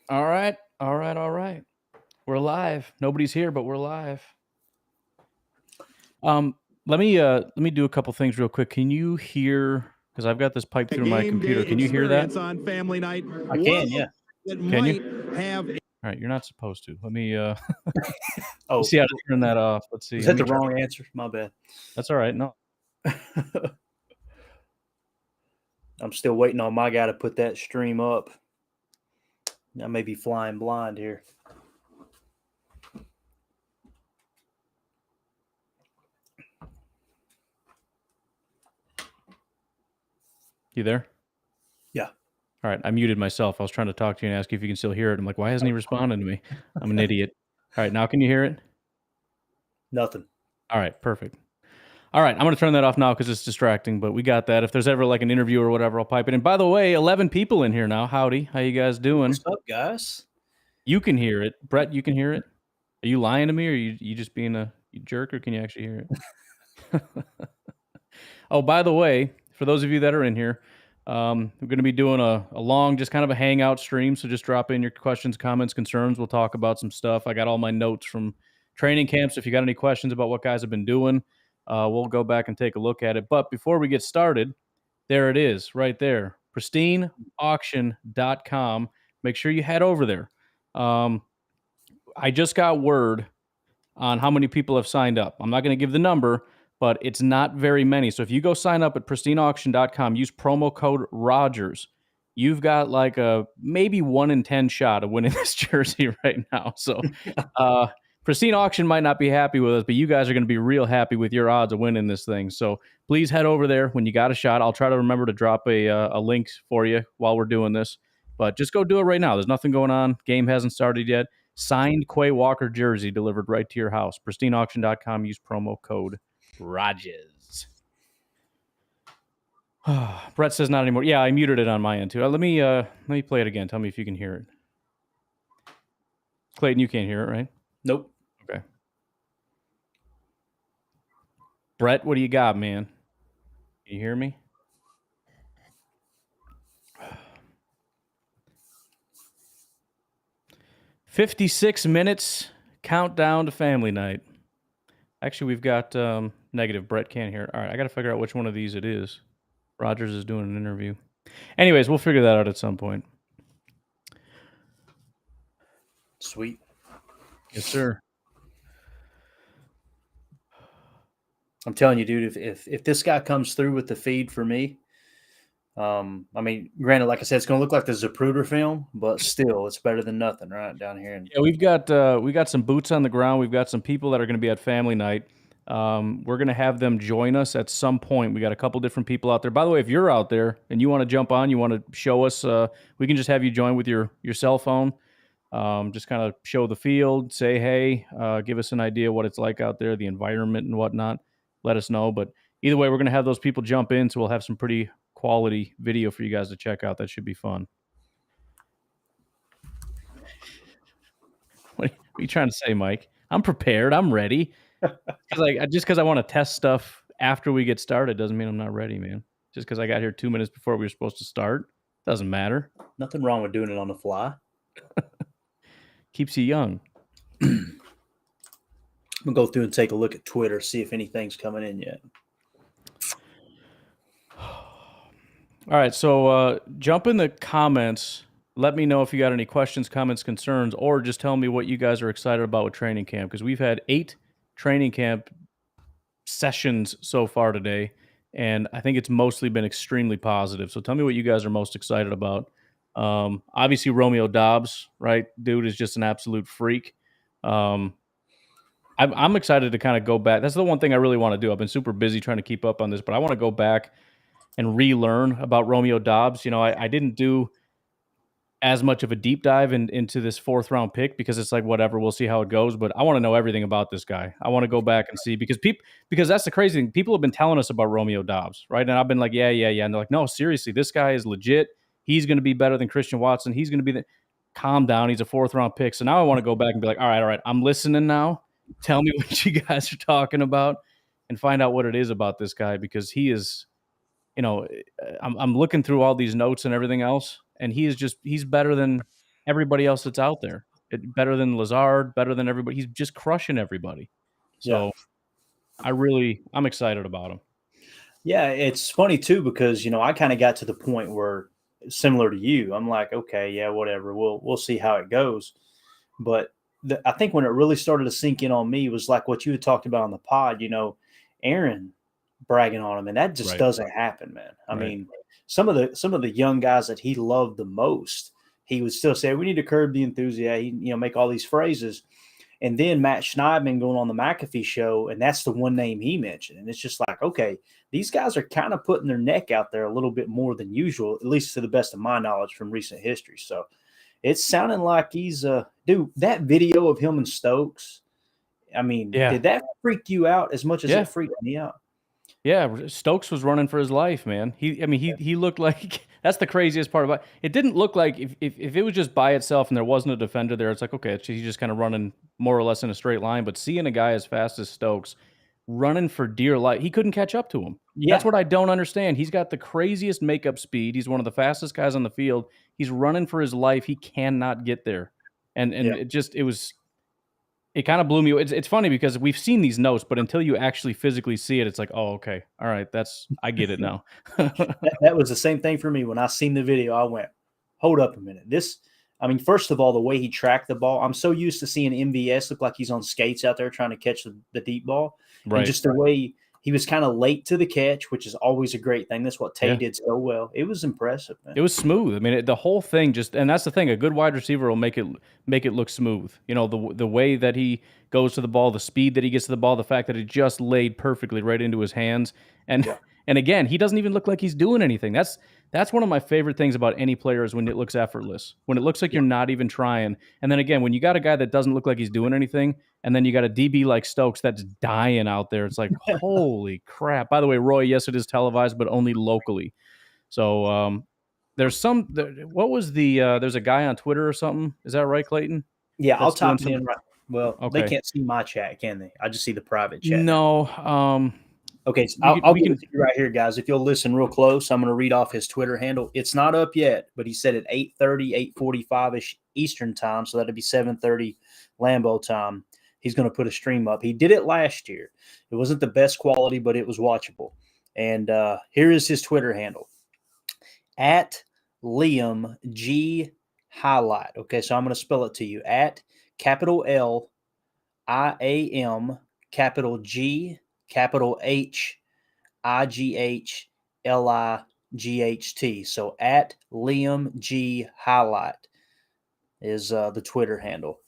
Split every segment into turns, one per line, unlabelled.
All right. All right. All right. We're live. Nobody's here, but we're live. Let me do a couple things real quick. Can you hear? Because I've got this pipe through my computer. Can you hear that?
On family night?
I can, yeah.
Can you?
Have
All right. You're not supposed to. Let me
Oh,
see how to turn that off. Let's see.
is
Let
that
me
the wrong answer? My bad.
That's all right. No.
I'm still waiting on my guy to put that stream up. I may be flying blind here.
You there?
Yeah.
All right. I muted myself. I was trying to talk to you and ask you if you can still hear it. I'm like, why hasn't he responded to me? I'm an idiot. All right. Now can you hear it?
Nothing.
All right. Perfect. All right, I'm going to turn that off now because it's distracting, but we got that. If there's ever like an interview or whatever, I'll pipe it in. By the way, 11 people in here now. Howdy. How you guys doing?
What's up, guys?
You can hear it. Brett, you can hear it? Are you lying to me, or are you just being a jerk, or can you actually hear it? Oh, by the way, for those of you that are in here, we're going to be doing a long, just kind of a hangout stream, so just drop in your questions, comments, concerns. We'll talk about some stuff. I got all my notes from training camps. If you got any questions about what guys have been doing, we'll go back and take a look at it. But before we get started, there it is right there, pristineauction.com. Make sure you head over there. I just got word on how many people have signed up. I'm not going to give the number, but it's not very many. So if you go sign up at pristineauction.com, use promo code Rogers, you've got like a maybe 1 in 10 shot of winning this jersey right now. So Pristine Auction might not be happy with us, but you guys are going to be real happy with your odds of winning this thing. So please head over there when you got a shot. I'll try to remember to drop a link for you while we're doing this. But just go do it right now. There's nothing going on. Game hasn't started yet. Signed Quay Walker jersey delivered right to your house. pristineauction.com. Use promo code Rogers. Brett says not anymore. Yeah, I muted it on my end too. Let me play it again. Tell me if you can hear it. Clayton, you can't hear it, right?
Nope.
Okay. Brett, what do you got, man? Can you hear me? $56 countdown to family night. Actually, we've got negative. Brett can't hear it. All right, I got to figure out which one of these it is. Rogers is doing an interview. Anyways, we'll figure that out at some point.
Sweet.
Yes, sir.
I'm telling you, dude, if this guy comes through with the feed for me, I mean, granted, like I said, it's going to look like the Zapruder film, but still, it's better than nothing, right, down here.
Yeah, we got some boots on the ground. We've got some people that are going to be at family night. We're going to have them join us at some point. We got a couple different people out there. By the way, if you're out there and you want to jump on, you want to show us, we can just have you join with your cell phone. Just kind of show the field, say hey, give us an idea what it's like out there, the environment and whatnot. Let us know. But either way, we're going to have those people jump in, so we'll have some pretty quality video for you guys to check out. That should be fun. What are you trying to say, Mike? I'm prepared. I'm ready. Just because I want to test stuff after we get started doesn't mean I'm not ready, man. Just because I got here 2 minutes before we were supposed to start doesn't matter.
Nothing wrong with doing it on the fly.
Keeps you young.
I'm going to go through and take a look at Twitter, see if anything's coming in yet.
All right, so jump in the comments. Let me know if you got any questions, comments, concerns, or just tell me what you guys are excited about with training camp, because we've had 8 training camp sessions so far today, and I think it's mostly been extremely positive. So tell me what you guys are most excited about. Obviously, Romeo Dobbs, right? Dude is just an absolute freak. I'm excited to kind of go back. That's the one thing I really want to do. I've been super busy trying to keep up on this, but I want to go back and relearn about Romeo Dobbs. You know, I didn't do as much of a deep dive into this 4th round pick because it's like, whatever, we'll see how it goes. But I want to know everything about this guy. I want to go back and see because that's the crazy thing. People have been telling us about Romeo Dobbs, right? And I've been like, yeah. And they're like, no, seriously, this guy is legit. He's going to be better than Christian Watson. He's going to be calm down. He's a 4th round pick. So now I want to go back and be like, all right. I'm listening now. Tell me what you guys are talking about and find out what it is about this guy, because he is, you know, I'm looking through all these notes and everything else, and he's better than everybody else that's out there. Better than Lazard, better than everybody. He's just crushing everybody.
Yeah.
So I'm excited about him.
Yeah, it's funny too because I kind of got to the point where similar to you, I'm like, okay, yeah, whatever. We'll see how it goes. But I think when it really started to sink in on me was like what you had talked about on the pod. Aaron bragging on him, and that just
Right.
doesn't happen, man. I
Right.
mean, some of the young guys that he loved the most, he would still say, "We need to curb the enthusiasm." Make all these phrases. And then Matt Schneidman going on the McAfee show, and that's the one name he mentioned. And it's just like, okay, these guys are kind of putting their neck out there a little bit more than usual, at least to the best of my knowledge from recent history. So it's sounding like he's dude, that video of him and Stokes, I mean,
Yeah.
did that freak you out as much as
Yeah.
it freaked me out?
Yeah, Stokes was running for his life, man. He looked like that's the craziest part about it. It didn't look like if it was just by itself and there wasn't a defender there, it's like, okay, he's just kind of running more or less in a straight line. But seeing a guy as fast as Stokes running for dear life, he couldn't catch up to him. That's
Yeah.
what I don't understand. He's got the craziest makeup speed. He's one of the fastest guys on the field. He's running for his life. He cannot get there. And
Yeah.
it kind of blew me. It's funny because we've seen these notes, but until you actually physically see it, it's like, oh, okay, all right, I get it now.
That was the same thing for me. When I seen the video, I went, hold up a minute. First of all, the way he tracked the ball, I'm so used to seeing MVS look like he's on skates out there trying to catch the deep ball.
Right.
And just the way he was kind of late to the catch, which is always a great thing. That's what Tay
Yeah.
did so well. It was impressive, man.
It was smooth. I mean, the whole thing and that's the thing. A good wide receiver will make it look smooth. The way that he goes to the ball, the speed that he gets to the ball, the fact that it just laid perfectly right into his hands, and
Yeah.
and again, he doesn't even look like he's doing anything. That's one of my favorite things about any player is when it looks effortless, when it looks like you're not even trying. And then again, when you got a guy that doesn't look like he's doing anything, and then you got a DB like Stokes that's dying out there, it's like, holy crap. By the way, Roy, yes, it is televised, but only locally. So there's there's a guy on Twitter or something. Is that right, Clayton?
Yeah, I'll
That's doing
type it in right. Well, they
Okay.
can't see my chat, can they? I just see the private chat.
No.
Okay, so
We
I'll
we
give
can
it to you right here, guys. If you'll listen real close, I'm going to read off his Twitter handle. It's not up yet, but he said at 8:30, 8:45-ish Eastern time, so that'd be 7:30 Lambeau time. He's going to put a stream up. He did it last year. It wasn't the best quality, but it was watchable. And here is his Twitter handle. At Liam G Highlight. Okay, so I'm going to spell it to you. At capital L IAM, capital G, capital H, IGHLIGHT. So at Liam G Highlight is the Twitter handle.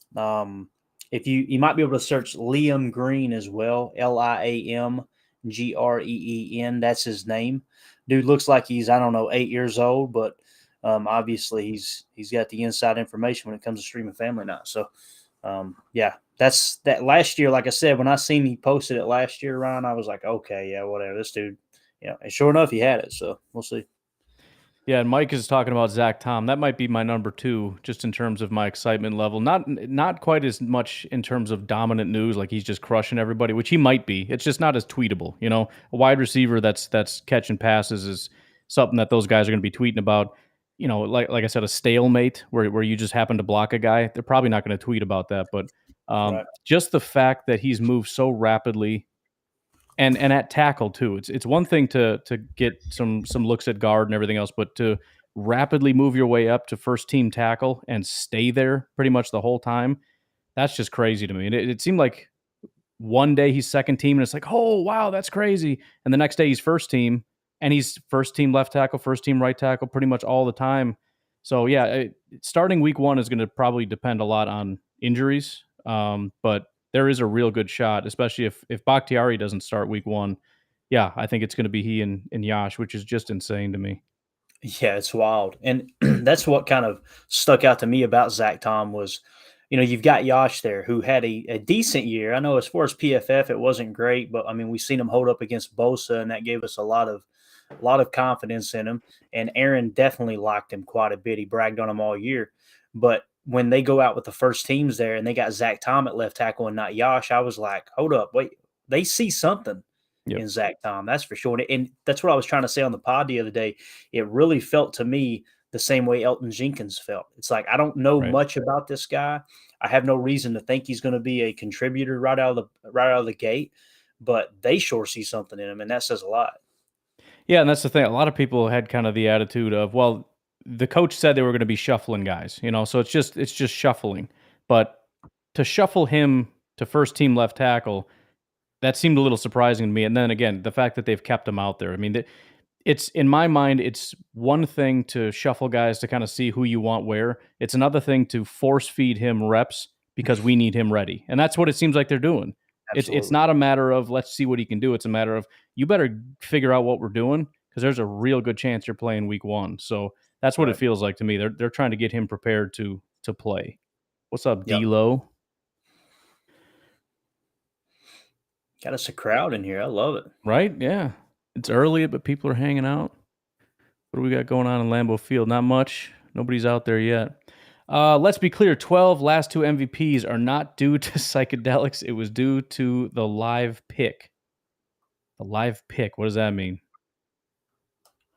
If you might be able to search Liam Green as well, LIAMGREEN. That's his name. Dude looks like he's, I don't know, 8 years old, but obviously he's got the inside information when it comes to streaming family now. So yeah, that's that last year. Like I said, when I seen he posted it last year, Ryan, I was like, okay, yeah, whatever. This dude, and sure enough, he had it. So we'll see.
Yeah, and Mike is talking about Zach Tom. That might be my number 2, just in terms of my excitement level. Not quite as much in terms of dominant news, like he's just crushing everybody, which he might be. It's just not as tweetable. A wide receiver that's catching passes is something that those guys are going to be tweeting about. Like I said, a stalemate where you just happen to block a guy. They're probably not going to tweet about that, but
Right.
just the fact that he's moved so rapidly. And at tackle too. It's one thing to get some looks at guard and everything else, but to rapidly move your way up to first team tackle and stay there pretty much the whole time, that's just crazy to me. And it seemed like one day he's second team and it's like, oh wow, that's crazy. And the next day he's first team and he's first team left tackle, first team right tackle pretty much all the time. So yeah, starting week 1 is going to probably depend a lot on injuries. But there is a real good shot, especially if Bakhtiari doesn't start week 1. Yeah, I think it's going to be he and Yash, which is just insane to me.
Yeah, it's wild. And that's what kind of stuck out to me about Zach Tom was, you've got Yash there who had a decent year. I know as far as PFF, it wasn't great, but I mean, we've seen him hold up against Bosa, and that gave us a lot of confidence in him. And Aaron definitely liked him quite a bit. He bragged on him all year. But when they go out with the first teams there and they got Zach Tom at left tackle and not Yash, I was like, hold up, wait, they see something
Yep.
in Zach Tom, that's for sure. And that's what I was trying to say on the pod the other day. It really felt to me the same way Elton Jenkins felt. It's like, I don't know
Right.
much about this guy. I have no reason to think he's going to be a contributor right out of the gate, but they sure see something in him, and that says a lot.
Yeah, and that's the thing. A lot of people had kind of the attitude of, well, the coach said they were going to be shuffling guys, so it's just shuffling. But to shuffle him to first team left tackle, that seemed a little surprising to me. And then again, the fact that they've kept him out there. I mean, it's in my mind, it's one thing to shuffle guys to kind of see who you want where. It's another thing to force feed him reps because we need him ready. And that's what it seems like they're doing. It's
Absolutely.
not a matter of let's see what he can do. It's a matter of you better figure out what we're doing because there's a real good chance you're playing week 1. So that's what it
Right.
feels like to me. They're trying to get him prepared to play. What's up,
Yep.
D-Lo?
Got us a crowd in here. I love it.
Right? Yeah. It's early, but people are hanging out. What do we got going on in Lambeau Field? Not much. Nobody's out there yet. Let's be clear. 12 last 2 MVPs are not due to psychedelics. It was due to the live pick. The live pick. What does that mean?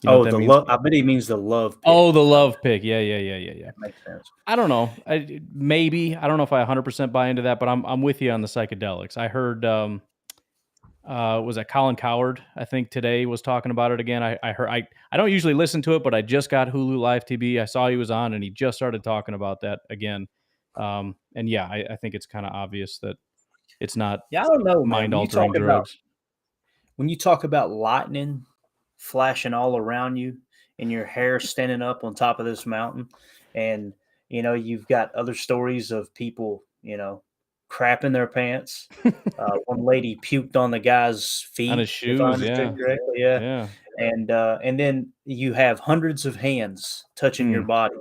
You know what
Oh,
that
the
means?
love. I bet he means the love
Oh,
pick.
the love pick. Yeah.
That makes sense.
I don't know. Maybe. I don't know if I 100% buy into that, but I'm with you on the psychedelics. I heard was that Colin Coward, I think today was talking about it again. I heard I don't usually listen to it, but I just got Hulu Live TV. I saw he was on and he just started talking about that again. And yeah, I think it's kind of obvious that it's not
Yeah, I don't know, man.
mind altering drugs.
When you talk about lightning flashing all around you and your hair standing up on top of this mountain, and you've got other stories of people, crapping their pants. One lady puked on the guy's
On his
feet, if I
shoes,
understood
yeah.
correctly. Yeah,
Yeah.
and then you have hundreds of hands touching your
Mm,
body.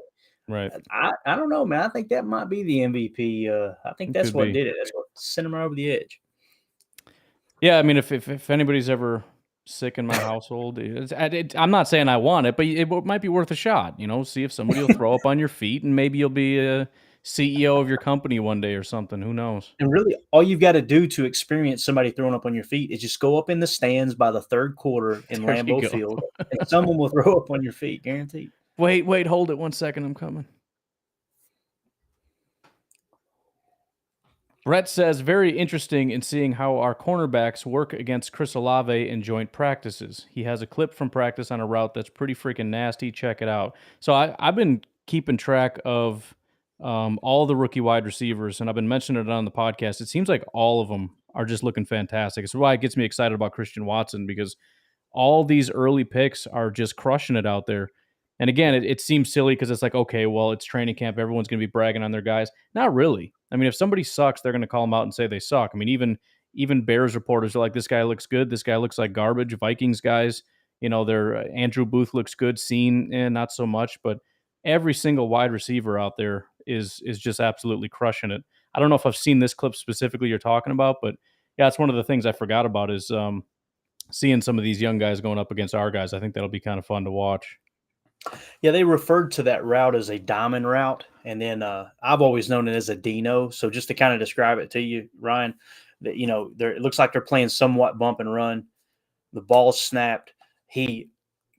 right.
I don't know, man. I think that might be the MVP. I think
It
that's
could
what
be.
did it. That's what sent him over the edge.
Yeah, I mean, if anybody's ever sick in my household, I'm not saying I want it, but might be worth a shot. See if somebody will throw up on your feet, and maybe you'll be a CEO of your company one day or something. Who knows?
And really, all you've got to do to experience somebody throwing up on your feet is just go up in the stands by the third quarter in
There you
Lambeau
go.
Field, and someone will throw up on your feet, guaranteed.
Wait, hold it 1 second. I'm coming. Brett says, very interesting in seeing how our cornerbacks work against Chris Olave in joint practices. He has a clip from practice on a route that's pretty freaking nasty. Check it out. So I've been keeping track of all the rookie wide receivers, and I've been mentioning it on the podcast. It seems like all of them are just looking fantastic. It's why it gets me excited about Christian Watson because all these early picks are just crushing it out there. And again, it seems silly because it's like, okay, well, it's training camp. Everyone's going to be bragging on their guys. Not really. I mean, if somebody sucks, they're going to call them out and say they suck. I mean, even Bears reporters are like, this guy looks good. This guy looks like garbage. Vikings guys, their Andrew Booth looks good. Seen, not so much. But every single wide receiver out there is just absolutely crushing it. I don't know if I've seen this clip specifically you're talking about, but yeah, it's one of the things I forgot about is seeing some of these young guys going up against our guys. I think that'll be kind of fun to watch.
Yeah, they referred to that route as a diamond route, and then I've always known it as a Dino. So just to kind of describe it to you, Ryan, that it looks like they're playing somewhat bump and run. The ball's snapped. He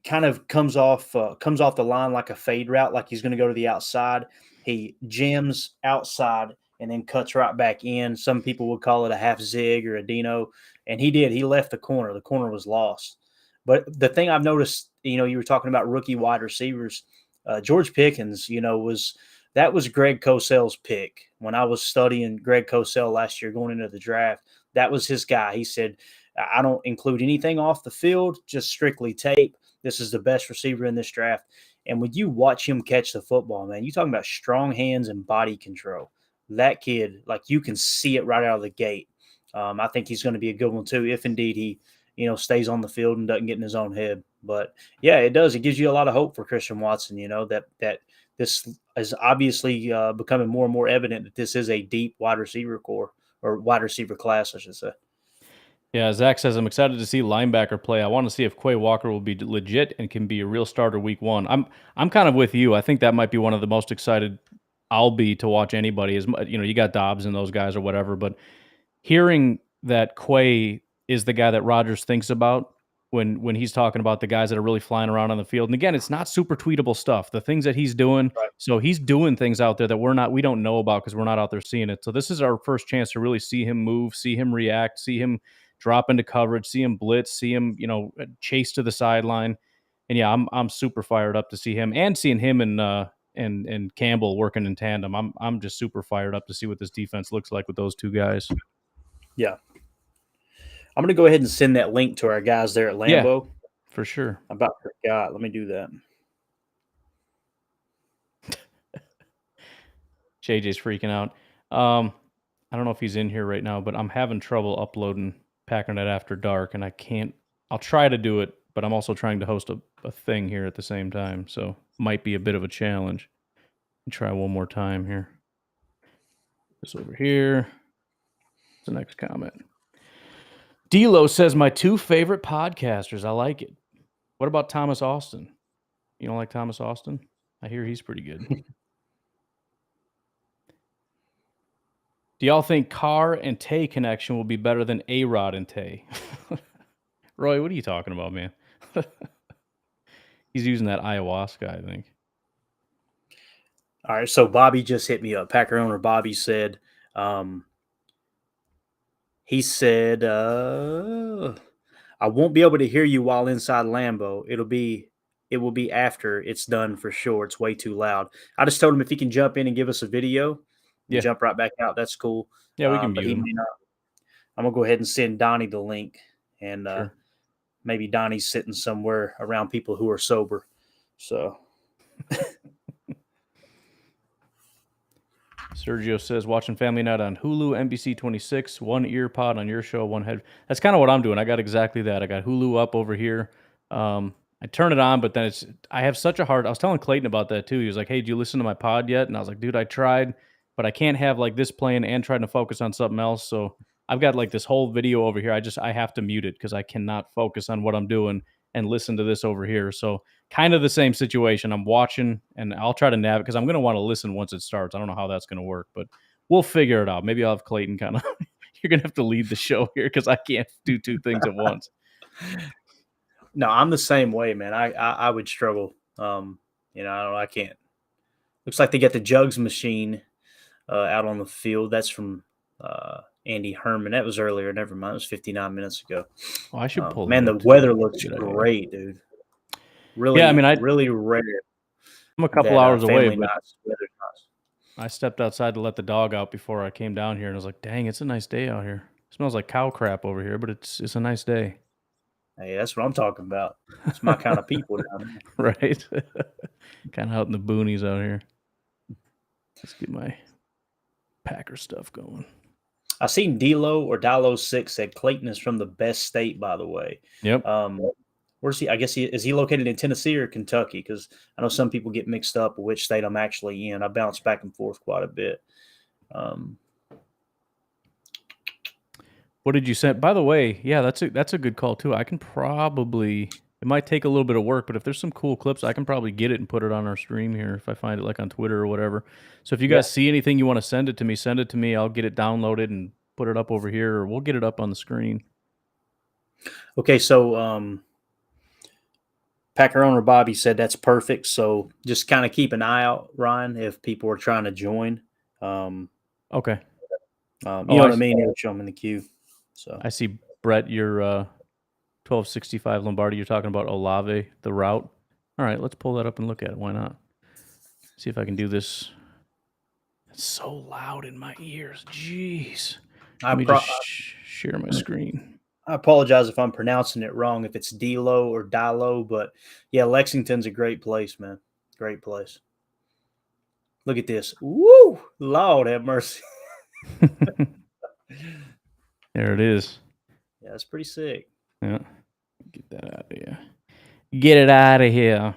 kind of comes off the line like a fade route, like he's going to go to the outside. He jams outside and then cuts right back in. Some people would call it a half zig or a Dino, and he did. He left the corner. The corner was lost. But the thing I've noticed, you were talking about rookie wide receivers. George Pickens, that was Greg Cosell's pick when I was studying Greg Cosell last year going into the draft. That was his guy. He said, I don't include anything off the field, just strictly tape. This is the best receiver in this draft. And when you watch him catch the football, man, you're talking about strong hands and body control. That kid, like you can see it right out of the gate. I think he's going to be a good one too, if indeed he, stays on the field and doesn't get in his own head. But yeah, it does. It gives you a lot of hope for Christian Watson. That this is obviously becoming more and more evident that this is a deep wide receiver core or wide receiver class, I should say.
Yeah, Zach says, I'm excited to see linebacker play. I want to see if Quay Walker will be legit and can be a real starter week 1. I'm kind of with you. I think that might be one of the most excited I'll be to watch anybody. You got Dobbs and those guys or whatever, but hearing that Quay is the guy that Rodgers thinks about, when he's talking about the guys that are really flying around on the field. And again, it's not super tweetable stuff. The things that he's doing,
Right.
so he's doing things out there that we don't know about because we're not out there seeing it. So this is our first chance to really see him move, see him react, see him drop into coverage, see him blitz, see him, chase to the sideline. And yeah, I'm super fired up to see him and seeing him and Campbell working in tandem. I'm just super fired up to see what this defense looks like with those two guys.
Yeah. I'm going to go ahead and send that link to our guys there at Lambeau.
Yeah, for sure.
I about forgot. Let me do that.
JJ's freaking out. I don't know if he's in here right now, but I'm having trouble uploading Packernet After Dark, and I can't. I'll try to do it, but I'm also trying to host a thing here at the same time, so might be a bit of a challenge. Try one more time here. This over here. The next comment. D'Lo says, my two favorite podcasters. I like it. What about Thomas Austin? You don't like Thomas Austin? I hear he's pretty good. Do y'all think Carr and Tay connection will be better than A-Rod and Tay? Roy, what are you talking about, man? He's using that ayahuasca, I think.
All right, so Bobby just hit me up. Packer owner Bobby said, he said, I won't be able to hear you while inside Lambeau. It will be after it's done for sure. It's way too loud. I just told him if he can jump in and give us a video, jump right back out. That's cool.
Yeah, we can
but
mute him.
may not. I'm gonna go ahead and send Donnie the link, and
Sure.
maybe Donnie's sitting somewhere around people who are sober. So.
Sergio says, watching Family Night on Hulu, NBC 26, one ear pod on your show, one head. That's kind of what I'm doing. I got exactly that. I got Hulu up over here. I turn it on, but then I have such a hard. I was telling Clayton about that too. He was like, hey, did you listen to my pod yet? And I was like, dude, I tried, but I can't have like this playing and trying to focus on something else. So I've got like this whole video over here. I have to mute it because I cannot focus on what I'm doing and listen to this over here. So kind of the same situation. I'm watching and I'll try to navigate because I'm going to want to listen once it starts. I don't know how that's going to work, but we'll figure it out. Maybe I'll have Clayton kind of, you're going to have to lead the show here because I can't do two things at once.
No, I'm the same way, man. I would struggle. I can't. Looks like they got the jugs machine out on the field. That's from Andy Herman. That was earlier. Never mind. It was 59 minutes ago.
Oh, I should pull.
Man, the weather looks great, dude. Really, yeah, I mean, really rare.
I'm a couple hours away, but I stepped outside to let the dog out before I came down here, and I was like, "Dang, it's a nice day out here. It smells like cow crap over here, but it's a nice day."
Hey, that's what I'm talking about. It's my kind of people down
there. Right? Kind of out in the boonies out here. Let's get my Packer stuff going.
I seen Dilo6 said Clayton is from the best state, by the way.
Yep.
Where's he? I guess is he located in Tennessee or Kentucky? Because I know some people get mixed up with which state I'm actually in. I bounce back and forth quite a bit.
What did you send? By the way, yeah, that's a good call too. I can probably, it might take a little bit of work, but if there's some cool clips, I can probably get it and put it on our stream here if I find it like on Twitter or whatever. So if you guys see anything you want to send it to me. I'll get it downloaded and put it up over here, or we'll get it up on the screen.
Okay, so Packer owner Bobby said that's perfect. So just kind of keep an eye out, Ryan, if people are trying to join.
Okay.
You know what I mean? You'll show them in the queue. So
I see, Brett, your 1265 Lombardi. You're talking about Olave, the route. All right, let's pull that up and look at it. Why not? See if I can do this. It's so loud in my ears. Jeez. Let me just share my screen.
I apologize if I'm pronouncing it wrong, if it's Dilo or Dilo, but yeah, Lexington's a great place, man. Great place. Look at this. Woo! Lord have mercy.
There it is.
Yeah, it's pretty sick.
Yeah. Get that out of here. Get it out of here.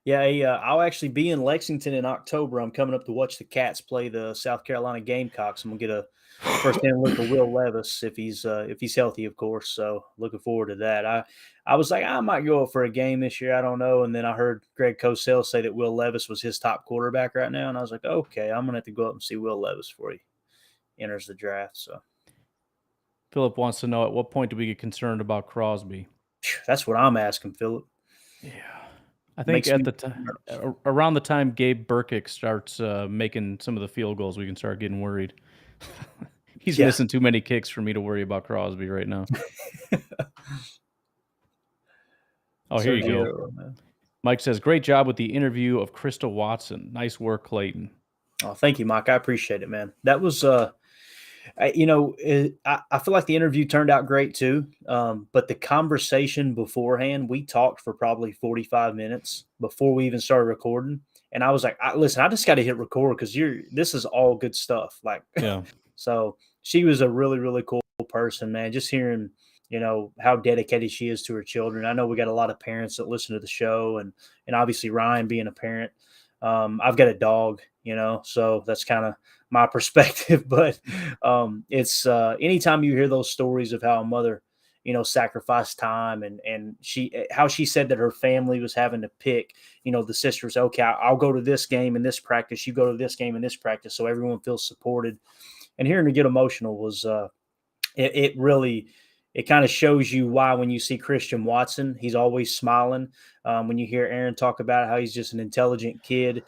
Yeah, I'll actually be in Lexington in October. I'm coming up to watch the Cats play the South Carolina Gamecocks. I'm gonna get a first-hand look at Will Levis if he's healthy, of course. So looking forward to that. I was like, I might go up for a game this year. I don't know. And then I heard Greg Cosell say that Will Levis was his top quarterback right now, and I was like, okay, I'm gonna have to go up and see Will Levis before he enters the draft. So
Philip wants to know, at what point do we get concerned about Crosby?
That's what I'm asking, Philip.
Yeah. I think
Makes
at
me
the time,
nervous.
around the time Gabe Burkick starts making some of the field goals, we can start getting worried. He's
Yeah.
missing too many kicks for me to worry about Crosby right now. Oh, here you go.
Sergio, man.
Mike says, great job with the interview of Krista Watson. Nice work, Clayton.
Oh, thank you, Mike. I appreciate it, man. That was I feel like the interview turned out great too. But the conversation beforehand, we talked for probably 45 minutes before we even started recording. And I was like, listen, I just got to hit record because this is all good stuff. Like,
Yeah.
so she was a really, really cool person, man. Just hearing, how dedicated she is to her children. I know we got a lot of parents that listen to the show, and obviously Ryan being a parent. I've got a dog, so that's kind of my perspective. But it's anytime you hear those stories of how a mother, sacrificed time, and how she said that her family was having to pick, the sisters. Okay, I'll go to this game in this practice. You go to this game in this practice, so everyone feels supported. And hearing her get emotional was it really, it kind of shows you why when you see Christian Watson, he's always smiling. When you hear Aaron talk about how he's just an intelligent kid,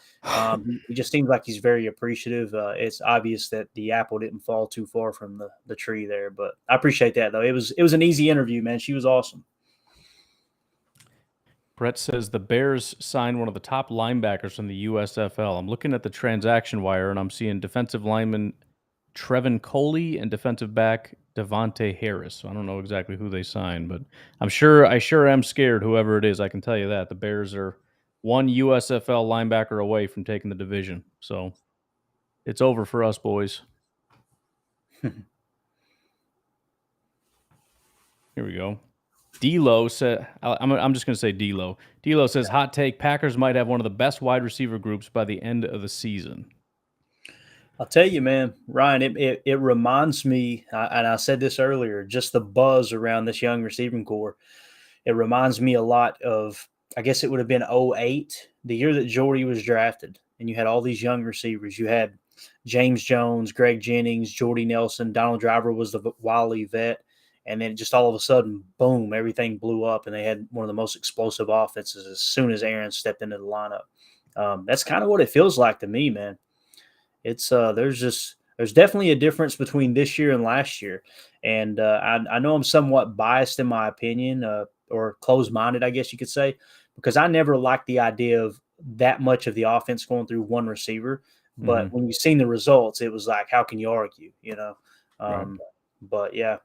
he just seems like he's very appreciative. It's obvious that the apple didn't fall too far from the tree there, but I appreciate that though. It was an easy interview, man. She was awesome.
Brett says the Bears signed one of the top linebackers from the USFL. I'm looking at the transaction wire, and I'm seeing defensive lineman Trevin Coley and defensive back Devonte Harris. So I don't know exactly who they signed, but I sure am scared, whoever it is. I can tell you that. The Bears are one USFL linebacker away from taking the division. So it's over for us, boys. Here we go. D-Lo said, I'm just going to say D-Lo. D-Lo says, hot take, Packers might have one of the best wide receiver groups by the end of the season.
I'll tell you, man, Ryan, it reminds me, and I said this earlier, just the buzz around this young receiving core. It reminds me a lot of, I guess it would have been '08, the year that Jordy was drafted, and you had all these young receivers. You had James Jones, Greg Jennings, Jordy Nelson, Donald Driver was the wily vet, and then just all of a sudden, boom, everything blew up, and they had one of the most explosive offenses as soon as Aaron stepped into the lineup. That's kind of what it feels like to me, man. It's there's definitely a difference between this year and last year, and I know I'm somewhat biased in my opinion, or closed-minded, I guess you could say, because I never liked the idea of that much of the offense going through one receiver. But when you've seen the results, it was like, how can you argue?
Right.
But yeah.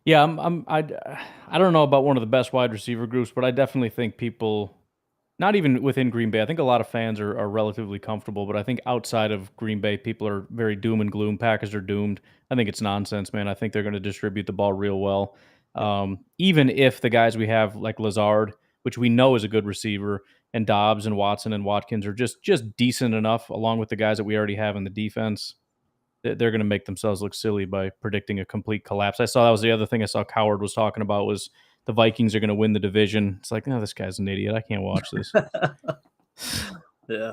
Yeah, I don't know about one of the best wide receiver groups, but I definitely think people, not even within Green Bay, I think a lot of fans are relatively comfortable, but I think outside of Green Bay, people are very doom and gloom. Packers are doomed. I think it's nonsense, man. I think they're going to distribute the ball real well. Even if the guys we have, like Lazard, which we know is a good receiver, and Dobbs and Watson and Watkins are just decent enough, along with the guys that we already have in the defense, they're going to make themselves look silly by predicting a complete collapse. I saw that was the other thing I saw Coward was talking about was the Vikings are going to win the division. It's like, no, this guy's an idiot. I can't watch this.
Yeah.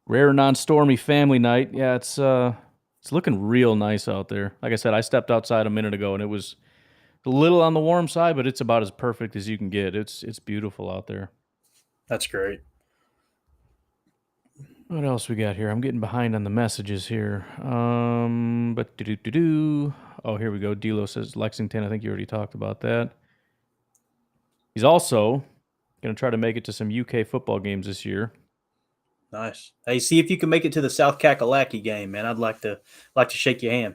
Rare non-stormy family night. Yeah, it's looking real nice out there. Like I said, I stepped outside a minute ago and it was a little on the warm side, but it's about as perfect as you can get. It's beautiful out there.
That's great.
What else we got here? I'm getting behind on the messages here. Oh, here we go. D'Lo says Lexington. I think you already talked about that. He's also going to try to make it to some UK football games this year.
Nice. Hey, see if you can make it to the South Kakalaki game, man. I'd like to shake your hand.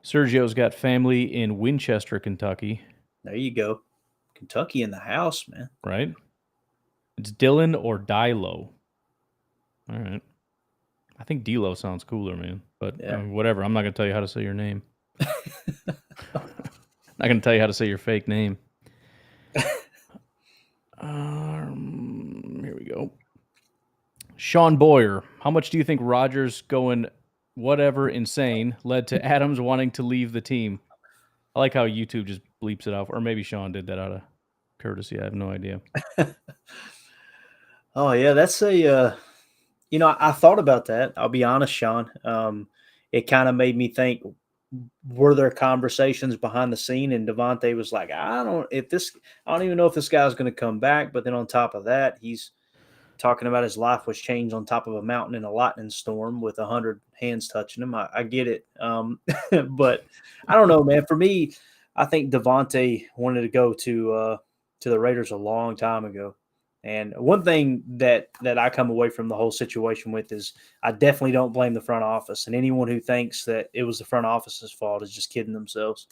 Sergio's got family in Winchester, Kentucky.
There you go. Kentucky in the house, man.
Right? It's Dylan or Dilo. All right. I think D'Lo sounds cooler, man. But
Yeah.
Whatever. I'm not going to tell you how to say your name. I'm not going to tell you how to say your fake name. Here we go. Sean Boyer. How much do you think Rodgers going whatever insane led to Adams wanting to leave the team? I like how YouTube just bleeps it out. Or maybe Sean did that out of courtesy. I have no idea.
Oh, yeah. That's a I thought about that. I'll be honest, Sean. It kind of made me think, were there conversations behind the scene? And Devonte was like, I don't even know if this guy's going to come back. But then on top of that, he's talking about his life was changed on top of a mountain in a lightning storm with 100 hands touching him. I get it. But I don't know, man. For me, I think Devonte wanted to go to the Raiders a long time ago. And one thing that I come away from the whole situation with is I definitely don't blame the front office. And anyone who thinks that it was the front office's fault is just kidding themselves.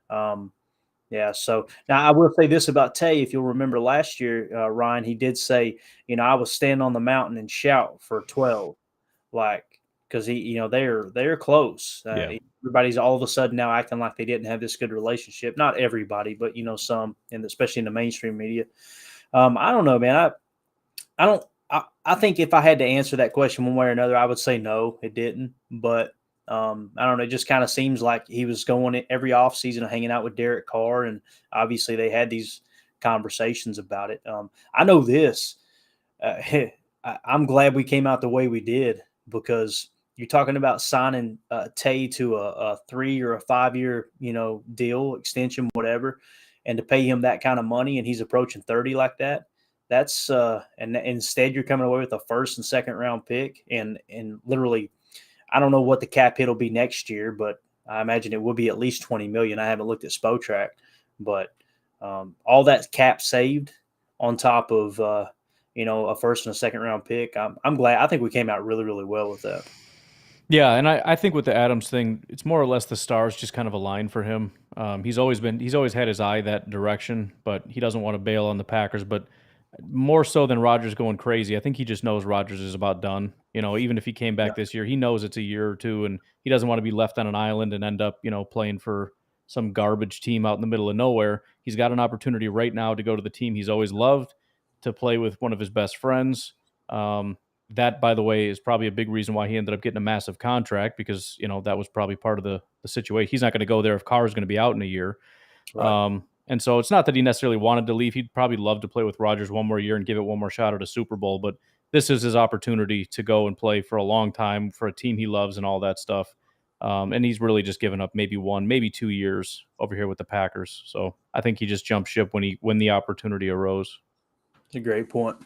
Yeah. So now I will say this about Tay. If you'll remember last year, Ryan, he did say, I was standing on the mountain and shout for 12, like because they're close.
Yeah.
Everybody's all of a sudden now acting like they didn't have this good relationship. Not everybody, but some, and especially in the mainstream media. I don't know, man. I don't. I think if I had to answer that question one way or another, I would say no, it didn't. But I don't know. It just kind of seems like he was going every offseason hanging out with Derek Carr, and obviously they had these conversations about it. I know this. I'm glad we came out the way we did, because you're talking about signing Tay to a 3 or a 5 year deal extension, whatever, and to pay him that kind of money, and he's approaching 30 like that. That's and instead you're coming away with a first and second round pick, and literally, I don't know what the cap hit will be next year, but I imagine it will be at least 20 million. I haven't looked at Spotrac, but all that cap saved on top of a first and a second round pick. I'm glad. I think we came out really, really well with that.
Yeah, and I think with the Adams thing, it's more or less the stars just kind of aligned for him. He's always had his eye that direction, but he doesn't want to bail on the Packers. But more so than Rodgers going crazy, I think he just knows Rodgers is about done. Even if he came back this year, he knows it's a year or two, and he doesn't want to be left on an island and end up, playing for some garbage team out in the middle of nowhere. He's got an opportunity right now to go to the team he's always loved, to play with one of his best friends. That, by the way, is probably a big reason why he ended up getting a massive contract, because, that was probably part of the situation. He's not going to go there if Carr is going to be out in a year.
Right.
And so it's not that he necessarily wanted to leave. He'd probably love to play with Rodgers one more year and give it one more shot at a Super Bowl. But this is his opportunity to go and play for a long time for a team he loves and all that stuff. And he's really just given up maybe 1, maybe 2 years over here with the Packers. So I think he just jumped ship when the opportunity arose.
It's a great point.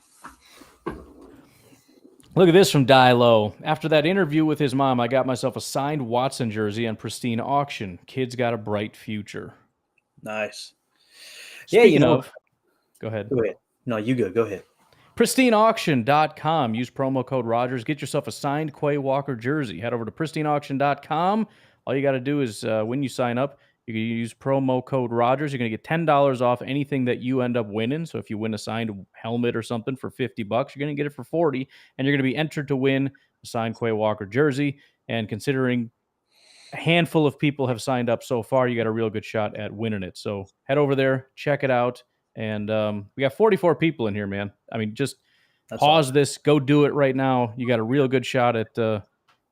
Look at this from Dilo. After that interview with his mom, I got myself a signed Watson jersey on pristine auction. Kid's got a bright future.
Nice.
Speaking of, go ahead.
Go ahead. No, you go. Go ahead.
PristineAuction.com. Use promo code Rogers. Get yourself a signed Quay Walker jersey. Head over to PristineAuction.com. All you got to do is, when you sign up, you can use promo code Rogers. You're going to get $10 off anything that you end up winning. So if you win a signed helmet or something for $50, you're going to get it for $40, and you're going to be entered to win a signed Quay Walker jersey. And considering a handful of people have signed up so far, you got a real good shot at winning it. So head over there, check it out. And we got 44 people in here, man. I mean, just pause this, go do it right now. You got a real good shot at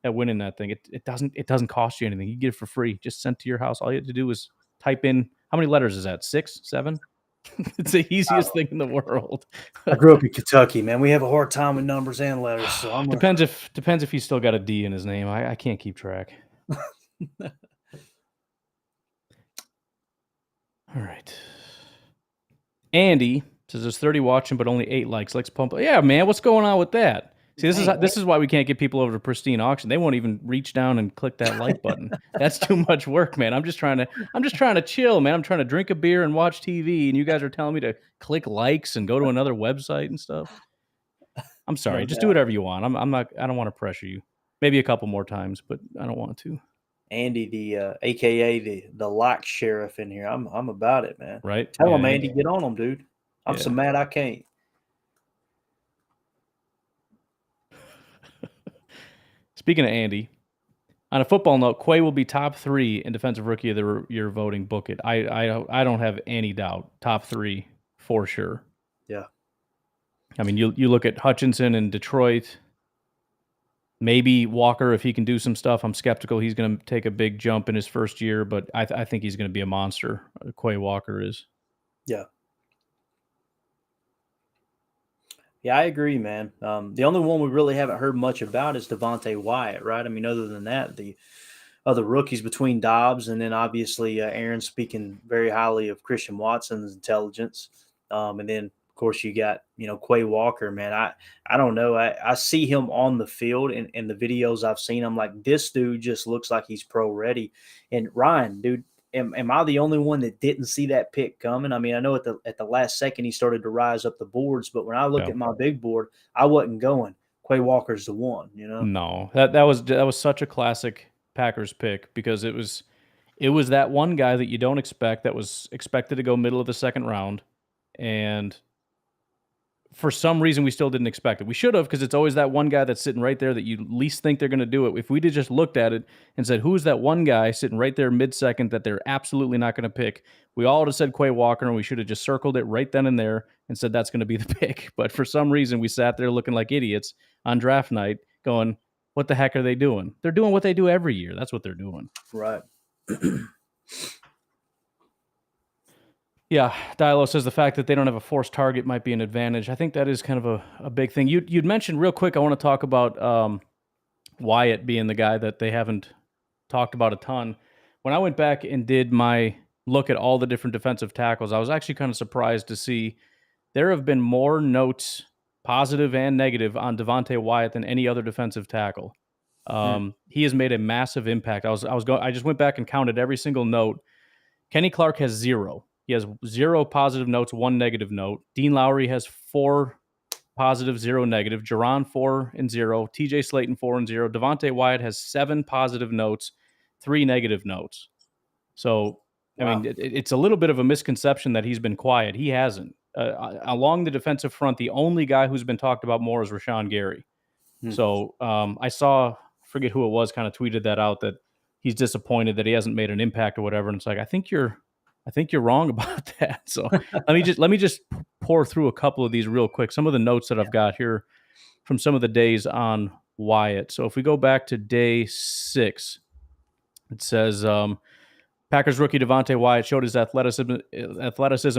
winning that thing. It doesn't cost you anything. You get it for free, just sent to your house. All you have to do is type in, how many letters is that? 6, 7? It's the easiest thing in the world.
I grew up in Kentucky, man. We have a hard time with numbers and letters. So
depends if he's still got a D in his name. I can't keep track. All right. Andy says there's 30 watching, but only 8 likes. Let's pump. Yeah, man, what's going on with that? See, this is why we can't get people over to Pristine Auction. They won't even reach down and click that like button. That's too much work, man. I'm just trying to chill, man. I'm trying to drink a beer and watch TV, and you guys are telling me to click likes and go to another website and stuff. I'm sorry. Just do whatever you want. I don't want to pressure you. Maybe a couple more times, but I don't want to.
Andy, the AKA the like sheriff in here. I'm about it, man.
Right?
Tell him, Andy, get on him, dude. I'm so mad I can't.
Speaking of Andy, on a football note, Quay will be top 3 in Defensive Rookie of the Year voting. Book it. I don't have any doubt. Top 3 for sure.
Yeah.
I mean, you look at Hutchinson in Detroit. Maybe Walker, if he can do some stuff. I'm skeptical he's going to take a big jump in his first year, but I think he's going to be a monster. Quay Walker is.
Yeah. Yeah, I agree, man. The only one we really haven't heard much about is Devonte Wyatt, right? I mean, other than that, the other rookies between Dobbs and then obviously Aaron speaking very highly of Christian Watson's intelligence. And then of course you got, Quay Walker, man. I don't know. I see him on the field and the videos I've seen. I'm like, this dude just looks like he's pro ready. And Ryan, dude, am I the only one that didn't see that pick coming? I mean, I know at the last second he started to rise up the boards, but when I look
Yeah.
at my big board, I wasn't going. Quay Walker's the one,
No, that was such a classic Packers pick because it was that one guy that you don't expect that was expected to go middle of the second round, and for some reason we still didn't expect it. We should have because it's always that one guy that's sitting right there that you least think they're going to do it. If we'd have just looked at it and said, "Who's that one guy sitting right there mid-second that they're absolutely not going to pick?" We all would have said Quay Walker, and we should have just circled it right then and there and said that's going to be the pick. But for some reason, we sat there looking like idiots on draft night, going, "What the heck are they doing?" They're doing what they do every year. That's what they're doing.
Right.
Yeah, Dialo says the fact that they don't have a forced target might be an advantage. I think that is kind of a big thing. You'd mentioned real quick, I want to talk about Wyatt being the guy that they haven't talked about a ton. When I went back and did my look at all the different defensive tackles, I was actually kind of surprised to see there have been more notes, positive and negative, on Devonte Wyatt than any other defensive tackle. He has made a massive impact. I just went back and counted every single note. Kenny Clark has 0. He has 0 positive notes, 1 negative note. Dean Lowry has 4 positive, 0 negative. Jerron 4 and 0. TJ Slayton 4 and 0. Devonte Wyatt has 7 positive notes, 3 negative notes. So,
Wow.
I mean, it's a little bit of a misconception that he's been quiet. He hasn't. Along the defensive front, the only guy who's been talked about more is Rashawn Gary. So I saw, forget who it was, kind of tweeted that out, that he's disappointed that he hasn't made an impact or whatever. And it's like, I think you're wrong about that. So let me just pour through a couple of these real quick. Some of the notes that I've got here from some of the days on Wyatt. So if we go back to day 6, it says Packers rookie Devonte Wyatt showed his athleticism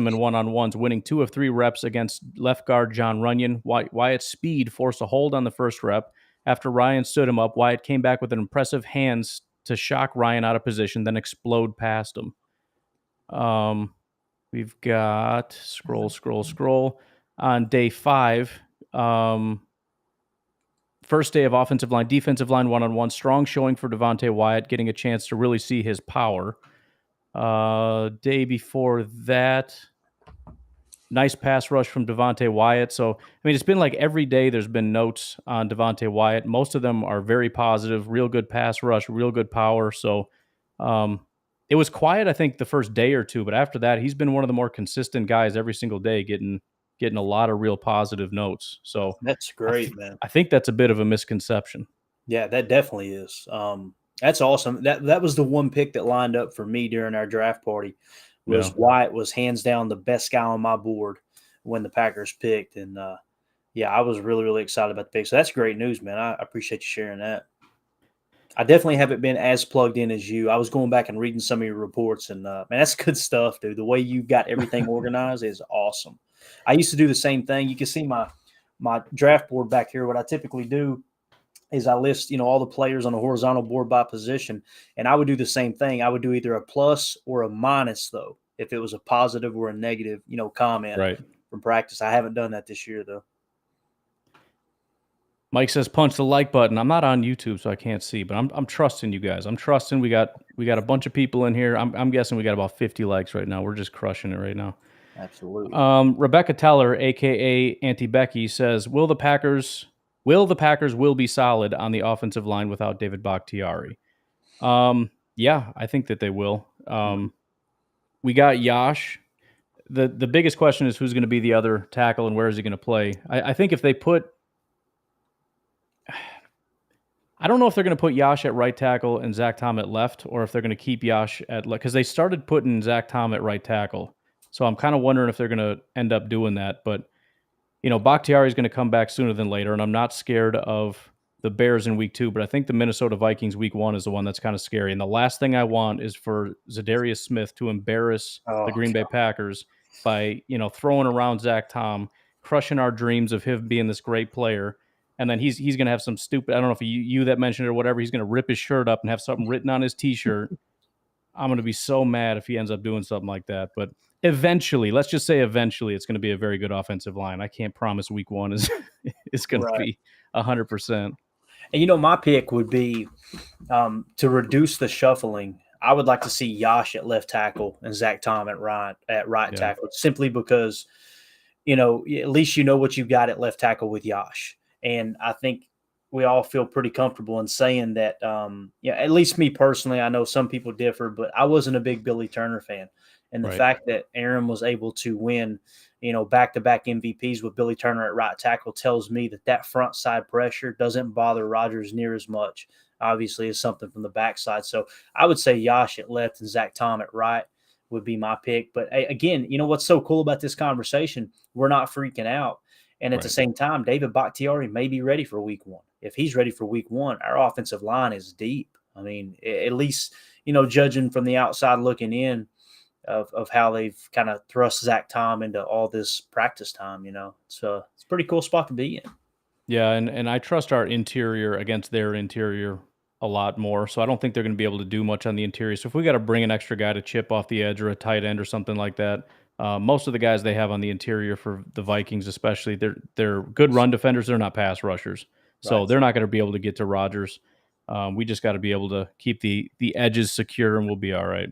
in one-on-ones, winning 2 of 3 reps against left guard John Runyon. Wyatt's speed forced a hold on the first rep. After Ryan stood him up, Wyatt came back with an impressive hands to shock Ryan out of position, then explode past him. We've got scroll on day 5. First day of offensive line, defensive line one-on-one, strong showing for Devonte Wyatt, getting a chance to really see his power. Day before that, nice pass rush from Devonte Wyatt. So, I mean, it's been like every day there's been notes on Devonte Wyatt. Most of them are very positive, real good pass rush, real good power. So, it was quiet, I think, the first day or two, but after that, he's been one of the more consistent guys every single day, getting a lot of real positive notes. So
That's great, man.
I think that's a bit of a misconception.
Yeah, that definitely is. That's awesome. That was the one pick that lined up for me during our draft party. Wyatt was hands down the best guy on my board when the Packers picked, and I was really, really excited about the pick. So that's great news, man. I appreciate you sharing that. I definitely haven't been as plugged in as you. I was going back and reading some of your reports, and man, that's good stuff, dude. The way you got everything organized is awesome. I used to do the same thing. You can see my draft board back here. What I typically do is I list, all the players on a horizontal board by position, and I would do the same thing. I would do either a plus or a minus, though, if it was a positive or a negative, comment from practice. I haven't done that this year, though.
Mike says, punch the like button. I'm not on YouTube, so I can't see, but I'm trusting you guys. I'm trusting we got a bunch of people in here. I'm guessing we got about 50 likes right now. We're just crushing it right now.
Absolutely.
Rebecca Teller, aka Auntie Becky, says, Will the Packers be solid on the offensive line without David Bakhtiari? Yeah, I think that they will. We got Yash. The biggest question is who's going to be the other tackle and where is he going to play? I think if they put, I don't know if they're going to put Yash at right tackle and Zach Tom at left, or if they're going to keep Yash at left, because they started putting Zach Tom at right tackle. So I'm kind of wondering if they're going to end up doing that. But, Bakhtiari is going to come back sooner than later, and I'm not scared of the Bears in week 2, but I think the Minnesota Vikings week 1 is the one that's kind of scary. And the last thing I want is for Zadarius Smith to embarrass the Green Bay Packers by, throwing around Zach Tom, crushing our dreams of him being this great player. and then he's going to have some stupid. I don't know if you that mentioned it or whatever. He's going to rip his shirt up and have something written on his T-shirt. I'm going to be so mad if he ends up doing something like that. But eventually, let's just say eventually, it's going to be a very good offensive line. I can't promise week one is going to
Right.
be 100%.
And my pick would be to reduce the shuffling. I would like to see Yash at left tackle and Zach Tom at right
Yeah.
tackle, simply because at least you know what you've got at left tackle with Yash. And I think we all feel pretty comfortable in saying that, at least me personally, I know some people differ, but I wasn't a big Billy Turner fan. And the
Right.
fact that Aaron was able to win, back-to-back MVPs with Billy Turner at right tackle tells me that front side pressure doesn't bother Rodgers near as much, obviously, as something from the backside. So I would say Yash at left and Zach Tom at right would be my pick. But again, what's so cool about this conversation? We're not freaking out. And at the same time, David Bakhtiari may be ready for week one. If he's ready for week one, our offensive line is deep. I mean, at least, judging from the outside looking in of how they've kind of thrust Zach Tom into all this practice time, it's a pretty cool spot to be in.
Yeah, and I trust our interior against their interior a lot more. So I don't think they're going to be able to do much on the interior. So if we got to bring an extra guy to chip off the edge or a tight end or something like that, most of the guys they have on the interior for the Vikings, especially, they're good run defenders. They're not pass rushers, so
Right.
they're not going to be able to get to Rodgers. We just got to be able to keep the edges secure, and we'll be all right.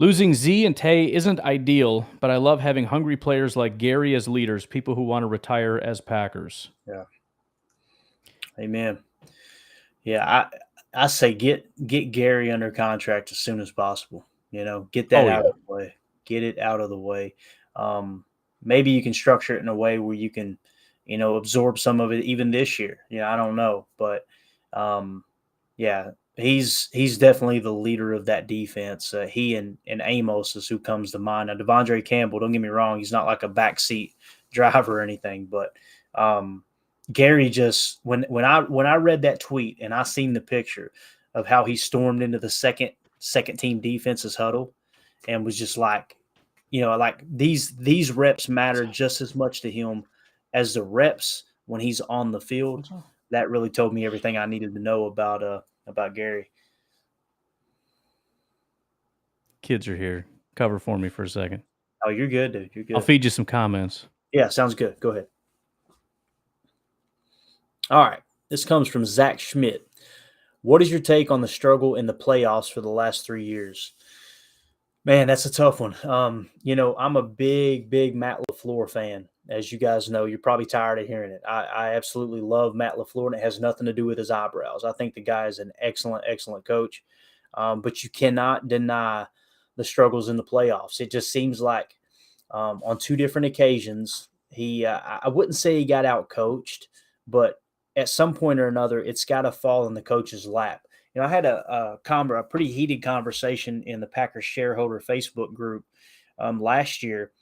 Losing Z and Tay isn't ideal, but I love having hungry players like Gary as leaders, people who want to retire as Packers.
Yeah. Amen. Yeah, I say get Gary under contract as soon as possible. Get that out of the way. Get it out of the way. Maybe you can structure it in a way where you can, absorb some of it even this year. I don't know, but yeah, he's definitely the leader of that defense. He and Amos is who comes to mind. Now, Devondre Campbell, don't get me wrong, he's not like a backseat driver or anything, but Gary just when I read that tweet and I seen the picture of how he stormed into the second team defense's huddle and was just like, like these reps matter just as much to him as the reps when he's on the field. That really told me everything I needed to know about Gary.
Kids are here. Cover for me for a second.
Oh, you're good, dude. You're good.
I'll feed you some comments.
Yeah, sounds good. Go ahead. All right. This comes from Zach Schmidt. What is your take on the struggle in the playoffs for the last 3 years? Man, that's a tough one. I'm a big Matt LaFleur fan. As you guys know, you're probably tired of hearing it. I absolutely love Matt LaFleur, and it has nothing to do with his eyebrows. I think the guy is an excellent coach. But you cannot deny the struggles in the playoffs. It just seems like on 2 different occasions, I wouldn't say he got out coached, but at some point or another, it's got to fall in the coach's lap. I had a pretty heated conversation in the Packers shareholder Facebook group last year,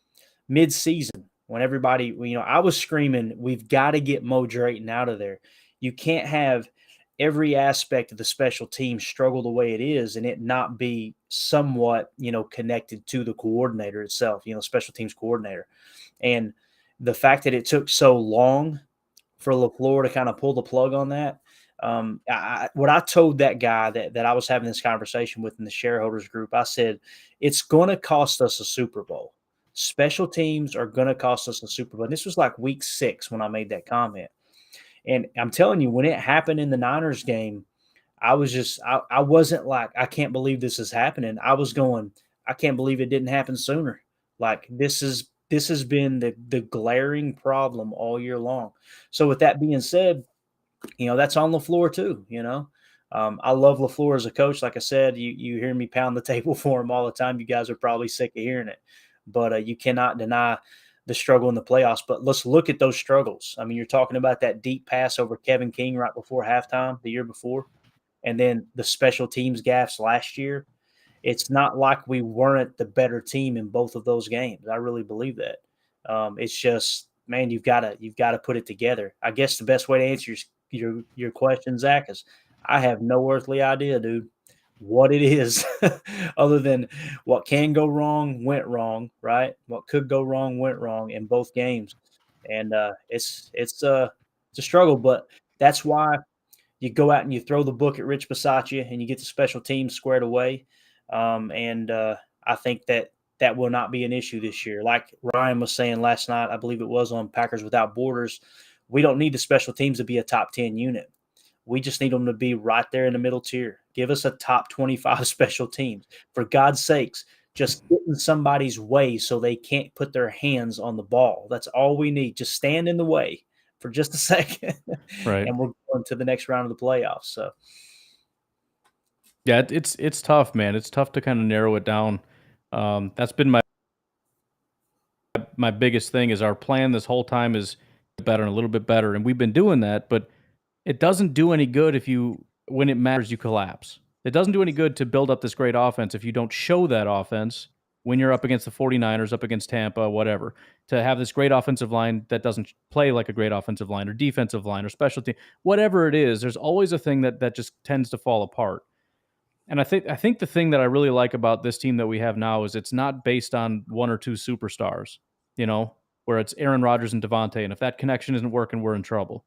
mid-season, when everybody, I was screaming, we've got to get Mo Drayton out of there. You can't have every aspect of the special team struggle the way it is and it not be somewhat, connected to the coordinator itself, special teams coordinator. And the fact that it took so long for LaFleur to kind of pull the plug on that, what I told that guy that I was having this conversation with in the shareholders group, I said, it's going to cost us a Super Bowl. Special teams are going to cost us a Super Bowl. And this was like week 6 when I made that comment. And I'm telling you, when it happened in the Niners game, I was just, I wasn't like, I can't believe this is happening. I was going, I can't believe it didn't happen sooner. Like this has been the glaring problem all year long. So with that being said, that's on LaFleur too, I love LaFleur as a coach. Like I said, you hear me pound the table for him all the time. You guys are probably sick of hearing it, but you cannot deny the struggle in the playoffs. But let's look at those struggles. I mean, you're talking about that deep pass over Kevin King right before halftime the year before, and then the special teams gaffes last year. It's not like we weren't the better team in both of those games. I really believe that. It's just, man, you've got to put it together. I guess the best way to answer your question, Zach, is I have no earthly idea, dude, what it is other than what can go wrong went wrong, right? What could go wrong went wrong in both games. and it's a struggle, but that's why you go out and you throw the book at Rich Bisaccia and you get the special teams squared away. And I think that will not be an issue this year. Like Ryan was saying last night, I believe it was on Packers Without Borders, we don't need the special teams to be a top 10 unit. We just need them to be right there in the middle tier. Give us a top 25 special teams. For God's sakes, just get in somebody's way so they can't put their hands on the ball. That's all we need. Just stand in the way for just a second.
Right.
And we're going to the next round of the playoffs. So
yeah, it's tough, man. It's tough to kind of narrow it down. That's been my biggest thing is our plan this whole time is better and a little bit better. And we've been doing that, but it doesn't do any good when it matters, you collapse. It doesn't do any good to build up this great offense if you don't show that offense when you're up against the 49ers, up against Tampa, whatever. To have this great offensive line that doesn't play like a great offensive line or defensive line or special team, whatever it is, there's always a thing that just tends to fall apart. And I think the thing that I really like about this team that we have now is it's not based on one or two superstars, where it's Aaron Rodgers and Devontae, and if that connection isn't working, we're in trouble.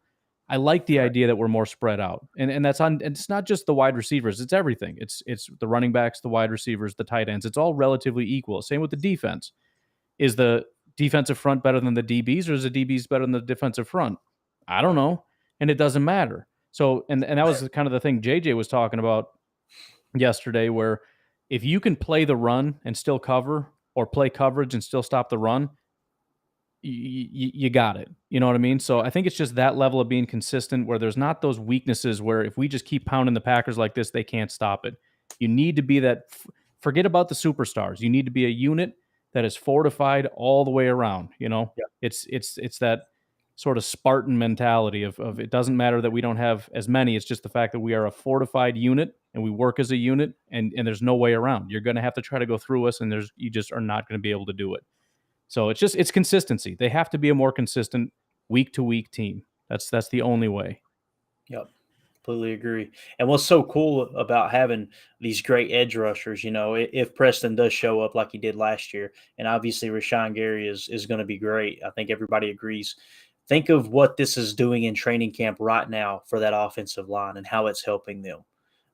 I like the idea that we're more spread out, and that's on. It's not just the wide receivers; it's everything. It's the running backs, the wide receivers, the tight ends. It's all relatively equal. Same with the defense. Is the defensive front better than the DBs, or is the DBs better than the defensive front? I don't know, and it doesn't matter. So, and that was kind of the thing JJ was talking about yesterday, where if you can play the run and still cover, or play coverage and still stop the run, you got it. You know what I mean? So I think it's just that level of being consistent where there's not those weaknesses where if we just keep pounding the Packers like this, they can't stop it. You need to be that. Forget about the superstars. You need to be a unit that is fortified all the way around.
Yeah.
It's that sort of Spartan mentality of it doesn't matter that we don't have as many. It's just the fact that we are a fortified unit and we work as a unit, and there's no way around. You're going to have to try to go through us, and you just are not going to be able to do it. So it's consistency. They have to be a more consistent week to week team. That's the only way.
Yep. Completely agree. And what's so cool about having these great edge rushers, if Preston does show up like he did last year, and obviously Rashawn Gary is going to be great. I think everybody agrees. Think of what this is doing in training camp right now for that offensive line and how it's helping them.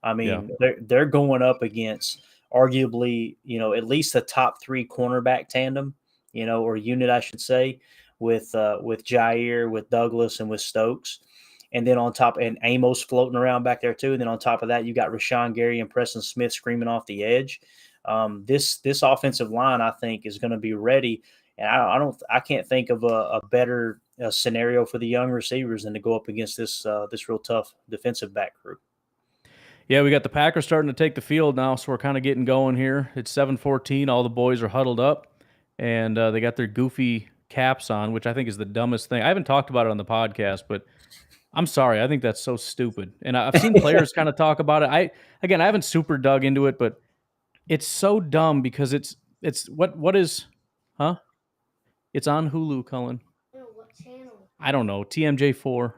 I mean, they're going up against arguably, at least the top three cornerback tandem, or unit, I should say, with Jair, with Douglas, and with Stokes. And then on top, and Amos floating around back there too. And then on top of that, you got Rashawn Gary and Preston Smith screaming off the edge. This offensive line, I think, is going to be ready. And I can't think of a better scenario for the young receivers than to go up against this real tough defensive back group.
Yeah, we got the Packers starting to take the field now, so we're kind of getting going here. It's 7:14. All the boys are huddled up, and they got their goofy caps on, which I think is the dumbest thing. I haven't talked about it on the podcast, but I'm sorry. I think that's so stupid. And I've seen players kind of talk about it. I haven't super dug into it, but it's so dumb because it's what is, huh? It's on Hulu, Cullen.
What channel?
I don't know. TMJ4.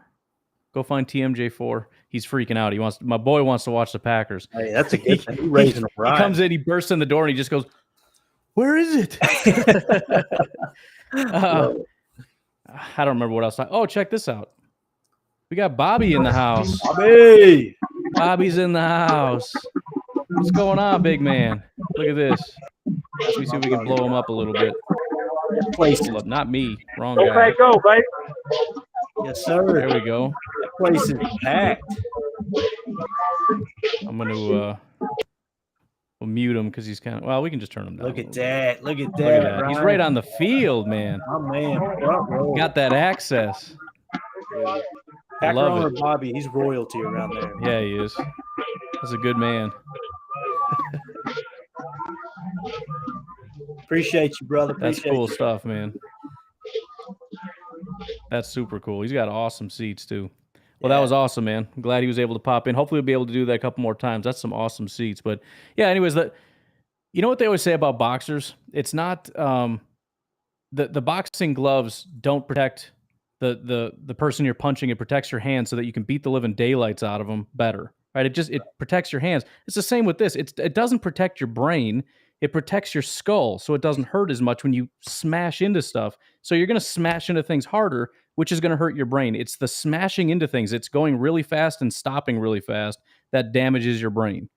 Go find TMJ4. He's freaking out. My boy wants to watch the Packers.
Hey, that's a good thing. He's raising them right.
He comes in, he bursts in the door, and he just goes, "Where is it?" I don't remember what else. Oh, check this out. We got Bobby in the house. Bobby's in the house. What's going on, big man? Look at this. Let me see if we can blow him up a little bit. Not me. Wrong guy.
Go, baby.
Yes, sir.
There we go.
That place is packed.
I'm going to we'll mute him because he's kind of, well, we can just turn him down.
Look at that. Look at that.
He's right on the field, man.
Oh, man.
Got that access. I love it.
Bobby, he's royalty around there.
Yeah, he is. That's a good man.
Appreciate you, brother.
That's cool stuff, man. That's super cool. He's got awesome seats, too. Well, that was awesome, man. I'm glad he was able to pop in. Hopefully we'll be able to do that a couple more times. That's some awesome seats. But, yeah, anyways, you know what they always say about boxers? It's not the boxing gloves don't protect the person you're punching. It protects your hands so that you can beat the living daylights out of them better, right? It protects your hands. It's the same with this. It doesn't protect your brain. it protects your skull so it doesn't hurt as much when you smash into stuff. So you're going to smash into things harder, which is going to hurt your brain. It's the smashing into things, it's going really fast and stopping really fast that damages your brain.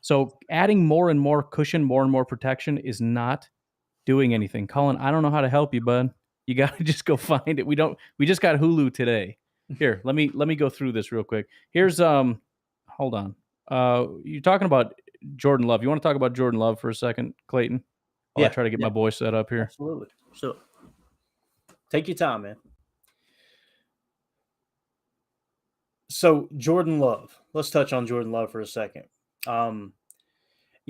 So adding more and more cushion, more and more protection is not doing anything. Colin, I don't know how to help you, bud. You got to just go find it. We just got Hulu today. Here, let me go through this real quick. Here's hold on. You're talking about Jordan Love. You want to talk about Jordan Love for a second, Clayton? While I try to get my voice set up here.
Absolutely. So take your time, man. So Jordan Love. Let's touch on Jordan Love for a second. You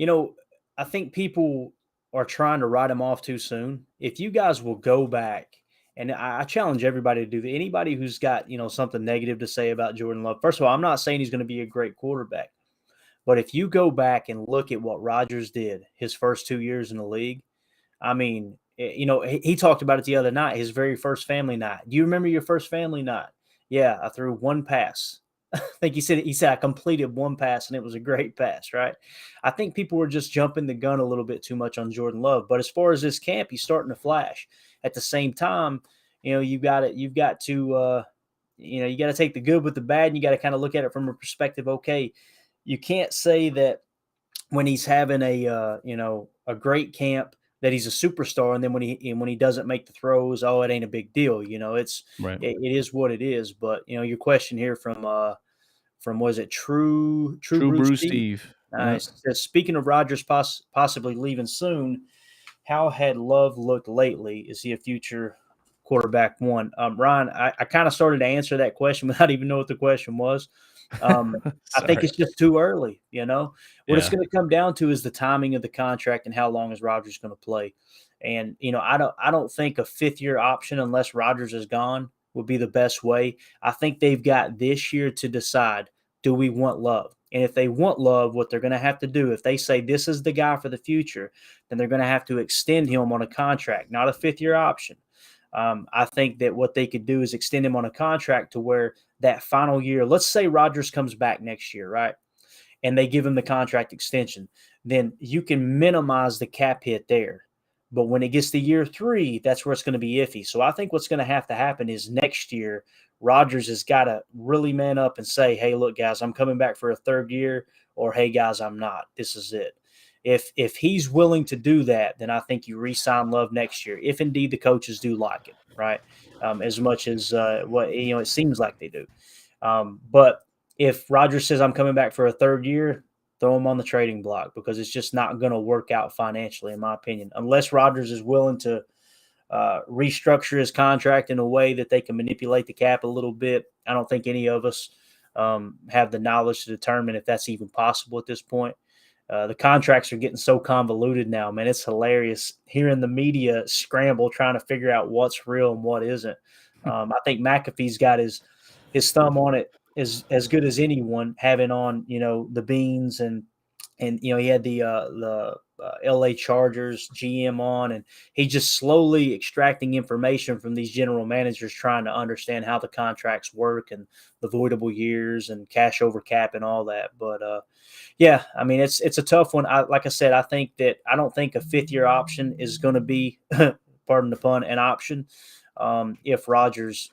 know, I think people are trying to write him off too soon. If you guys will go back, and I challenge everybody to do that. Anybody who's got, something negative to say about Jordan Love, first of all, I'm not saying he's going to be a great quarterback. But if you go back and look at what Rodgers did his first 2 years in the league, I mean, he talked about it the other night, his very first family night. Do you remember your first family night? Yeah, I threw one pass. I think he said I completed one pass and it was a great pass, right? I think people were just jumping the gun a little bit too much on Jordan Love. But as far as this camp, he's starting to flash. At the same time, you've got to you got to take the good with the bad, and you got to kind of look at it from a perspective. Okay, you can't say that when he's having a great camp that he's a superstar, and then when he doesn't make the throws, it ain't a big deal.
Right.
It is what it is. But your question here from was it True Bruce
Steve?
Nice. Says, speaking of Rodgers possibly leaving soon, how had Love looked lately? Is he a future quarterback one? Ryan, I kind of started to answer that question without even knowing what the question was. I think it's just too early. What it's going to come down to is the timing of the contract and how long is Rodgers going to play. And I don't think a 5th-year option unless Rodgers is gone would be the best way. I think they've got this year to decide, do we want Love? And if they want Love, what they're going to have to do, if they say this is the guy for the future, then they're going to have to extend him on a contract, not a 5th-year option. I think that what they could do is extend him on a contract to where that final year, let's say Rodgers comes back next year, right? And they give him the contract extension, then you can minimize the cap hit there. But when it gets to year 3, that's where it's going to be iffy. So I think what's going to happen is next year, Rodgers has got to really man up and say, hey, look, guys, I'm coming back for a 3rd year, or hey, guys, I'm not. This is it. If he's willing to do that, then I think you re-sign Love next year, if indeed the coaches do like it, right? As much as what it seems like they do. But if Rodgers says I'm coming back for a 3rd year, throw him on the trading block, because it's just not going to work out financially, in my opinion, unless Rodgers is willing to restructure his contract in a way that they can manipulate the cap a little bit. I don't think any of us have the knowledge to determine if that's even possible at this point. The contracts are getting so convoluted now, man. It's hilarious hearing the media scramble trying to figure out what's real and what isn't. I think McAfee's got his thumb on it as good as anyone, having on the beans, and he had the LA Chargers GM on, and he's just slowly extracting information from these general managers, trying to understand how the contracts work and the voidable years and cash over cap and all that. But yeah, I mean, it's a tough one. Like I said, I don't think a 5th-year option is going to be, pardon the pun, an option if Rodgers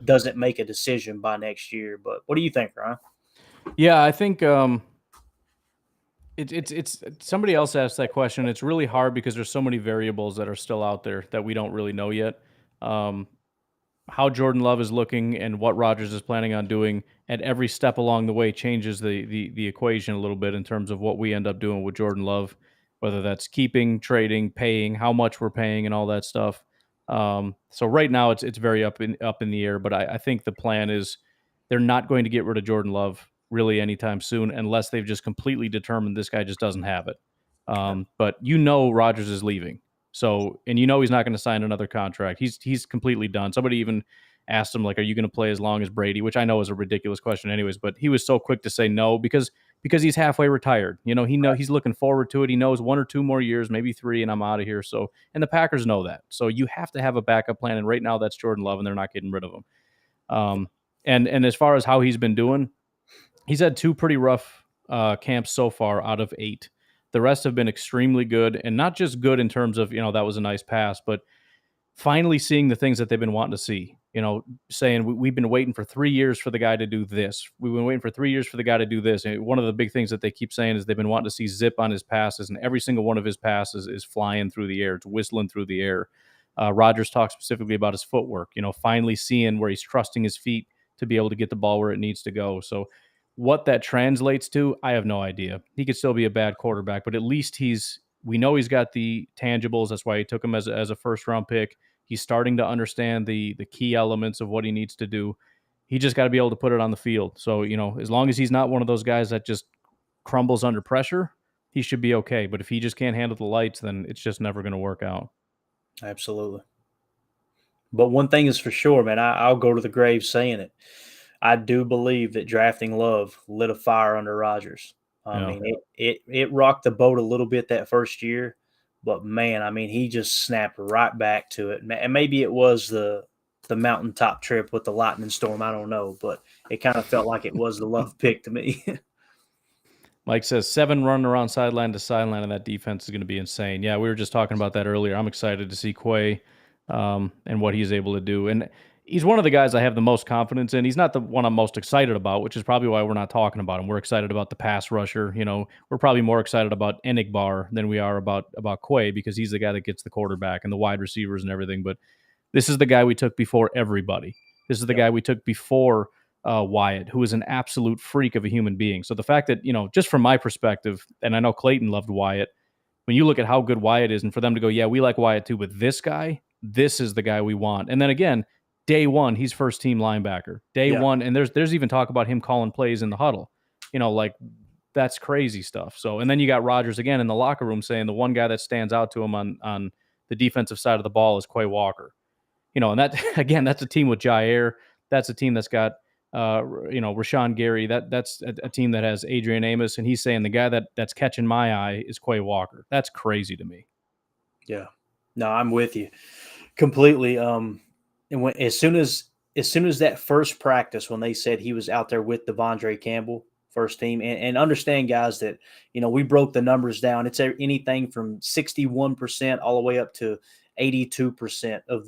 doesn't make a decision by next year. But what do you think, Ryan?
Yeah, I think it's somebody else asked that question. It's really hard because there's so many variables that are still out there that we don't really know yet. How Jordan Love is looking and what Rodgers is planning on doing at every step along the way changes the equation a little bit in terms of what we end up doing with Jordan Love, whether that's keeping, trading, paying, how much we're paying, and all that stuff. So right now it's very up in the air, but I think the plan is they're not going to get rid of Jordan Love really anytime soon unless they've just completely determined this guy just doesn't have it. But Rodgers is leaving. So, and he's not going to sign another contract. He's completely done. Somebody even asked him, like, are you going to play as long as Brady? Which I know is a ridiculous question anyways, but he was so quick to say no because he's halfway retired. He's looking forward to it. He knows 1 or 2 more years, maybe 3, and I'm out of here. So, and the Packers know that. So you have to have a backup plan. And right now that's Jordan Love, and they're not getting rid of him. And as far as how he's been doing, he's had 2 pretty rough camps so far out of 8. The rest have been extremely good, and not just good in terms of, that was a nice pass, but finally seeing the things that they've been wanting to see. Saying we've been waiting for 3 years for the guy to do this. We've been waiting for 3 years for the guy to do this. And one of the big things that they keep saying is they've been wanting to see zip on his passes, and every single one of his passes is flying through the air. It's whistling through the air. Rodgers talks specifically about his footwork. Finally seeing where he's trusting his feet to be able to get the ball where it needs to go. So what that translates to, I have no idea. He could still be a bad quarterback, but at least we know he's got the tangibles. That's why he took him as a first round pick. He's starting to understand the key elements of what he needs to do. He just got to be able to put it on the field. So, as long as he's not one of those guys that just crumbles under pressure, he should be okay. But if he just can't handle the lights, then it's just never going to work out.
Absolutely. But one thing is for sure, man, I'll go to the grave saying it. I do believe that drafting Love lit a fire under Rodgers. I mean, it rocked the boat a little bit that first year, but man, I mean, he just snapped right back to it. And maybe it was the mountaintop trip with the lightning storm. I don't know, but it kind of felt like it was the Love pick to me.
Mike says 7 running around sideline to sideline, and that defense is going to be insane. Yeah, we were just talking about that earlier. I'm excited to see Quay and what he's able to do. And he's one of the guys I have the most confidence in. He's not the one I'm most excited about, which is probably why we're not talking about him. We're excited about the pass rusher. We're probably more excited about Enigbar than we are about Quay, because he's the guy that gets the quarterback and the wide receivers and everything. But this is the guy we took before everybody. This is the guy we took before Wyatt, who is an absolute freak of a human being. So the fact that, just from my perspective, and I know Clayton loved Wyatt, when you look at how good Wyatt is, and for them to go, yeah, we like Wyatt too, but this guy, this is the guy we want. And then again, day one, he's first team linebacker. Day one, and there's even talk about him calling plays in the huddle. That's crazy stuff. So, and then you got Rodgers again in the locker room saying the one guy that stands out to him on the defensive side of the ball is Quay Walker. And that, again, that's a team with Jair. That's a team that's got Rashawn Gary. That's a team that has Adrian Amos, and he's saying the guy that's catching my eye is Quay Walker. That's crazy to me.
Yeah, no, I'm with you completely. And as soon as that first practice, when they said he was out there with Devondre Campbell, first team, and understand, guys, that we broke the numbers down. It's anything from 61% all the way up to 82% of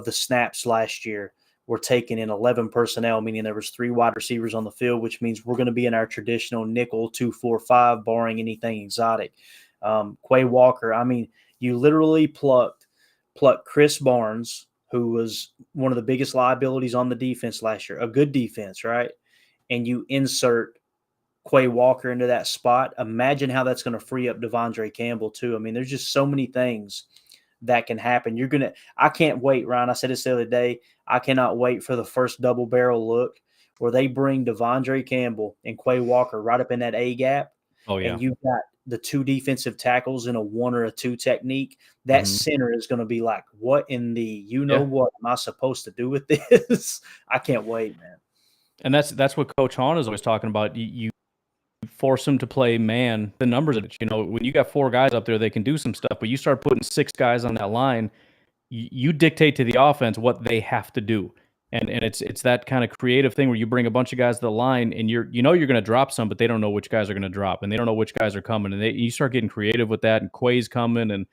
the snaps last year were taken in 11 personnel, meaning there was 3 wide receivers on the field, which means we're going to be in our traditional nickel 2-4-5, barring anything exotic. Quay Walker, I mean, you literally plucked Chris Barnes, who was one of the biggest liabilities on the defense last year, a good defense, right? And you insert Quay Walker into that spot. Imagine how that's going to free up Devondre Campbell too. I mean, there's just so many things that can happen. I can't wait, Ryan. I said this the other day. I cannot wait for the first double barrel look where they bring Devondre Campbell and Quay Walker right up in that A gap.
Oh, yeah.
And you've got the 2 defensive tackles in a 1 or a 2 technique. That center is going to be like, what in the what am I supposed to do with this? I can't wait, man.
And that's what Coach Hahn is always talking about. You force them to play man, the numbers of it. When you got 4 guys up there, they can do some stuff, but you start putting 6 guys on that line, you dictate to the offense what they have to do. And it's that kind of creative thing where you bring a bunch of guys to the line, and you're going to drop some, but they don't know which guys are going to drop, and they don't know which guys are coming, and you start getting creative with that. And Quay's coming, and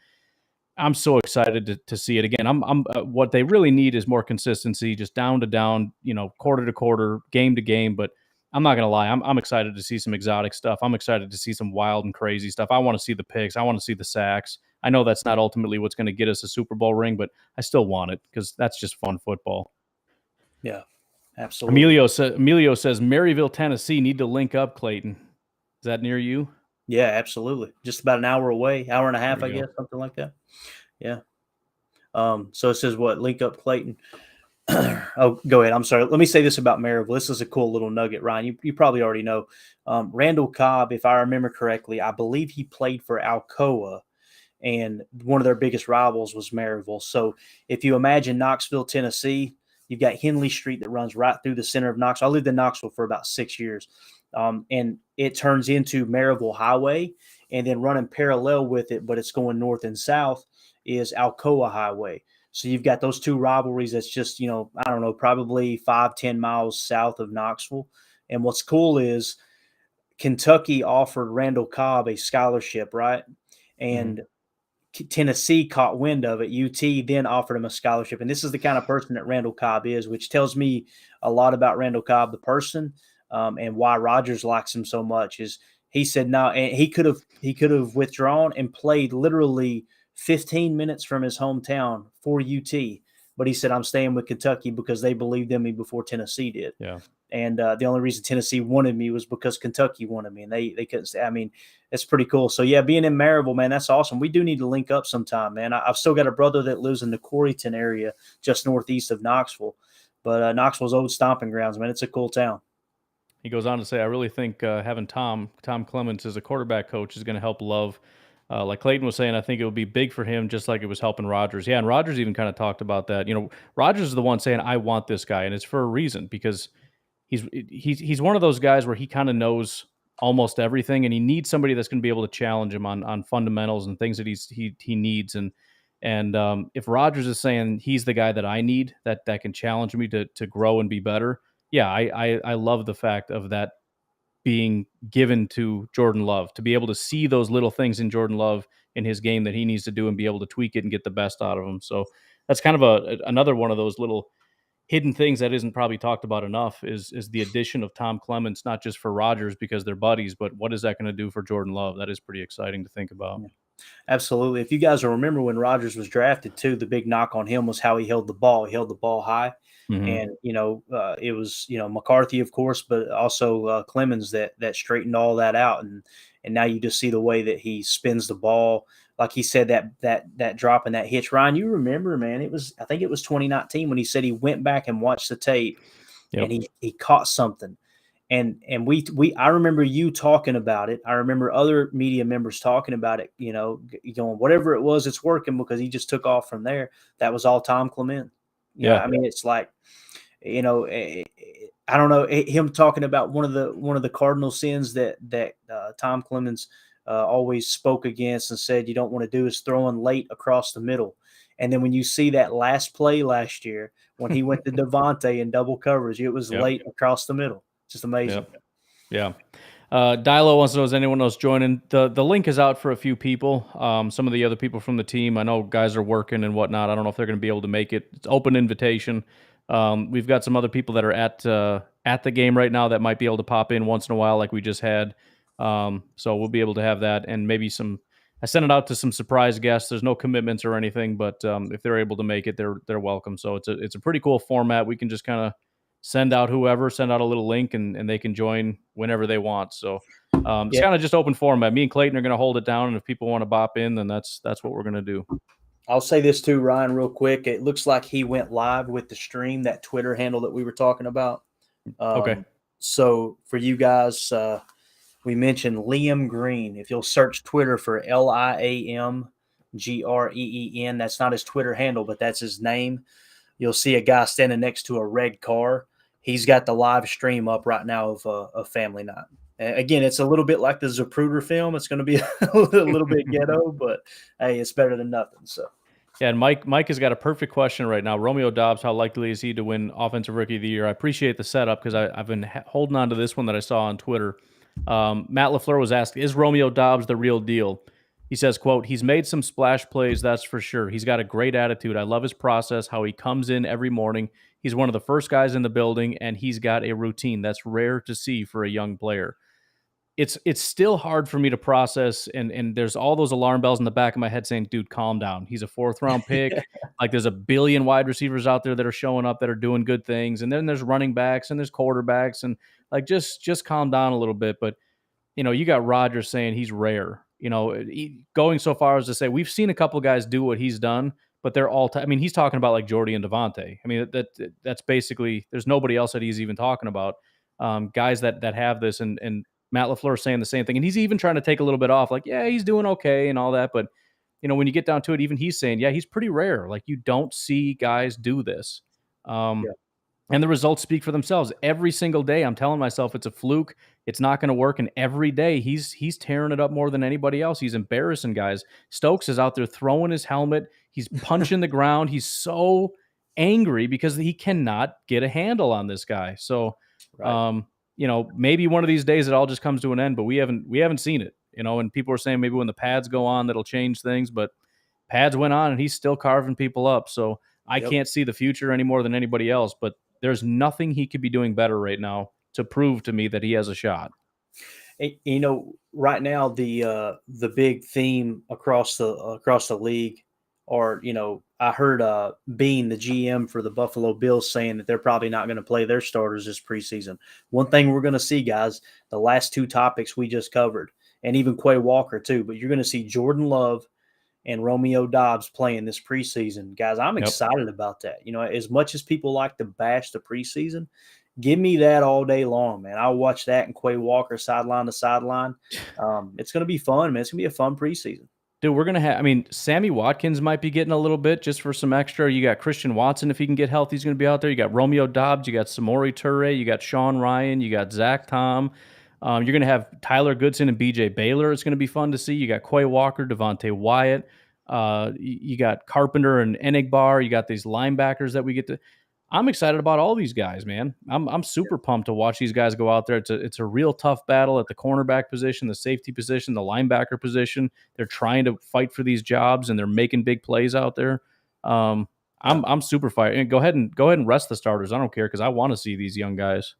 I'm so excited to see it again. I'm what they really need is more consistency, just down to down, quarter to quarter, game to game. But I'm not gonna lie, I'm excited to see some exotic stuff. I'm excited to see some wild and crazy stuff. I want to see the picks. I want to see the sacks. I know that's not ultimately what's going to get us a Super Bowl ring, but I still want it because that's just fun football.
Yeah, absolutely.
Emilio says Maryville, Tennessee need to link up. Clayton, is that near you?
Yeah, absolutely. Just about an hour away, hour and a half, I guess, something like that. Yeah. So it says what? Link up Clayton. Oh, go ahead. I'm sorry. Let me say this about Maryville. This is a cool little nugget, Ryan. You probably already know. Randall Cobb, if I remember correctly, I believe he played for Alcoa, and one of their biggest rivals was Maryville. So if you imagine Knoxville, Tennessee, you've got Henley Street that runs right through the center of Knoxville. I lived in Knoxville for about 6 years. And it turns into Maryville Highway, and then running parallel with it, but it's going north and south, is Alcoa Highway. So you've got those 2 rivalries that's just, I don't know, probably 5-10 miles south of Knoxville. And what's cool is Kentucky offered Randall Cobb a scholarship, right?
Mhm.
And Tennessee caught wind of it. UT then offered him a scholarship, and this is the kind of person that Randall Cobb is, which tells me a lot about Randall Cobb, the person, and why Rogers likes him so much. Is he said no, and he could have withdrawn and played literally 15 minutes from his hometown for UT, but he said I'm staying with Kentucky because they believed in me before Tennessee did.
Yeah.
And the only reason Tennessee wanted me was because Kentucky wanted me, and they couldn't say. I mean, it's pretty cool. So yeah, being in Maryville, man, that's awesome. We do need to link up sometime, man. I've still got a brother that lives in the Coreyton area, just northeast of Knoxville. But Knoxville's old stomping grounds, man. It's a cool town.
He goes on to say, "I really think having Tom Clements as a quarterback coach is going to help Love. Like Clayton was saying, I think it would be big for him, just like it was helping Rodgers. Yeah, and Rodgers even kind of talked about that. You know, Rodgers is the one saying, 'I want this guy,' and it's for a reason because he's one of those guys where he kind of knows almost everything, and he needs somebody that's going to be able to challenge him on fundamentals and things that he needs. And if Rodgers is saying he's the guy that I need that can challenge me to grow and be better, yeah, I love the fact of that being given to Jordan Love to be able to see those little things in Jordan Love in his game that he needs to do and be able to tweak it and get the best out of him. So that's kind of another one of those little hidden things that isn't probably talked about enough is the addition of Tom Clements, not just for Rodgers because they're buddies, but what is that going to do for Jordan Love? That is pretty exciting to think about.
Yeah. Absolutely. If you guys will remember when Rodgers was drafted, too, the big knock on him was how he held the ball. He held the ball high.
Hmm.
And, it was, McCarthy, of course, but also Clemens that straightened all that out. And now you just see the way that he spins the ball. Like he said, that drop and that hitch. Ryan, you remember, man, I think it was 2019 when he said he went back and watched the tape and
Yep.
he caught something. And I remember you talking about it. I remember other media members talking about it, going, whatever it was, it's working because he just took off from there. That was all Tom Clement. Yeah,
Yeah.
I mean, it's like, I don't know, him talking about one of the cardinal sins that Tom Clemens always spoke against and said you don't want to do is throwing late across the middle. And then when you see that last play last year when he went to Devonte in double coverage, it was
Yep.
late across the middle. Just amazing.
Yep. Yeah. Dilo wants to know, is anyone else joining? The link is out for a few people. Some of the other people from the team, I know guys are working and whatnot. I don't know if they're going to be able to make it. It's open invitation. We've got some other people that are at the game right now that might be able to pop in once in a while, like we just had. So we'll be able to have that, and maybe some. I sent it out to some surprise guests. There's no commitments or anything, but if they're able to make it, they're welcome. So it's a pretty cool format. We can just kind of send out a little link and they can join whenever they want. So it's
Yeah,
kind of just open format. Me and Clayton are going to hold it down. And if people want to bop in, then that's what we're going to do.
I'll say this too, Ryan, real quick. It looks like he went live with the stream, that Twitter handle that we were talking about.
Okay.
So for you guys, we mentioned Liam Green. If you'll search Twitter for LiamGreen, that's not his Twitter handle, but that's his name. You'll see a guy standing next to a red car. He's got the live stream up right now of Family Night. Again, it's a little bit like the Zapruder film. It's going to be a little bit ghetto, but hey, it's better than nothing. So
Yeah, and Mike has got a perfect question right now. Romeo Dobbs, how likely is he to win Offensive Rookie of the Year? I appreciate the setup because I've been holding on to this one that I saw on Twitter. Matt LaFleur was asked, is Romeo Dobbs the real deal? He says, quote, he's made some splash plays, that's for sure. He's got a great attitude. I love his process, how he comes in every morning. He's one of the first guys in the building, and he's got a routine. That's rare to see for a young player. It's still hard for me to process, and there's all those alarm bells in the back of my head saying, dude, calm down. He's a 4th-round pick. Like, there's a billion wide receivers out there that are showing up that are doing good things, and then there's running backs and there's quarterbacks, and like just calm down a little bit. But you got Rodgers saying he's rare. Going so far as to say we've seen a couple guys do what he's done, but they're all. I mean, he's talking about like Jordy and Devonte. I mean, that's basically there's nobody else that he's even talking about. Guys that have this, and Matt LaFleur saying the same thing, and he's even trying to take a little bit off, like, yeah, he's doing okay and all that, but when you get down to it, even he's saying, yeah, he's pretty rare. Like, you don't see guys do this. Um,
yeah,
and the results speak for themselves. Every single day, I'm telling myself it's a fluke. It's not going to work. And every day, he's tearing it up more than anybody else. He's embarrassing guys. Stokes is out there throwing his helmet. He's punching the ground. He's so angry because he cannot get a handle on this guy. So,
right.
maybe one of these days it all just comes to an end, but we haven't seen it. And people are saying maybe when the pads go on that'll change things, but pads went on and he's still carving people up. So I
Yep.
can't see the future any more than anybody else, but there's nothing he could be doing better right now to prove to me that he has a shot.
Right now the big theme across the league, or I heard Bean, the GM for the Buffalo Bills, saying that they're probably not going to play their starters this preseason. One thing we're going to see, guys, the last two topics we just covered, and even Quay Walker too, but you're going to see Jordan Love and Romeo Dobbs playing this preseason. Guys, I'm
Yep.
excited about that. As much as people like to bash the preseason, give me that all day long, man. I'll watch that and Quay Walker sideline to sideline. It's going to be fun, man. It's going to be a fun preseason.
Dude, we're going to have, Sammy Watkins might be getting a little bit just for some extra. You got Christian Watson, if he can get healthy, he's going to be out there. You got Romeo Dobbs, you got Samori Toure, you got Sean Ryan, you got Zach Tom. You're going to have Tyler Goodson and BJ Baylor. It's going to be fun to see. You got Quay Walker, Devonte Wyatt. You got Carpenter and Enigbar. You got these linebackers that we get to. I'm excited about all these guys, man. I'm super pumped to watch these guys go out there. It's a real tough battle at the cornerback position, the safety position, the linebacker position. They're trying to fight for these jobs and they're making big plays out there. I'm super fired. And go ahead and rest the starters. I don't care because I want to see these young guys.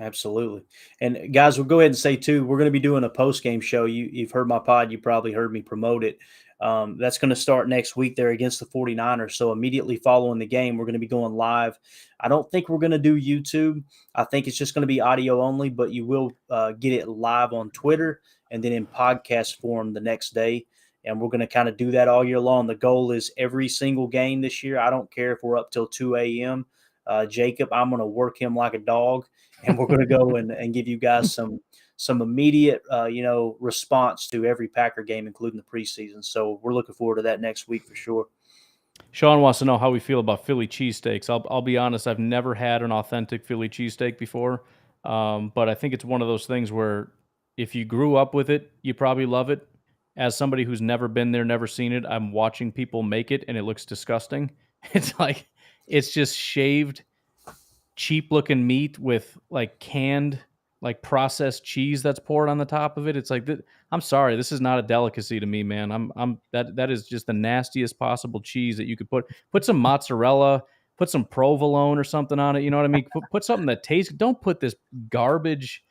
Absolutely. And guys, we'll go ahead and say too, we're going to be doing a post-game show. You've heard my pod. You probably heard me promote it. That's going to start next week there against the 49ers. So immediately following the game, we're going to be going live. I don't think we're going to do YouTube. I think it's just going to be audio only, but you will get it live on Twitter and then in podcast form the next day. And we're going to kind of do that all year long. The goal is every single game this year. I don't care if we're up till 2 a.m. Jacob, I'm going to work him like a dog. And we're going to go and give you guys some immediate, response to every Packer game, including the preseason. So we're looking forward to that next week for sure.
Sean wants to know how we feel about Philly cheesesteaks. I'll be honest, I've never had an authentic Philly cheesesteak before, but I think it's one of those things where if you grew up with it, you probably love it. As somebody who's never been there, never seen it, I'm watching people make it, and it looks disgusting. It's just shaved, cheap-looking meat with canned, processed cheese that's poured on the top of it. It's I'm sorry, this is not a delicacy to me, man. That is just the nastiest possible cheese that you could put some mozzarella, put some provolone or something on it. You know what I mean? Put something that tastes. Don't put this garbage.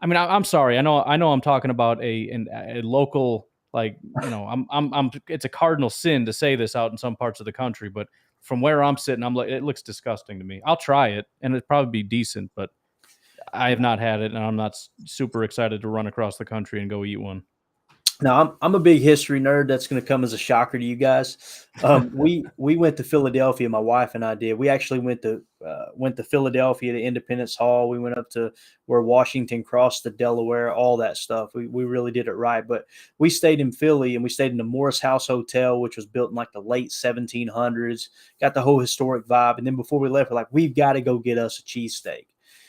I'm sorry. I know. I'm talking about a local, it's a cardinal sin to say this out in some parts of the country, but from where I'm sitting, it looks disgusting to me. I'll try it, and it'd probably be decent, but I have not had it, and I'm not super excited to run across the country and go eat one.
Now, I'm a big history nerd. That's going to come as a shocker to you guys. We went to Philadelphia. My wife and I did. We actually went to Philadelphia, to Independence Hall. We went up to where Washington crossed the Delaware, all that stuff. We really did it right. But we stayed in Philly, and we stayed in the Morris House Hotel, which was built in the late 1700s. Got the whole historic vibe. And then before we left, we're we've got to go get us a cheesesteak.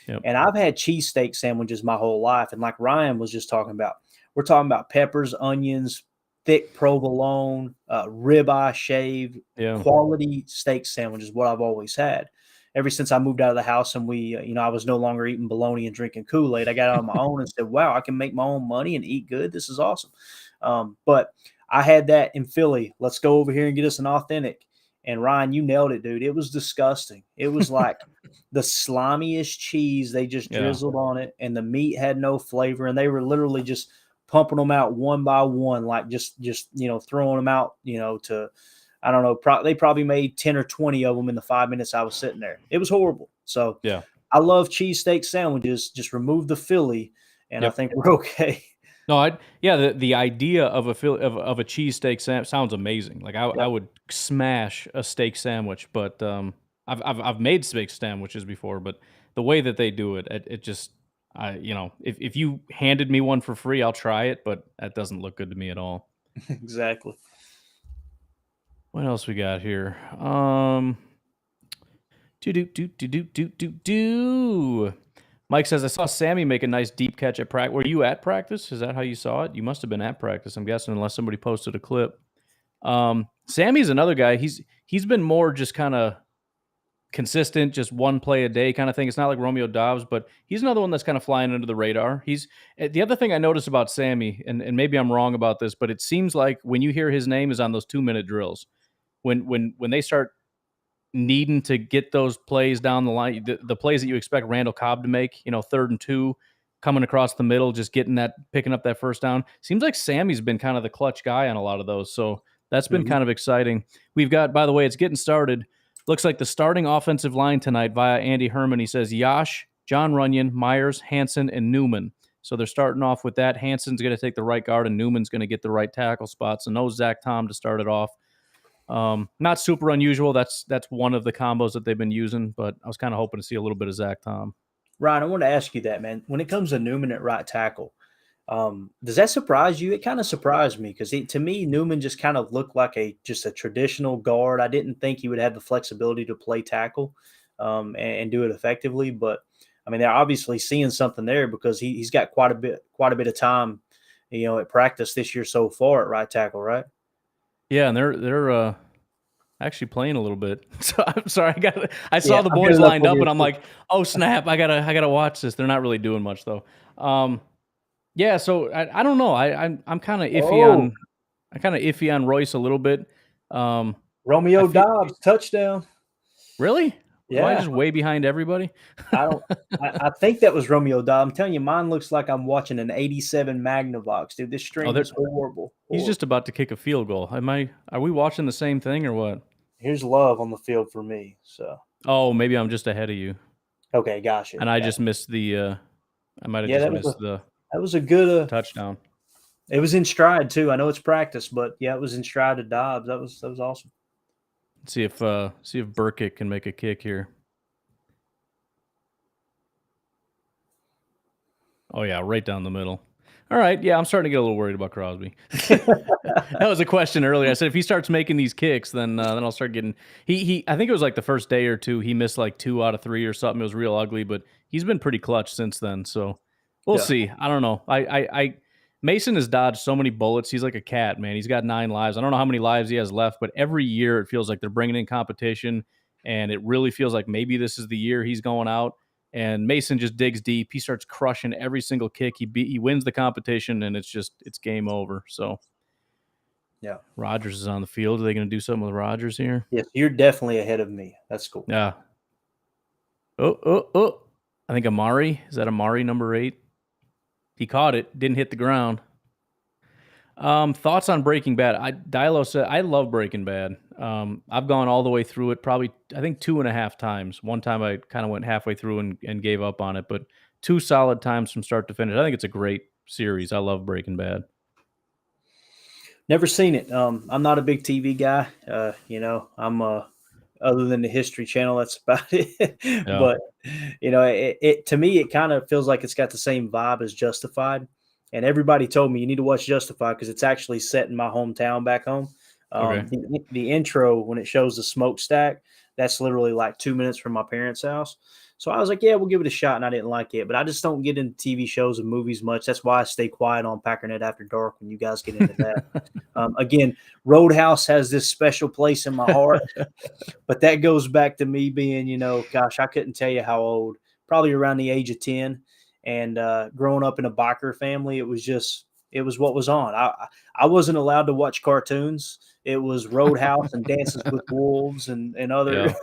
Yep.
And I've had cheesesteak sandwiches my whole life. And like Ryan was just talking about, we're talking about peppers, onions, thick provolone, ribeye shaved, quality steak sandwiches, what I've always had. Ever since I moved out of the house and I was no longer eating bologna and drinking Kool-Aid, I got out on my own and said, wow, I can make my own money and eat good. This is awesome. But I had that in Philly. Let's go over here and get us an authentic. And Ryan, you nailed it, dude. It was disgusting. It was like the slimiest cheese they just drizzled on it, and the meat had no flavor, and they were literally just pumping them out one by one, just throwing them out, to, I don't know, they probably made 10 or 20 of them in the 5 minutes I was sitting there. It was horrible. So
yeah,
I love cheesesteak sandwiches. Just remove the Philly, and I think we're okay.
No, the idea of a cheesesteak sounds amazing. I would smash a steak sandwich, but I've made steak sandwiches before, but the way that they do it, it just, if you handed me one for free, I'll try it, but that doesn't look good to me at all.
Exactly.
What else we got here? Mike says, I saw Sammy make a nice deep catch at practice. Were you at practice? Is that how you saw it? You must have been at practice, I'm guessing, unless somebody posted a clip. Sammy's another guy. He's been more just kind of consistent, just one play a day kind of thing. It's not like Romeo Dobbs, but he's another one that's kind of flying under the radar. He's the other thing I noticed about Sammy, and maybe I'm wrong about this, but it seems like when you hear his name is on those 2-minute drills, when they start needing to get those plays down the line, the plays that you expect Randall Cobb to make, 3rd and 2, coming across the middle, just picking up that first down. Seems like Sammy's been kind of the clutch guy on a lot of those. So that's been kind of exciting. We've got, by the way, it's getting started. Looks like the starting offensive line tonight via Andy Herman. He says Yash, John Runyon, Myers, Hanson, and Newman. So they're starting off with that. Hanson's going to take the right guard, and Newman's going to get the right tackle spots. And no Zach Tom to start it off. Not super unusual. That's one of the combos that they've been using, but I was kind of hoping to see a little bit of Zach Tom.
Ryan, I want to ask you that, man. When it comes to Newman at right tackle, does that surprise you? It kind of surprised me because to me, Newman just kind of looked like just a traditional guard. I didn't think he would have the flexibility to play tackle and do it effectively. But I mean, they're obviously seeing something there because he's got quite a bit of time, at practice this year so far at right tackle, right?
Yeah, and they're actually playing a little bit. So I'm sorry, I saw the boys lined up, and I'm like, oh snap, I gotta watch this. They're not really doing much though. Yeah, so I don't know. I'm kind of iffy on Royce a little bit.
Romeo Dobbs touchdown.
Really?
Yeah.
Am I just way behind everybody?
I think that was Romeo Dobbs. I'm telling you, mine looks like I'm watching an 87 Magnavox, dude. This stream is horrible.
He's just about to kick a field goal. Are we watching the same thing or what?
Here's Love on the field for me. So.
Oh, maybe I'm just ahead of you.
Okay, gotcha.
And I just missed the. I might have just missed the.
That was a good
touchdown.
It was in stride too. I know it's practice, but yeah, it was in stride to Dobbs. That was awesome.
Let's see if Burkitt can make a kick here. Oh yeah, right down the middle. All right, yeah, I'm starting to get a little worried about Crosby. That was a question earlier. I said if he starts making these kicks, then I'll start getting. He I think it was like the first day or two he missed like 2 out of 3 or something. It was real ugly, but he's been pretty clutch since then. So we'll see. I don't know. Mason has dodged so many bullets. He's like a cat, man. He's got 9 lives. I don't know how many lives he has left, but every year it feels like they're bringing in competition, and it really feels like maybe this is the year he's going out. And Mason just digs deep. He starts crushing every single kick. He wins the competition, and it's game over. So,
yeah,
Rodgers is on the field. Are they going to do something with Rodgers here?
Yes, you're definitely ahead of me. That's cool.
Yeah. Oh! I think Amari, is that Amari number 8? He caught it. Didn't hit the ground. Thoughts on Breaking Bad? Dilo said I love Breaking Bad. I've gone all the way through it probably I think 2.5 times. One time I kind of went halfway through and gave up on it, but 2 solid times from start to finish. I think it's a great series. I love Breaking Bad.
Never seen it. I'm not a big TV guy. I'm other than the History Channel, that's about it. Yeah. But it to me, it kind of feels like it's got the same vibe as Justified. And everybody told me you need to watch Justified because it's actually set in my hometown back home.
Okay.
The intro, when it shows the smokestack, that's literally like 2 minutes from my parents' house. So I was like, yeah, we'll give it a shot, and I didn't like it. But I just don't get into TV shows and movies much. That's why I stay quiet on Packernet After Dark when you guys get into that. Again, Roadhouse has this special place in my heart. But that goes back to me being, gosh, I couldn't tell you how old, probably around the age of 10. And growing up in a biker family, it was what was on. I wasn't allowed to watch cartoons. It was Roadhouse and Dances with Wolves and other,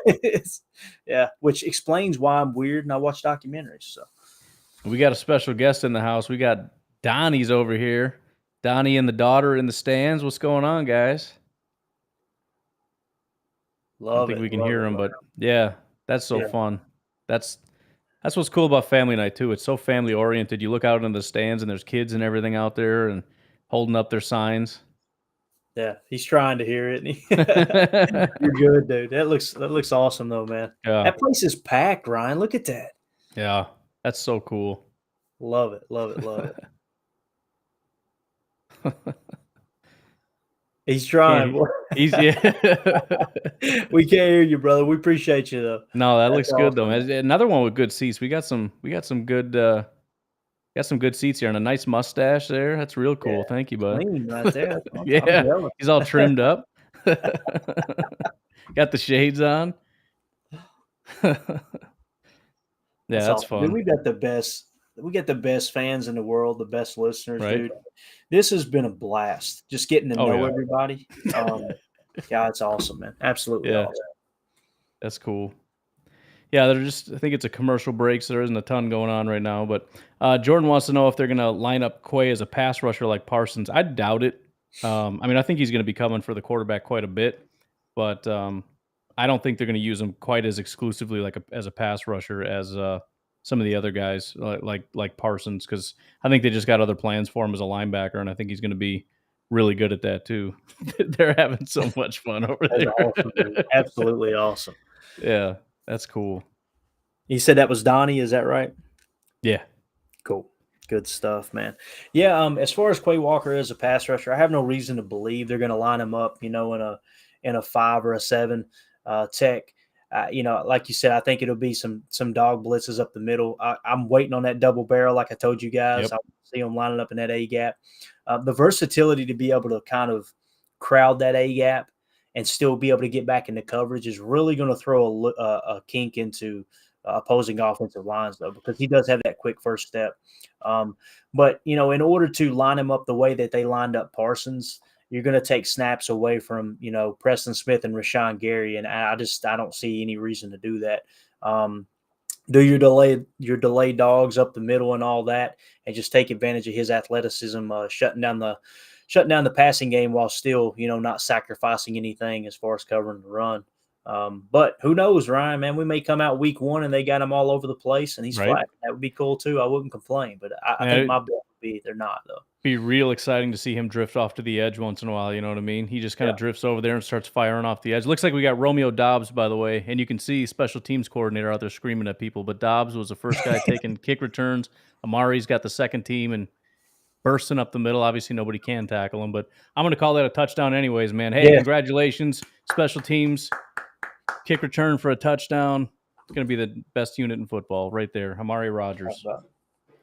which explains why I'm weird and I watch documentaries. So
we got a special guest in the house. We got Donnie's over here. Donnie and the daughter in the stands. What's going on, guys? I don't think we can hear him, but yeah, that's so fun. That's what's cool about family night too. It's so family oriented. You look out in the stands and there's kids and everything out there and holding up their signs.
Yeah, he's trying to hear it. You're good, dude. That looks awesome though, man. Yeah. That place is packed, Ryan. Look at that.
Yeah, that's so cool.
Love it. He's trying. We can't hear you, brother. We appreciate you though.
No, that looks good though, man. Another one with good seats. We got some good seats here and a nice mustache there. That's real cool. Yeah, thank you, bud.
Clean right there.
Yeah, he's all trimmed up. Got the shades on. Yeah, that's
awesome. Dude,
fun,
we got the best. We get the best fans in the world, the best listeners,
right?
dude. This has been a blast. Just getting to
Oh
know
yeah,
everybody. Yeah, it's awesome, man. Absolutely
yeah,
awesome.
that's cool. Yeah, they're just. I think it's a commercial break, so there isn't a ton going on right now. But Jordan wants to know if they're going to line up Quay as a pass rusher like Parsons. I doubt it. I mean, I think he's going to be coming for the quarterback quite a bit, but I don't think they're going to use him quite as exclusively as a pass rusher as some of the other guys like Parsons, because I think they just got other plans for him as a linebacker, and I think he's going to be really good at that too. They're having so much fun over
That's
there.
awesome, dude. Absolutely awesome.
Yeah, that's cool.
You said that was Donnie, is that right?
Yeah.
Cool. Good stuff, man. Yeah, as far as Quay Walker is a pass rusher, I have no reason to believe they're going to line him up, in a 5 or a 7 tech. Like you said, I think it'll be some dog blitzes up the middle. I'm waiting on that double barrel, like I told you guys.
Yep.
I see them lining up in that A gap. The versatility to be able to kind of crowd that A gap and still be able to get back into coverage is really going to throw a kink into opposing offensive lines, though, because he does have that quick first step. But in order to line him up the way that they lined up Parsons, you're going to take snaps away from Preston Smith and Rashawn Gary, and I don't see any reason to do that. Do your delay dogs up the middle and all that, and just take advantage of his athleticism, shutting down the passing game while still not sacrificing anything as far as covering the run. But who knows, Ryan? Man, we may come out week 1 and they got him all over the place, and he's
Right.
flat. That would be cool too. I wouldn't complain, but I
Man,
think my
it'd
bet would be they're not, though.
be real exciting to see him drift off to the edge once in a while. You know what I mean? He just kind
Yeah.
of drifts over there and starts firing off the edge. Looks like we got Romeo Dobbs, by the way, and you can see special teams coordinator out there screaming at people. But Dobbs was the first guy taking kick returns. Amari's got the second team and bursting up the middle. Obviously, nobody can tackle him, but I'm going to call that a touchdown, anyways, man. Hey,
Yeah.
congratulations, special teams, kick return for a touchdown. It's going to be the best unit in football right there. Amari Rogers.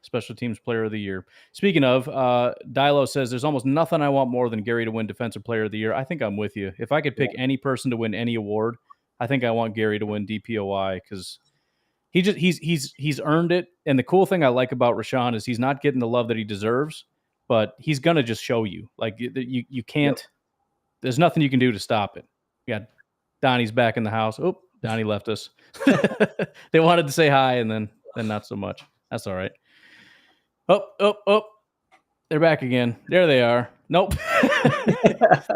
Special teams player of the year. Speaking of, Dilo says there's almost nothing I want more than Gary to win defensive player of the year. I think I'm with you. If I could pick any person to win any award, I think I want Gary to win DPOI, because he's earned it. And the cool thing I like about Rashawn is he's not getting the love that he deserves, but he's gonna just show you. Like you can't. There's nothing you can do to stop it. Yeah, Donnie's back in the house. Oh, Donnie left us. They wanted to say hi, and then not so much. That's all right. Oh. They're back again. There they are. Nope.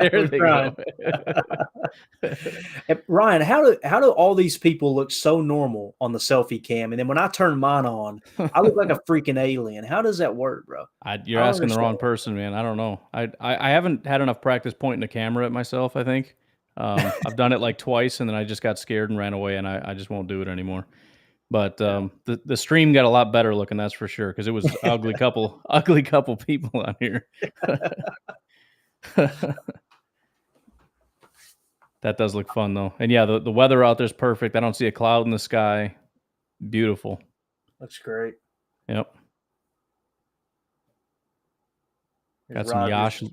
There they go.
Ryan, how do all these people look so normal on the selfie cam, and then when I turn mine on, I look like a freaking alien? How does that work, bro?
You're asking the wrong person, man. I don't know. I haven't had enough practice pointing a camera at myself, I think. I've done it like twice, and then I just got scared and ran away, and I just won't do it anymore. But the stream got a lot better looking, that's for sure, because it was ugly couple people on here. That does look fun, though. And yeah, the weather out there's perfect. I don't see a cloud in the sky. Beautiful.
Looks great.
Yep.
There's
Got some
Rodgers.
Yash.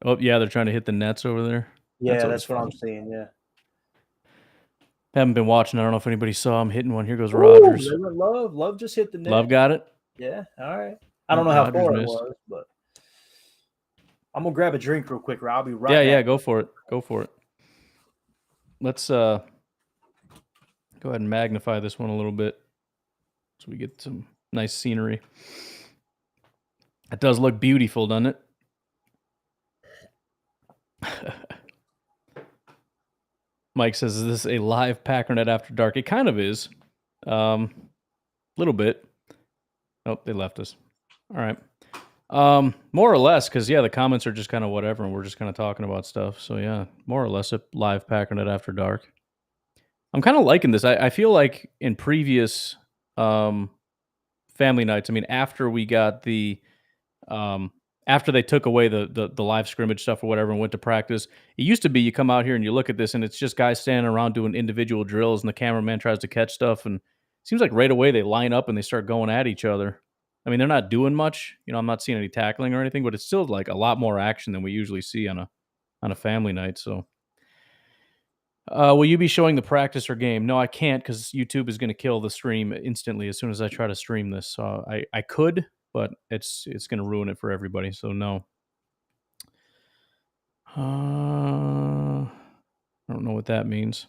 Oh, yeah, they're trying to hit the nets over there.
Yeah,
always
that's what
fun.
I'm seeing. Yeah.
Haven't been watching. I don't know if anybody saw him hitting one. Here goes
Ooh,
Rodgers.
they went Love. Love just hit the net.
Love got it.
Yeah. All right. I don't know how
Rodgers
far it
missed.
was, but I'm gonna grab a drink real quick. I'll be right.
Yeah,
back.
go for it. Go for it. Let's go ahead and magnify this one a little bit so we get some nice scenery. It does look beautiful, doesn't it? Mike says, is this a live Packernet After Dark? It kind of is. A little bit. Oh, they left us. All right. More or less, because, the comments are just kind of whatever, and we're just kind of talking about stuff. So, yeah, more or less a live Packernet After Dark. I'm kind of liking this. I feel like in previous family nights, I mean, after we got the after they took away the live scrimmage stuff or whatever and went to practice, it used to be you come out here and you look at this and it's just guys standing around doing individual drills and the cameraman tries to catch stuff, and it seems like right away they line up and they start going at each other. I mean, they're not doing much. I'm not seeing any tackling or anything, but it's still like a lot more action than we usually see on a family night. So Will you be showing the practice or game? No, I can't because YouTube is going to kill the stream instantly as soon as I try to stream this. So I could, but it's going to ruin it for everybody. So no. I don't know what that means.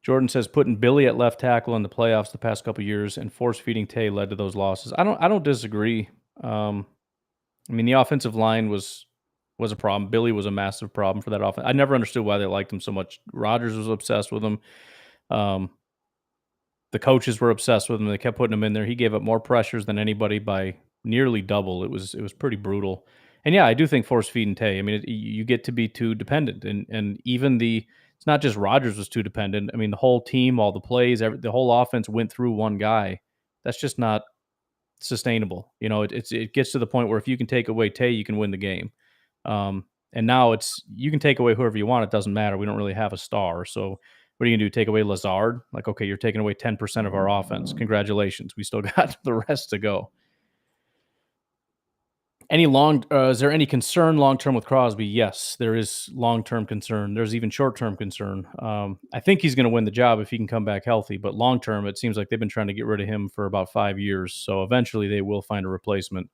Jordan says putting Billy at left tackle in the playoffs the past couple years and force feeding Tay led to those losses. I don't disagree. I mean, the offensive line was a problem. Billy was a massive problem for that offense. I never understood why they liked him so much. Rodgers was obsessed with him. The coaches were obsessed with him. They kept putting him in there. He gave up more pressures than anybody by nearly double. It was pretty brutal. And yeah, I do think force feeding Tay. I mean, you get to be too dependent, and even it's not just Rodgers was too dependent. I mean, the whole team, all the plays, the whole offense went through one guy. That's just not sustainable. You know, it gets to the point where if you can take away Tay, you can win the game. And now you can take away whoever you want. It doesn't matter. We don't really have a star. So what are you gonna do? Take away Lazard? Like, okay, you're taking away 10% of our offense. Congratulations. We still got the rest to go. Is there any concern long term with Crosby? Yes, there is long term concern. There's even short term concern. I think he's going to win the job if he can come back healthy. But long term, it seems like they've been trying to get rid of him for about 5 years. So eventually, they will find a replacement,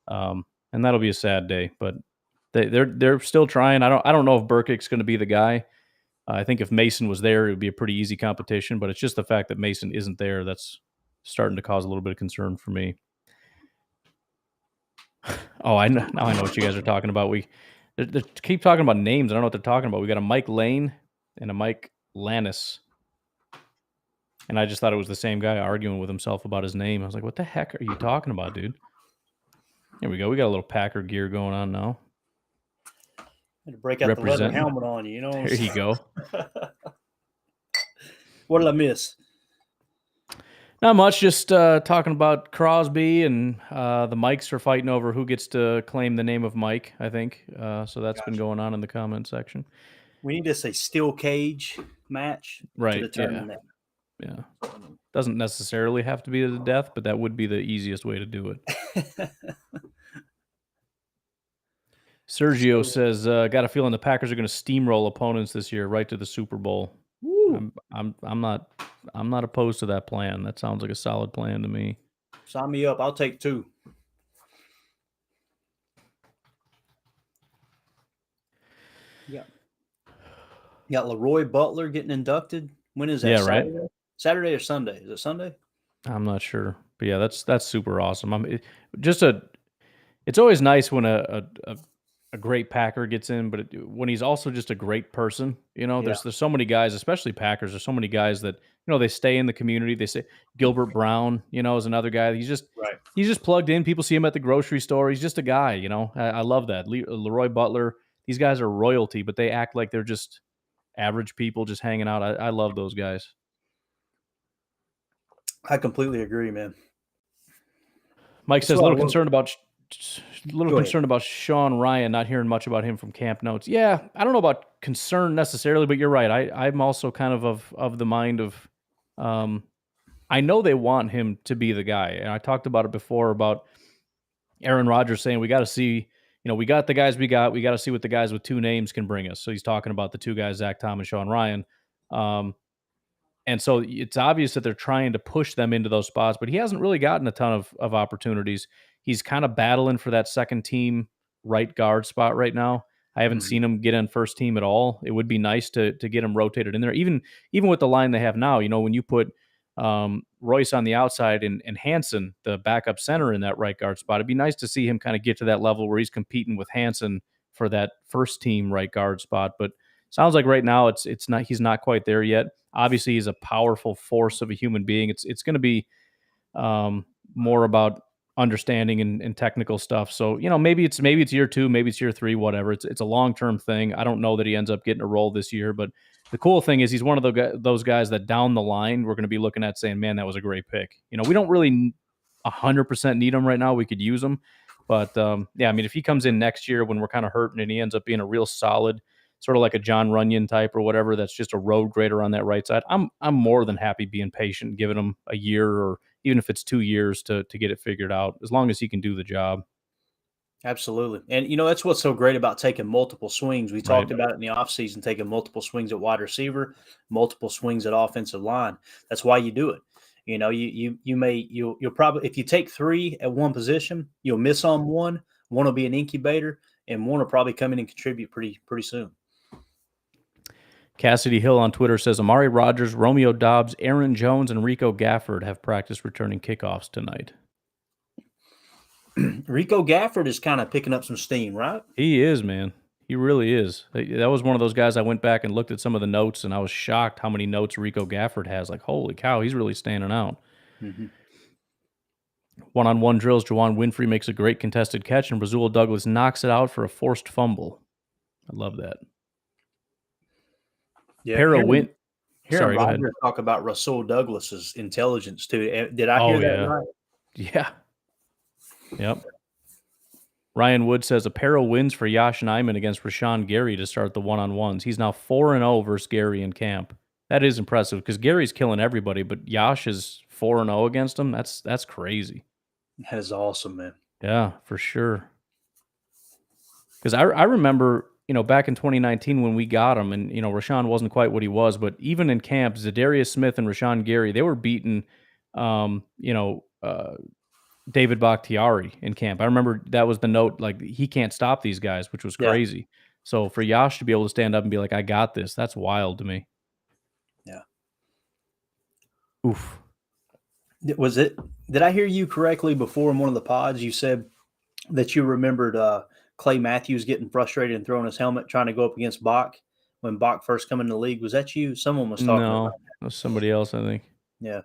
and that'll be a sad day. But they're still trying. I don't know if Burkick's going to be the guy. I think if Mason was there, it would be a pretty easy competition. But it's just the fact that Mason isn't there that's starting to cause a little bit of concern for me. Oh, I know. Now I know what you guys are talking about. They keep talking about names. I don't know what they're talking about. We got a Mike Lane and a Mike Lannis. And I just thought it was the same guy arguing with himself about his name. I was like, what the heck are you talking about, dude? Here we go. We got a little Packer gear going on now.
Had to break out the leather helmet on you, you know.
There you go.
What did I miss?
Not much. Just talking about Crosby and the Mikes are fighting over who gets to claim the name of Mike, I think. So that's been going on in the comment section.
We need to say steel cage match
to
determine that.
Yeah. Doesn't necessarily have to be to the death, but that would be the easiest way to do it. Sergio says, got a feeling the Packers are going to steamroll opponents this year right to the Super Bowl. I'm not opposed to that plan. That sounds like a solid plan to me.
Sign me up. I'll take 2. Yeah. You got Leroy Butler getting inducted. When is that?
Yeah,
Saturday?
right.
Saturday or Sunday? Is it Sunday?
I'm not sure, but yeah, that's super awesome. It's always nice when a great Packer gets in, but when he's also just a great person, you know, there's so many guys, especially Packers. There's so many guys that, you know, they stay in the community. They say Gilbert Brown, you know, is another guy. He's just plugged in. People see him at the grocery store. He's just a guy, you know. I love that. Leroy Butler. These guys are royalty, but they act like they're just average people just hanging out. I love those guys.
I completely agree, man.
Mike says a little concerned about Sean Ryan, not hearing much about him from camp notes. Yeah, I don't know about concern necessarily, but you're right. I'm also kind of the mind of I know they want him to be the guy. And I talked about it before about Aaron Rodgers saying we got to see, you know, we got the guys we got to see what the guys with 2 names can bring us. So he's talking about the 2 guys, Zach Tom and Sean Ryan. And so it's obvious that they're trying to push them into those spots, but he hasn't really gotten a ton of opportunities. He's kind of battling for that second team right guard spot right now. I haven't seen him get in first team at all. It would be nice to get him rotated in there. Even with the line they have now, you know, when you put Royce on the outside and Hansen, the backup center, in that right guard spot, it'd be nice to see him kind of get to that level where he's competing with Hansen for that first team right guard spot. But sounds like right now he's not quite there yet. Obviously, he's a powerful force of a human being. It's going to be more about understanding and technical stuff. So, you know, maybe it's year 2, maybe it's year 3, whatever. It's a long-term thing. I don't know that he ends up getting a role this year, but the cool thing is he's one of those guys that down the line we're going to be looking at saying, man, that was a great pick. You know, we don't really 100% need him right now. We could use him. But, yeah, I mean, if he comes in next year when we're kind of hurting and he ends up being a real solid, sort of like a John Runyon type or whatever, that's just a road grader on that right side, I'm more than happy being patient, giving him a year or even if it's 2 years to get it figured out, as long as he can do the job.
Absolutely. And, that's what's so great about taking multiple swings. We
Right.
talked about it in the offseason, taking multiple swings at wide receiver, multiple swings at offensive line. That's why you do it. You'll probably, if you take three at one position, you'll miss on one. One will be an incubator, and one will probably come in and contribute pretty soon.
Cassidy Hill on Twitter says Amari Rodgers, Romeo Dobbs, Aaron Jones, and Rico Gafford have practiced returning kickoffs tonight.
Rico Gafford is kind of picking up some steam, right?
He is, man. He really is. That was one of those guys I went back and looked at some of the notes, and I was shocked how many notes Rico Gafford has. Like, holy cow, he's really standing out.
Mm-hmm.
One-on-one drills, Juwan Winfrey makes a great contested catch, and Rasul Douglas knocks it out for a forced fumble. I love that.
Yeah,
Hearing
Sorry, Roger talk about Rasul Douglas's intelligence too. Did I hear that right?
Yeah. Yep. Ryan Wood says apparel wins for Yash Nyman against Rashawn Gary to start the one-on-ones. He's now 4-0 versus Gary in camp. That is impressive because Gary's killing everybody, but Yash is 4-0 against him. That's crazy.
That is awesome, man.
Yeah, for sure. Because I remember, back in 2019 when we got him, and Rashawn wasn't quite what he was, but even in camp, Zadarius Smith and Rashawn Gary, they were beating, David Bakhtiari in camp. I remember that was the note, like, he can't stop these guys, which was crazy. Yeah. So for Yash to be able to stand up and be like, I got this, that's wild to me.
Yeah.
Oof.
Did I hear you correctly before in one of the pods? You said that you remembered Clay Matthews getting frustrated and throwing his helmet trying to go up against Bach when Bach first come in the league. Was that you? Someone was talking about that.
No, it was somebody else, I think.
Yeah.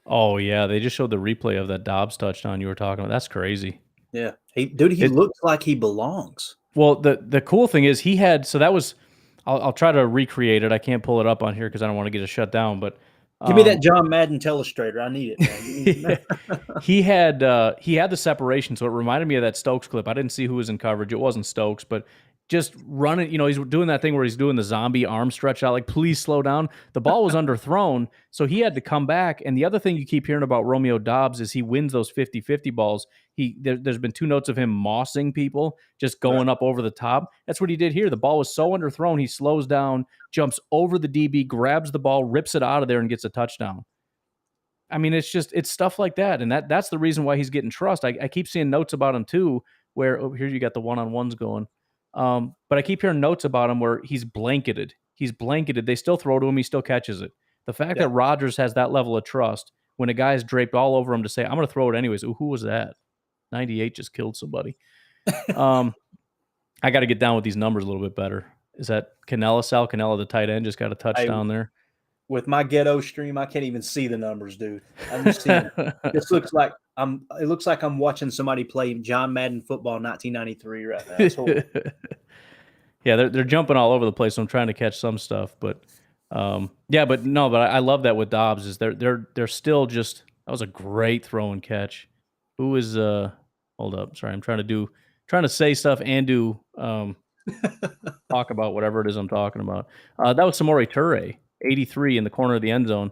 Oh, yeah. They just showed the replay of that Dobbs touchdown you were talking about. That's crazy.
Yeah. He looks like he belongs.
Well, the cool thing is he had – so that was – I'll try to recreate it. I can't pull it up on here because I don't want to get it shut down. But
give me that John Madden Telestrator. I need it, man.
He had the separation, so it reminded me of that Stokes clip. I didn't see who was in coverage. It wasn't Stokes, but – just running, he's doing that thing where he's doing the zombie arm stretch out, like, please slow down. The ball was underthrown, so he had to come back. And the other thing you keep hearing about Romeo Dobbs is he wins those 50-50 balls. There's been 2 notes of him mossing people, just going up over the top. That's what he did here. The ball was so underthrown, he slows down, jumps over the DB, grabs the ball, rips it out of there, and gets a touchdown. I mean, it's stuff like that, and that's the reason why he's getting trust. I keep seeing notes about him, too, where, here you got the one-on-ones going. But I keep hearing notes about him where he's blanketed. They still throw to him. He still catches it. The fact that Rodgers has that level of trust when a guy's draped all over him to say, I'm going to throw it anyways. Ooh, who was that? 98 just killed somebody. I got to get down with these numbers a little bit better. Is that Canella, Sal Canella, the tight end, just got a touchdown there?
With my ghetto stream, I can't even see the numbers, dude. I'm just seeing it looks like I'm watching somebody play John Madden football 1993 right now. That's horrible.
Yeah, they're jumping all over the place. So I'm trying to catch some stuff, but but I love that with Dobbs is they're still just, that was a great throw and catch. Who is hold up, sorry, I'm trying to say stuff and do talk about whatever it is I'm talking about. That was Samori Toure. 83 in the corner of the end zone.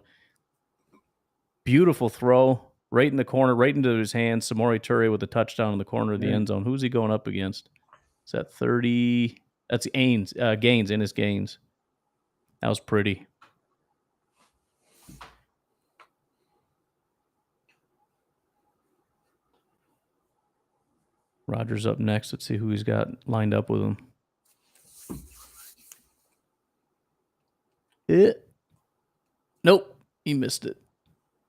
Beautiful throw right in the corner, right into his hands. Samori Toure with a touchdown in the corner of the end zone. Who's he going up against? Is that 30? That's Gaines, Ennis Gaines. That was pretty. Rodgers up next. Let's see who he's got lined up with him. Nope, he missed it. It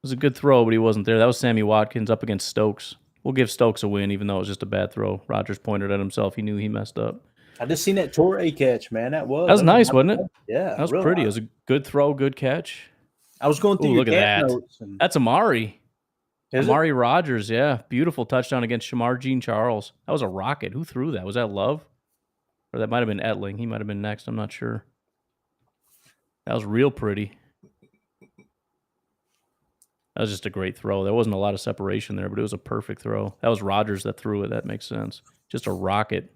was a good throw, but he wasn't there. That was Sammy Watkins up against Stokes. We'll give Stokes a win, even though it was just a bad throw. Rodgers pointed at himself. He knew he messed up.
I just seen that Toure catch, man. That was
nice, wasn't it?
Yeah,
that was pretty. Nice. It was a good throw, good catch.
I was going through
look at that.
Notes
That's Amari. Amari Rodgers, yeah. Beautiful touchdown against Shamar Jean Charles. That was a rocket. Who threw that? Was that Love? Or that might have been Etling. He might have been next. I'm not sure. That was real pretty. That was just a great throw. There wasn't a lot of separation there, but it was a perfect throw. That was Rodgers that threw it. That makes sense. Just a rocket.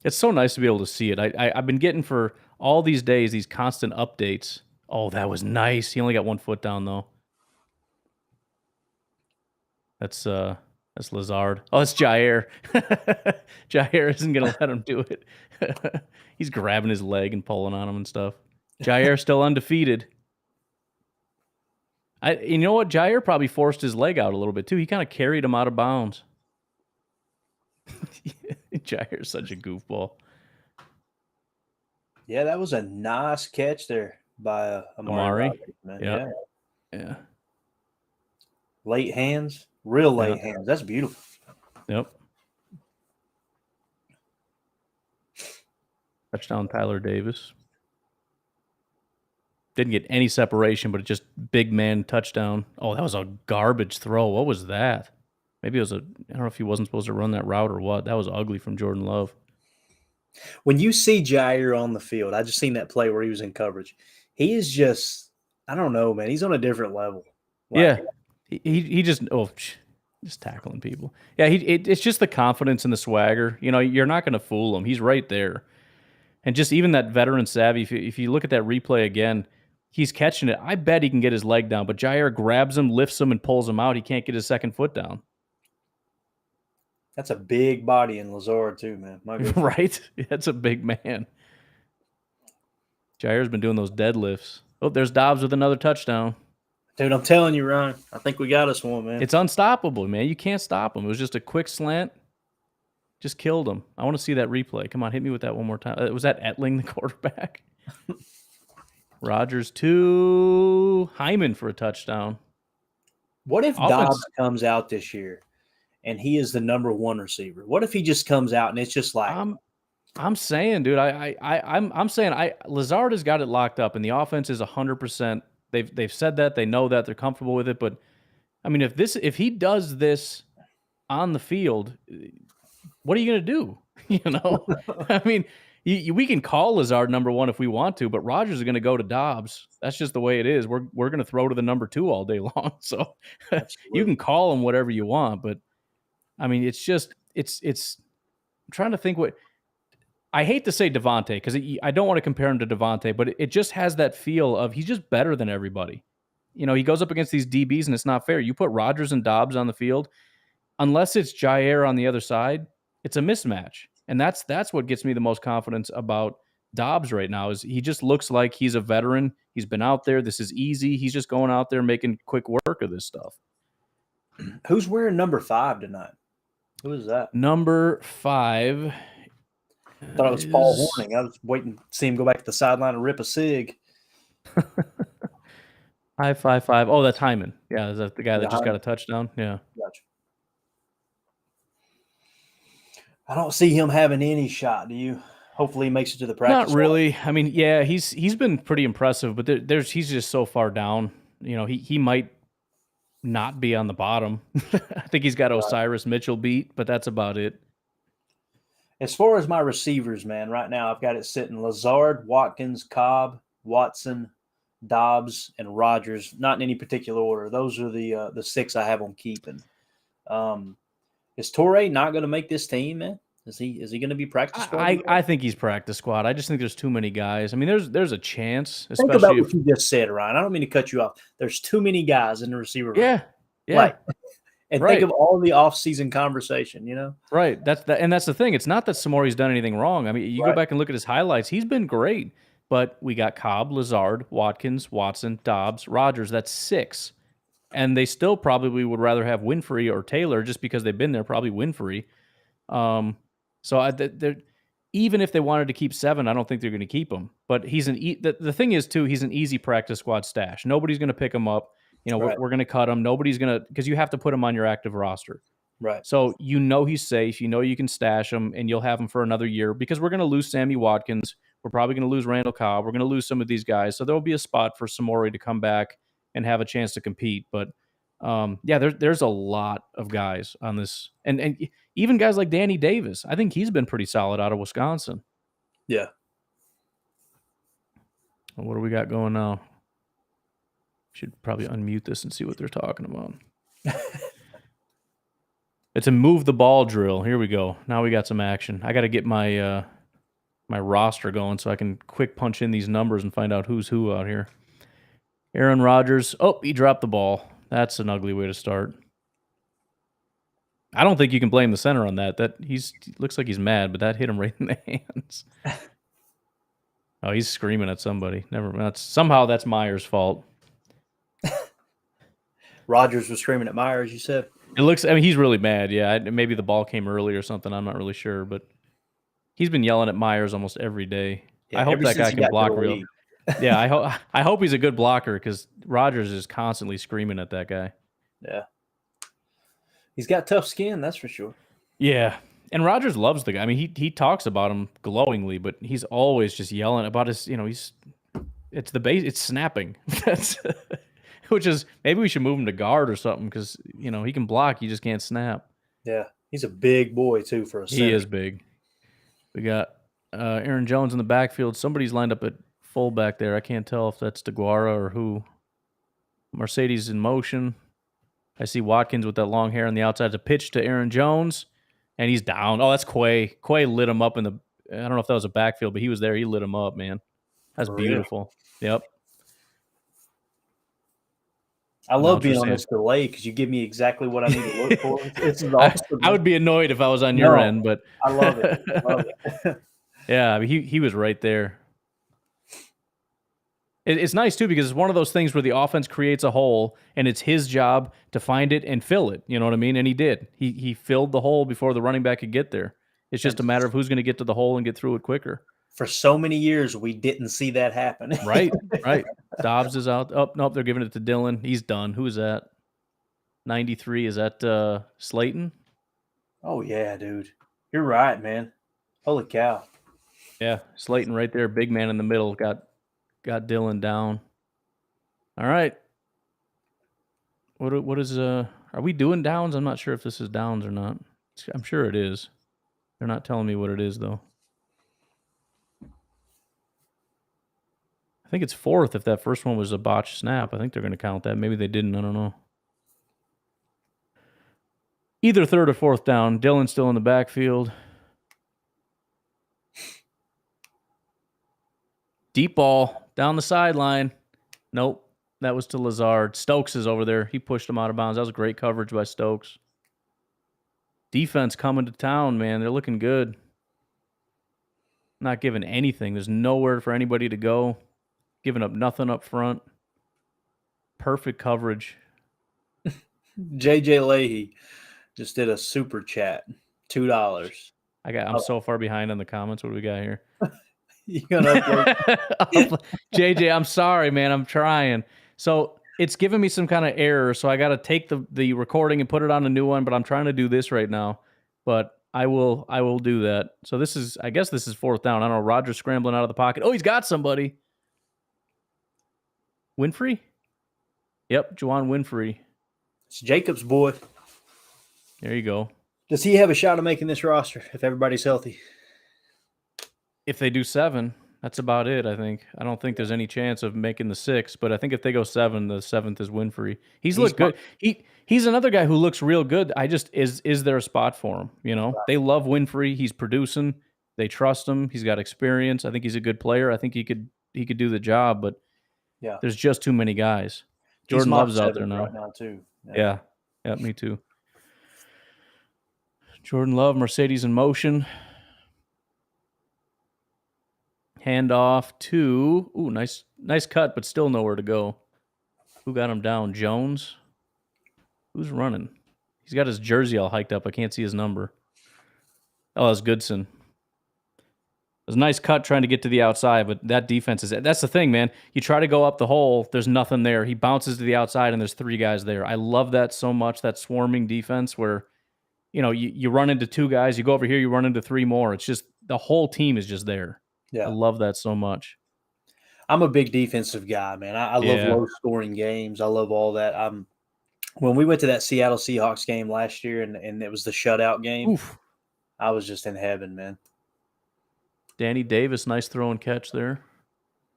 It's so nice to be able to see it. I've been getting for all these days these constant updates. Oh, that was nice. He only got 1 foot down, though. That's Lazard. Oh, it's Jair. Jair isn't gonna let him do it. He's grabbing his leg and pulling on him and stuff. Jair still undefeated. You know what? Jair probably forced his leg out a little bit too. He kind of carried him out of bounds. Jair's such a goofball.
Yeah, that was a nice catch there by
Amari.
Rodgers, man.
Yeah.
Late hands, real late hands. That's beautiful.
Yep. Touchdown, Tyler Davis. Didn't get any separation, but just big man touchdown. Oh, that was a garbage throw. What was that? Maybe it was I don't know if he wasn't supposed to run that route or what. That was ugly from Jordan Love.
When you see Jair on the field, I just seen that play where he was in coverage. He is just, I don't know, man. He's on a different level.
Yeah. He just tackling people. Yeah, it's just the confidence and the swagger. You know, you're not going to fool him. He's right there. And just even that veteran savvy, if you look at that replay again, he's catching it. I bet he can get his leg down, but Jair grabs him, lifts him, and pulls him out. He can't get his second foot down.
That's a big body in Lazard too, man.
Right? That's a big man. Jair's been doing those deadlifts. Oh, there's Dobbs with another touchdown.
Dude, I'm telling you, Ryan, I think we got us one, man.
It's unstoppable, man. You can't stop him. It was just a quick slant. Just killed him. I want to see that replay. Come on, hit me with that one more time. Was that Etling, the quarterback? Rodgers to Hyman for a touchdown.
What if Dobbs comes out this year and he is the number one receiver? What if he just comes out and it's just like
I'm saying, dude, I'm saying Lazard has got it locked up, and the offense is 100%. They've said that, they know that, they're comfortable with it. But I mean, if he does this on the field, what are you going to do? You know, I mean, we can call Lazard number one if we want to, but Rodgers is going to go to Dobbs. That's just the way it is. We're going to throw to the number two all day long. So you can call him whatever you want, but I mean, it's I'm trying to think what. I hate to say Devonte because I don't want to compare him to Devonte, but it just has that feel of he's just better than everybody. You know, he goes up against these DBs and it's not fair. You put Rodgers and Dobbs on the field, unless it's Jair on the other side, it's a mismatch. And that's what gets me the most confidence about Dobbs right now is he just looks like he's a veteran. He's been out there. This is easy. He's just going out there making quick work of this stuff.
Who's wearing number 5 tonight? Who is that?
Number 5.
I thought it was Paul Horning. I was waiting to see him go back to the sideline and rip a cig.
555. Oh, that's Hyman. Yeah, is that the guy that just got a touchdown? Yeah.
Gotcha. I don't see him having any shot. Do you? Hopefully, he makes it to the practice.
Not really. I mean, yeah, he's been pretty impressive, but he's just so far down. You know, he might not be on the bottom. I think he's got Osiris Mitchell beat, but that's about it.
As far as my receivers, man, right now I've got it sitting Lazard, Watkins, Cobb, Watson, Dobbs, and Rodgers. Not in any particular order. Those are the 6 I have on keeping. Is Torrey not going to make this team, man? Is he going to be practice squad?
I think he's practice squad. I just think there's too many guys. I mean, there's a chance.
Think about what you just said, Ryan. I don't mean to cut you off. There's too many guys in the receiver room.
Yeah.
Like, and think of all the off-season conversation, you know?
Right. That's the thing. It's not that Samori's done anything wrong. I mean, you go back and look at his highlights. He's been great. But we got Cobb, Lazard, Watkins, Watson, Dobbs, Rodgers. That's 6. And they still probably would rather have Winfrey or Taylor just because they've been there, probably Winfrey. So even if they wanted to keep 7, I don't think they're going to keep him. But the thing is, too, he's an easy practice squad stash. Nobody's going to pick him up. You know, we're going to cut him. Nobody's going to – because you have to put him on your active roster.
Right.
So you know he's safe. You know you can stash him, and you'll have him for another year because we're going to lose Sammy Watkins. We're probably going to lose Randall Cobb. We're going to lose some of these guys. So there will be a spot for Samori to come back and have a chance to compete. But, there's a lot of guys on this. And even guys like Danny Davis. I think he's been pretty solid out of Wisconsin.
Yeah.
Well, what do we got going now? Should probably unmute this and see what they're talking about. It's a move the ball drill. Here we go. Now we got some action. I got to get my my roster going so I can quick punch in these numbers and find out who's who out here. Aaron Rodgers. Oh, he dropped the ball. That's an ugly way to start. I don't think you can blame the center on that. He looks like he's mad, but that hit him right in the hands. Oh, he's screaming at somebody. Never mind. Somehow that's Myers' fault.
Rodgers was screaming at Myers, you said?
It looks. I mean, he's really mad. Yeah, maybe the ball came early or something. I'm not really sure, but he's been yelling at Myers almost every day.
Yeah,
I hope
ever
that
since
guy
he
can
got to
block
the
real.
league.
Yeah, I hope he's a good blocker because Rodgers is constantly screaming at that guy.
Yeah. He's got tough skin, that's for sure.
Yeah, and Rodgers loves the guy. I mean, he talks about him glowingly, but he's always just yelling about his. It's the base. It's snapping. That's which is maybe we should move him to guard or something because he can block. You just can't snap.
Yeah, he's a big boy too for a center.
He is big. We got Aaron Jones in the backfield. Somebody's lined up at fullback there. I can't tell if that's DeGuara or who. Mercedes in motion. I see Watkins with that long hair on the outside. To pitch to Aaron Jones, and he's down. Oh, that's Quay. Quay lit him up in the. I don't know if that was a backfield, but he was there. He lit him up, man. That's beautiful. Yep.
I love being on this delay because you give me exactly what I need to look for. This is awesome.
I would be annoyed if I was on your end, but
I love it.
Yeah, I mean, he was right there. It's nice too because it's one of those things where the offense creates a hole and it's his job to find it and fill it. You know what I mean? And he did. He filled the hole before the running back could get there. It's just a matter of who's going to get to the hole and get through it quicker.
For so many years, we didn't see that happen.
Right. Dobbs is out. Oh, nope, they're giving it to Dillon. He's done. Who is that? 93. Is that Slayton?
Oh, yeah, dude. You're right, man. Holy cow.
Yeah, Slayton right there. Big man in the middle. Got Dillon down. All right. What is are we doing downs? I'm not sure if this is downs or not. I'm sure it is. They're not telling me what it is though. I think it's fourth if that first one was a botched snap. I think they're going to count that. Maybe they didn't. I don't know. Either third or fourth down. Dillon's still in the backfield. Deep ball down the sideline. Nope. That was to Lazard. Stokes is over there. He pushed him out of bounds. That was great coverage by Stokes. Defense coming to town, man. They're looking good. Not giving anything. There's nowhere for anybody to go. Giving up nothing up front. Perfect coverage.
JJ Leahy just did a super chat. $2.
I'm so far behind on the comments. What do we got here?
You gonna upload?
JJ, I'm sorry, man. I'm trying. So it's giving me some kind of error. So I got to take the recording and put it on a new one. But I'm trying to do this right now. But I will do that. So I guess this is fourth down. I don't know. Rodgers scrambling out of the pocket. Oh, he's got somebody. Winfrey? Yep, Juwan Winfrey.
It's Jacob's boy.
There you go.
Does he have a shot of making this roster if everybody's healthy?
If they do 7, that's about it, I think. I don't think there's any chance of making the 6, but I think if they go 7, the 7th is Winfrey. He's looked good. He's another guy who looks real good. Is there a spot for him? Right. They love Winfrey. He's producing. They trust him. He's got experience. I think he's a good player. I think he could do the job, but
yeah,
there's just too many guys. Jordan Love's out there now.
Right now too.
Yeah, me too. Jordan Love, Mercedes in motion. Handoff to nice cut, but still nowhere to go. Who got him down? Jones. Who's running? He's got his jersey all hiked up. I can't see his number. Oh, that's Goodson. It was a nice cut trying to get to the outside, but that defense that's the thing, man. You try to go up the hole, there's nothing there. He bounces to the outside, and there's 3 guys there. I love that so much, that swarming defense where, you run into 2 guys, you go over here, you run into 3 more. It's just the whole team is just there. Yeah. I love that so much.
I'm a big defensive guy, man. I love low-scoring games. I love all that. When we went to that Seattle Seahawks game last year and it was the shutout game, oof, I was just in heaven, man.
Danny Davis, nice throw and catch there.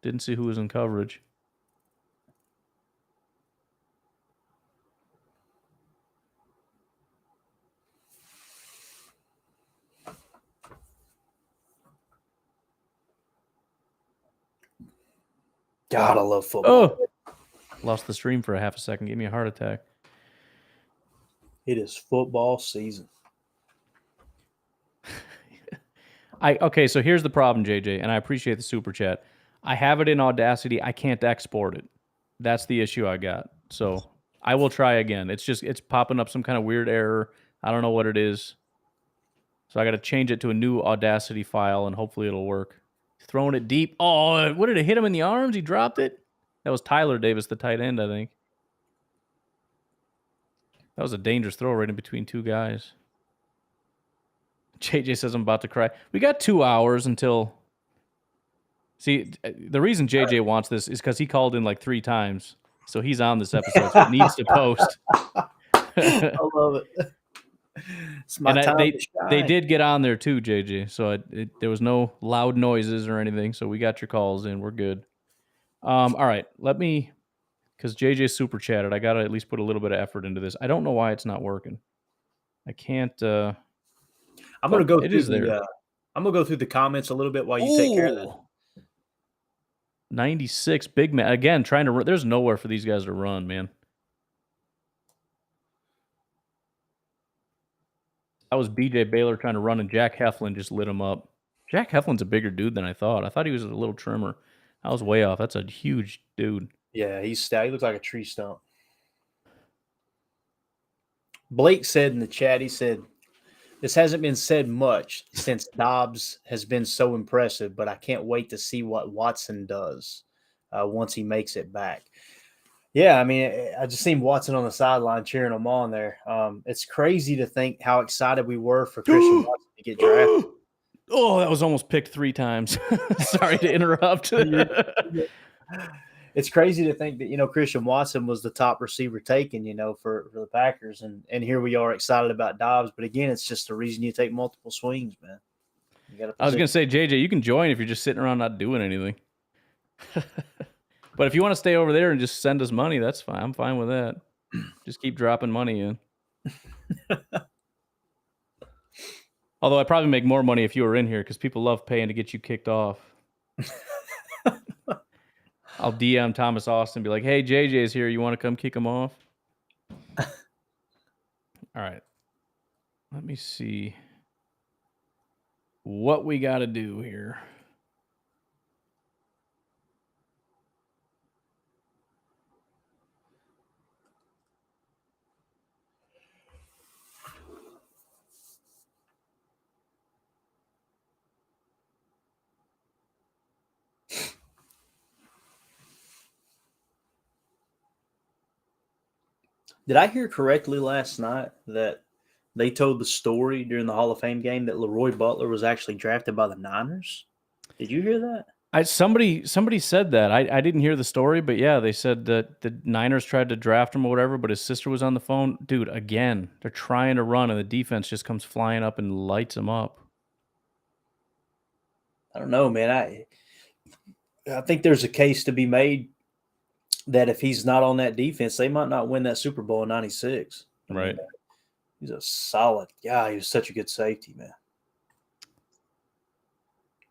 Didn't see who was in coverage.
God, I love football.
Oh, lost the stream for a half a second. Gave me a heart attack.
It is football season.
Okay, so here's the problem, JJ, and I appreciate the super chat. I have it in Audacity. I can't export it. That's the issue I got. So I will try again. It's popping up some kind of weird error. I don't know what it is. So I got to change it to a new Audacity file, and hopefully it'll work. Throwing it deep. Oh, what did it hit him in the arms? He dropped it? That was Tyler Davis, the tight end, I think. That was a dangerous throw right in between two guys. JJ says I'm about to cry. We got 2 hours until... See, the reason JJ wants this is because he called in like 3 times. So he's on this episode, so it needs to post.
I love it. It's my time to shine.
They did get on there too, JJ. So there was no loud noises or anything. So we got your calls in. We're good. All right. Let me... Because JJ super chatted. I got to at least put a little bit of effort into this. I don't know why it's not working. I can't...
I'm going to go through the... I'm going to go through the comments a little bit while you take care of that.
96, big man. Again, trying to run. There's nowhere for these guys to run, man. That was BJ Baylor trying to run, and Jack Heflin just lit him up. Jack Heflin's a bigger dude than I thought. I thought he was a little trimmer. I was way off. That's a huge dude.
Yeah, he's stout. He looks like a tree stump. Blake said in the chat, he said, this hasn't been said much since Dobbs has been so impressive, but I can't wait to see what Watson does once he makes it back. Yeah, I mean, I just seen Watson on the sideline cheering him on there. It's crazy to think how excited we were for Christian Watson to get drafted.
Oh, that was almost picked 3 times. Sorry to interrupt.
It's crazy to think that, Christian Watson was the top receiver taken, for the Packers. And here we are excited about Dobbs. But again, it's just the reason you take multiple swings, man.
I was going to say, JJ, you can join if you're just sitting around not doing anything. But if you want to stay over there and just send us money, that's fine. I'm fine with that. Just keep dropping money in. Although I'd probably make more money if you were in here because people love paying to get you kicked off. I'll DM Thomas Austin and be like, hey, JJ's here. You want to come kick him off? All right. Let me see what we got to do here.
Did I hear correctly last night that they told the story during the Hall of Fame game that Leroy Butler was actually drafted by the Niners? Did you hear that?
Somebody said that. I didn't hear the story, but yeah, they said that the Niners tried to draft him or whatever, but his sister was on the phone. Dude, again, they're trying to run, and the defense just comes flying up and lights them up.
I don't know, man. I think there's a case to be made that if he's not on that defense, they might not win that Super Bowl in '96.
Right.
He's a solid guy. He was such a good safety, man.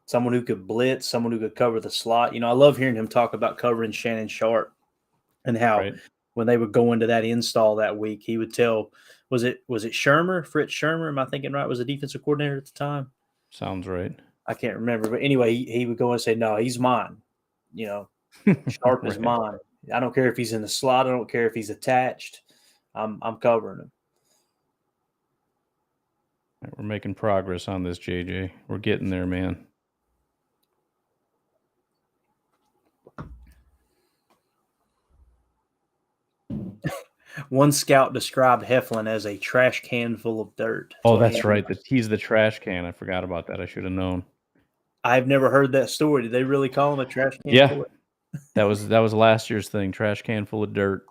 Someone who could blitz, someone who could cover the slot. I love hearing him talk about covering Shannon Sharp and how when they would go into that install that week, he would tell, was it Shermer, Fritz Shermer? Am I thinking right? Was the defensive coordinator at the time?
Sounds right.
I can't remember. But anyway, he would go and say, no, he's mine. Sharp is mine. I don't care if he's in the slot. I don't care if he's attached. I'm covering him.
We're making progress on this, JJ. We're getting there, man.
One scout described Heflin as a trash can full of dirt.
Oh, that's right. He's the trash can. I forgot about that. I should have known.
I've never heard that story. Did they really call him a trash can?
Yeah. That was last year's thing. Trash can full of dirt.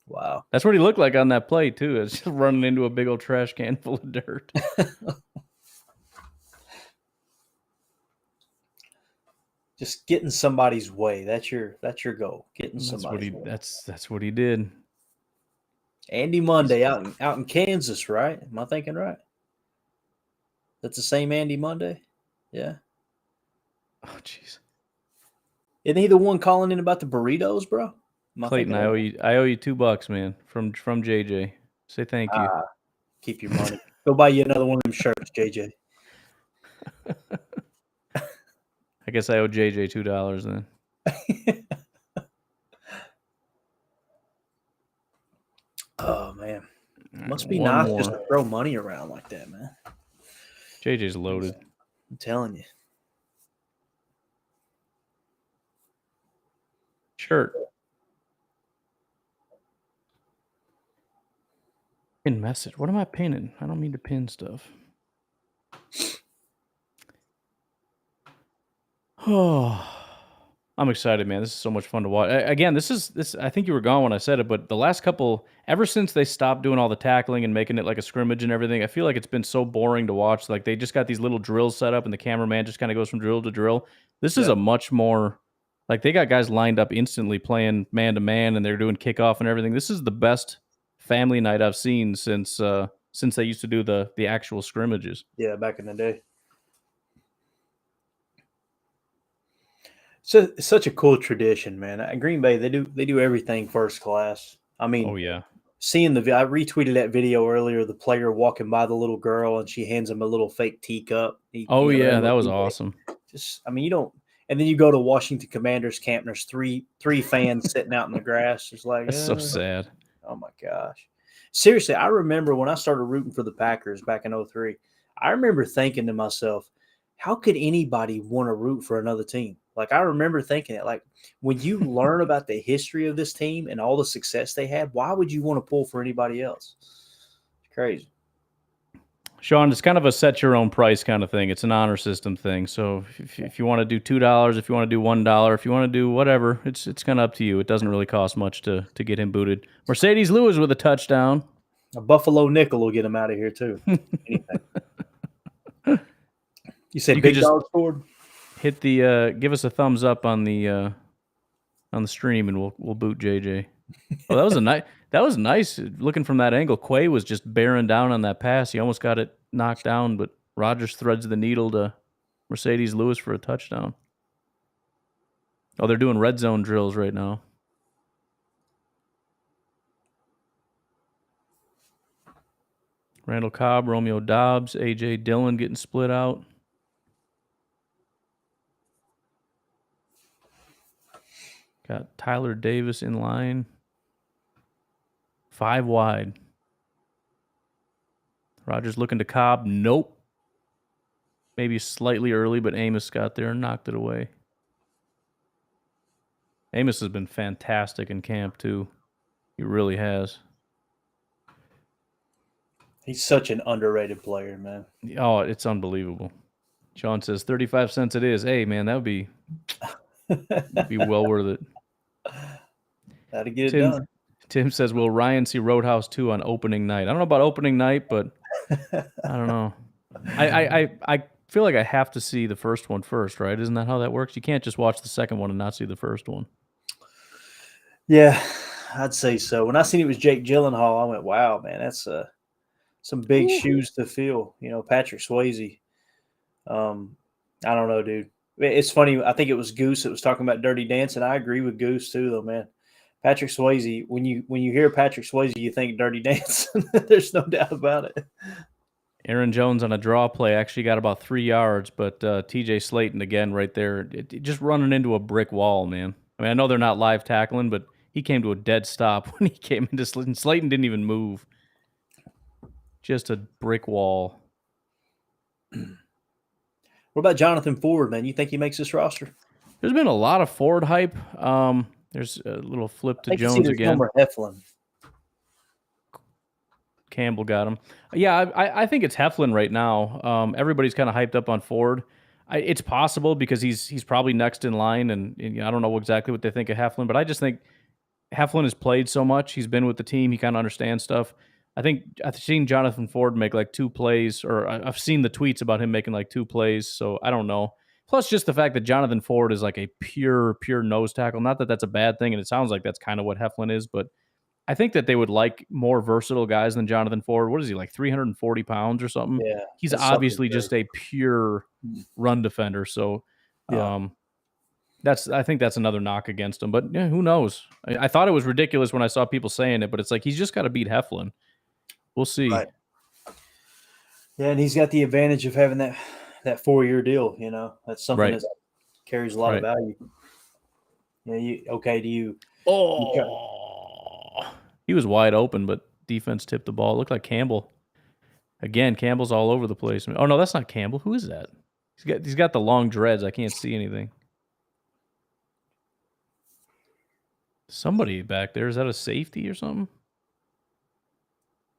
Wow.
That's what he looked like on that play, too. It's just running into a big old trash can full of dirt.
Just getting somebody's way. That's your goal. Getting somebody's way.
That's what he did.
Andy Monday out in Kansas, right? Am I thinking right? That's the same Andy Monday? Yeah.
Oh, jeez.
Isn't he the one calling in about the burritos, bro?
Clayton, I owe you $2, man, from JJ. Say thank you.
Keep your money. Go buy you another one of them shirts, JJ.
I guess I owe JJ $2 then.
Oh man, must
Right,
be
one
nice
more.
just to throw money around like that, man.
JJ's loaded.
I'm telling you.
Shirt. Pin message. What am I pinning? I don't mean to pin stuff. Oh, I'm excited, man. This is so much fun to watch. Again, this. I think you were gone when I said it, but the last couple, ever since they stopped doing all the tackling and making it like a scrimmage and everything, I feel like it's been so boring to watch. Like they just got these little drills set up, and the cameraman just kind of goes from drill to drill. This is a much more like they got guys lined up instantly playing man to man, and they're doing kickoff and everything. This is the best family night I've seen since they used to do the actual scrimmages.
Yeah, back in the day. So it's such a cool tradition, man. At Green Bay, they do everything first class. I mean,
Oh yeah.
seeing I retweeted that video earlier, the player walking by the little girl and she hands him a little fake teacup.
Oh yeah, that was awesome.
Just, I mean, you don't, and then you go to Washington Commanders camp and there's three fans sitting out in the grass. It's like,
That's so sad.
oh my gosh. Seriously, I remember when I started rooting for the Packers back in 03, I remember thinking to myself, how could anybody want to root for another team? Like, I remember thinking it. Like, when you learn about the history of this team and all the success they had, why would you want to pull for anybody else? It's crazy.
Sean, it's kind of a set your own price kind of thing. It's an honor system thing. So if you want to do $2, if you want to do $1, if you want to do whatever, it's kind of up to you. It doesn't really cost much to get him booted. Mercedes Lewis with a touchdown.
A Buffalo nickel will get him out of here too. Anything. You said
You
big
could just
dog scored?
hit the give us a thumbs up on the stream and we'll boot JJ. Well, that was nice looking from that angle. Quay was just bearing down on that pass. He almost got it knocked down, but Rodgers threads the needle to Mercedes Lewis for a touchdown. Oh, they're doing red zone drills right now. Randall Cobb, Romeo Dobbs, A.J. Dillon getting split out. Got Tyler Davis in line. 5 wide. Rodgers looking to Cobb. Nope. Maybe slightly early, but Amos got there and knocked it away. Amos has been fantastic in camp, too. He really has.
He's such an underrated player, man.
Oh, it's unbelievable. Sean says 35 cents it is. Hey, man, that would be well worth it.
Gotta get it done.
Tim says, will Ryan see Roadhouse 2 on opening night? I don't know about opening night, but I don't know. I feel like I have to see the first one first, right? Isn't that how that works? You can't just watch the second one and not see the first one.
Yeah, I'd say so. When I seen it was Jake Gyllenhaal, I went, wow, man, that's some big shoes to fill. You know, Patrick Swayze. I don't know, dude. It's funny. I think it was Goose that was talking about Dirty Dancing. I agree with Goose too, though, man. Patrick Swayze. When you hear Patrick Swayze, you think Dirty Dancing. There's no doubt about it.
Aaron Jones on a draw play actually got about 3 yards, but T.J. Slayton again right there, just running into a brick wall, man. I mean, I know they're not live tackling, but he came to a dead stop when he came into Slayton. Slayton didn't even move. Just a brick wall.
What about Jonathan Ford, man? You think he makes this roster?
There's been a lot of Ford hype. There's a little flip to Jones again.
Heflin.
Campbell got him. Yeah, I think it's Heflin right now. Everybody's kind of hyped up on Ford. It's possible because he's probably next in line, and I don't know exactly what they think of Heflin, but I just think Heflin has played so much. He's been with the team. He kind of understands stuff. I think I've seen Jonathan Ford make like 2 plays, or I've seen the tweets about him making like 2 plays, so I don't know. Plus, just the fact that Jonathan Ford is like a pure nose tackle. Not that that's a bad thing, and it sounds like that's kind of what Heflin is, but I think that they would like more versatile guys than Jonathan Ford. What is he, like 340 pounds or something?
Yeah.
He's obviously just a pure run defender. So I think that's another knock against him. But yeah, who knows? I thought it was ridiculous when I saw people saying it, but it's like he's just got to beat Heflin. We'll see.
Right. Yeah, and he's got the advantage of having that 4-year deal. That's something
Right.
that carries a lot of
Right.
value. Do you?
Oh, he was wide open, but defense tipped the ball. It looked like Campbell. Again, Campbell's all over the place. Oh no, that's not Campbell. Who is that? He's got the long dreads. I can't see anything. Somebody back there. Is that a safety or something?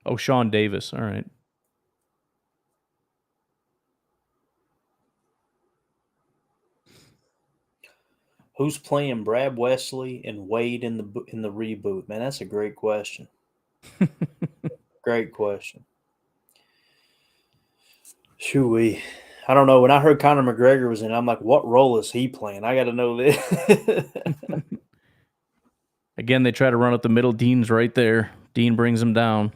Oh, Sean Davis. All right.
Who's playing Brad Wesley and Wade in the reboot? Man, that's a great question. Great question. Shoo-wee. I don't know. When I heard Conor McGregor was in, I'm like, what role is he playing? I got to know this.
Again, they try to run up the middle. Dean's right there. Dean brings him down.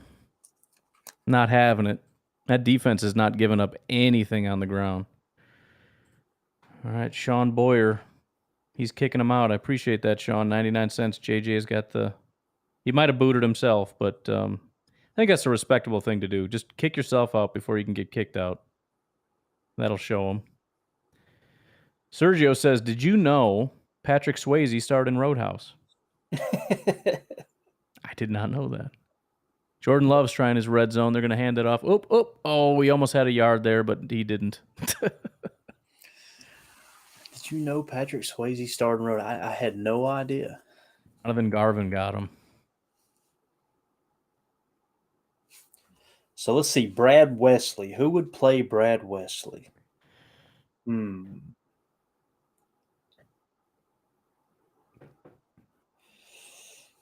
Not having it. That defense is not giving up anything on the ground. All right, Sean Boyer. He's kicking him out. I appreciate that, Sean. 99 cents. JJ's got the... He might have booted himself, but I think that's a respectable thing to do. Just kick yourself out before you can get kicked out. That'll show him. Sergio says, did you know Patrick Swayze starred in Roadhouse? I did not know that. Jordan Love's trying his red zone. They're going to hand it off. Oh, we almost had a yard there, but he didn't.
Did you know Patrick Swayze starred in Roadhouse? I had no idea.
Donovan Garvin got him.
So let's see. Brad Wesley. Who would play Brad Wesley? Who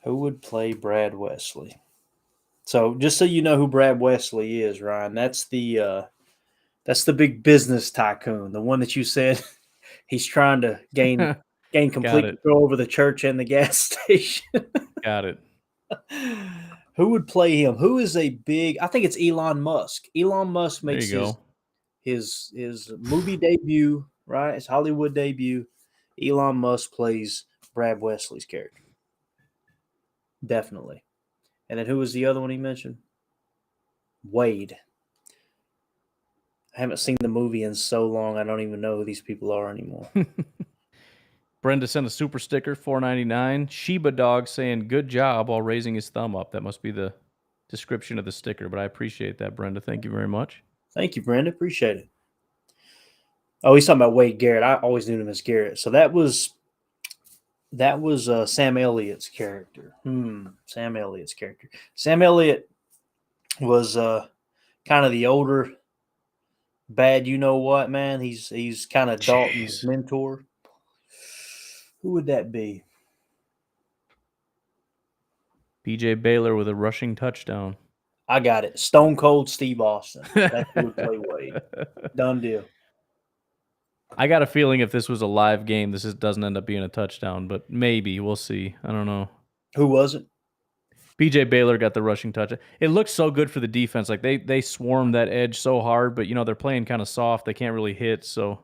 would play Brad Wesley? So just so you know who Brad Wesley is, Ryan, that's the big business tycoon, the one that you said he's trying to gain complete control over the church and the gas station.
Got it.
Who would play him? Who is a big? I think it's Elon Musk. Elon Musk makes his movie debut, right? His Hollywood debut. Elon Musk plays Brad Wesley's character. Definitely. And then who was the other one he mentioned? Wade. I haven't seen the movie in so long, I don't even know who these people are anymore.
Brenda sent a super sticker, $4.99. Sheba Dog saying, good job, while raising his thumb up. That must be the description of the sticker, but I appreciate that, Brenda. Thank you very much.
Thank you, Brenda. Appreciate it. Oh, he's talking about Wade Garrett. I always knew him as Garrett. So that was Sam Elliott's character. Sam Elliott's character. Sam Elliott was kind of the older, bad you-know-what, man. He's kind of Dalton's mentor. Who would that be?
BJ Baylor with a rushing touchdown.
I got it. Stone Cold Steve Austin. That's who would play Wade. Done deal.
I got a feeling if this was a live game, this doesn't end up being a touchdown, but maybe. We'll see. I don't know.
Who was it?
BJ Baylor got the rushing touchdown. It looks so good for the defense. Like they swarmed that edge so hard, but they're playing kind of soft. They can't really hit, so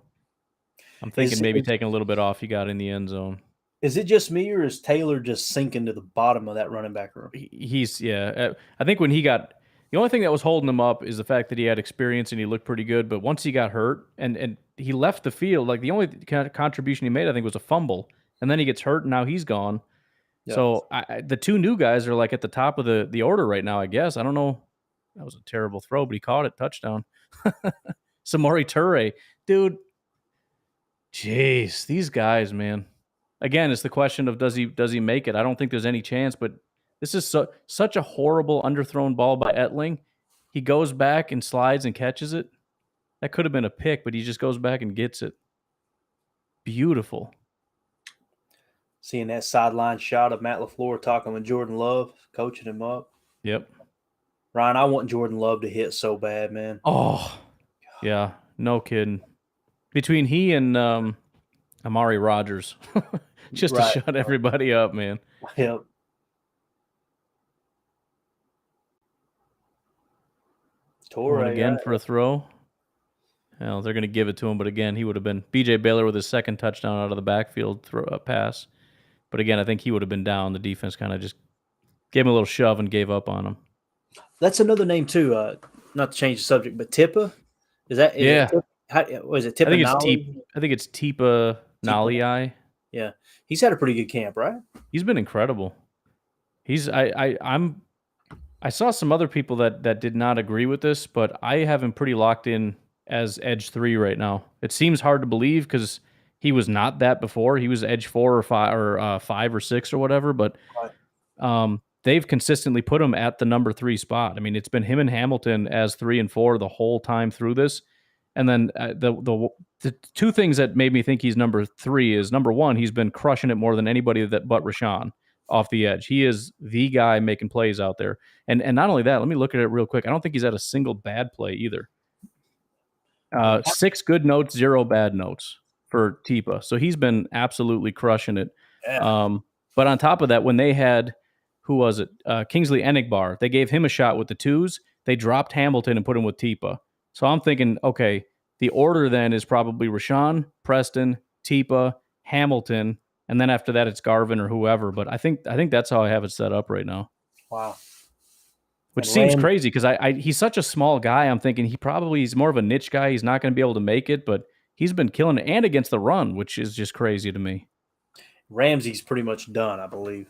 I'm thinking maybe taking a little bit off. He got in the end zone.
Is it just me, or is Taylor just sinking to the bottom of that running back room?
I think when he got the only thing that was holding him up is the fact that he had experience and he looked pretty good. But once he got hurt and he left the field, like the only contribution he made, I think, was a fumble. And then he gets hurt, and now he's gone. Yes. So the two new guys are like at the top of the order right now, I guess. I don't know. That was a terrible throw, but he caught it. Touchdown. Samori Toure. Dude. Jeez, these guys, man. Again, it's the question of does he make it? I don't think there's any chance, but this is such a horrible underthrown ball by Etling. He goes back and slides and catches it. That could have been a pick, but he just goes back and gets it. Beautiful.
Seeing that sideline shot of Matt LaFleur talking with Jordan Love, coaching him up.
Yep.
Ryan, I want Jordan Love to hit so bad, man.
Oh, yeah. No kidding. Between he and Amari Rodgers, just to shut everybody up, man.
Yep.
Torrey again for a throw. Well, they're going to give it to him, but again, he would have been BJ Baylor with his second touchdown out of the backfield pass. But again, I think he would have been down. The defense kind of just gave him a little shove and gave up on him.
That's another name too. not to change the subject, but Tippa, is it?
Yeah,
Was it
I
Tippa
think it's
Nolly?
Tipa
Tippa,
Nalii.
yeah, he's had a pretty good camp, right?
He's been incredible. I saw some other people that did not agree with this, but I have him pretty locked in as edge 3 right now. It seems hard to believe because he was not that before. He was edge 4 or 5 or 5 or 6 or whatever, but
Right.
they've consistently put him at the number 3 spot. I mean, it's been him and Hamilton as 3 and 4 the whole time through this. And then the two things that made me think he's number 3 is number 1, he's been crushing it more than anybody but Rashawn off the edge. He is the guy making plays out there. And not only that, let me look at it real quick. I don't think he's had a single bad play either. 6 good notes, 0 bad notes for Tipa. So he's been absolutely crushing it.
Yeah.
But on top of that, when they had, who was it? Kingsley Enigbar, they gave him a shot with the 2s. They dropped Hamilton and put him with Tipa. So I'm thinking, okay, the order then is probably Rashawn, Preston, Tipa, Hamilton, and then after that it's Garvin or whoever. But I think that's how I have it set up right now.
Wow.
Which
And
seems
Ram,
crazy because he's such a small guy. I'm thinking he's more of a niche guy. He's not going to be able to make it, but he's been killing it and against the run, which is just crazy to me.
Ramsey's pretty much done, I believe.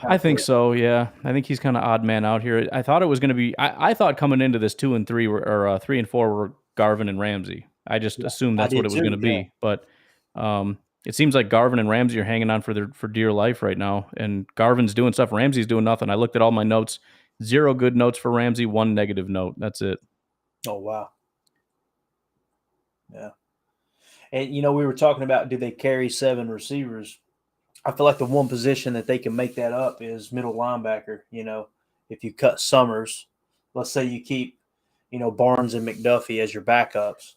I think so. Yeah, I think he's kind of odd man out here. I thought it was going to be. I thought coming into this 2 and 3 or 3 and 4 were Garvin and Ramsey. I just assumed
I
that's what
did
it was
too,
going to
yeah.
be. But it seems like Garvin and Ramsey are hanging on for dear life right now. And Garvin's doing stuff. Ramsey's doing nothing. I looked at all my notes. 0 good notes for Ramsey. 1 negative note. That's it.
Oh, wow. Yeah. And, we were talking about, do they carry 7 receivers? I feel like the one position that they can make that up is middle linebacker. If you cut Summers, let's say you keep, Barnes and McDuffie as your backups,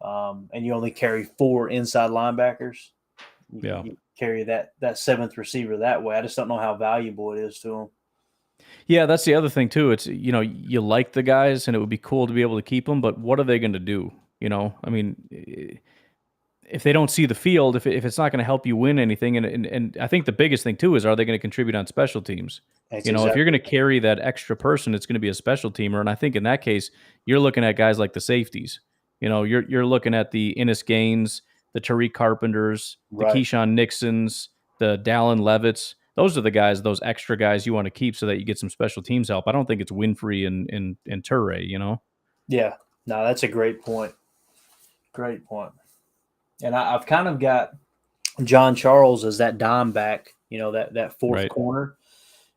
and you only carry 4 inside linebackers. You carry that 7th receiver that way. I just don't know how valuable it is to them.
Yeah, that's the other thing too. It's you like the guys, and it would be cool to be able to keep them, but what are they going to do? I mean, if they don't see the field, if it's not going to help you win anything, and I think the biggest thing too is, are they going to contribute on special teams?
That's
If you're going to carry that extra person, it's going to be a special teamer, and I think in that case, you're looking at guys like the safeties. You're looking at the Ennis Gaines, the Tariq Carpenters, the
right.
Keyshawn Nixons, the Dallin Levitts. Those are the guys, those extra guys you want to keep so that you get some special teams help. I don't think it's Winfrey and Turay,
Yeah. No, that's a great point. Great point. And I've kind of got John Charles as that dime back, that fourth
Right.
corner.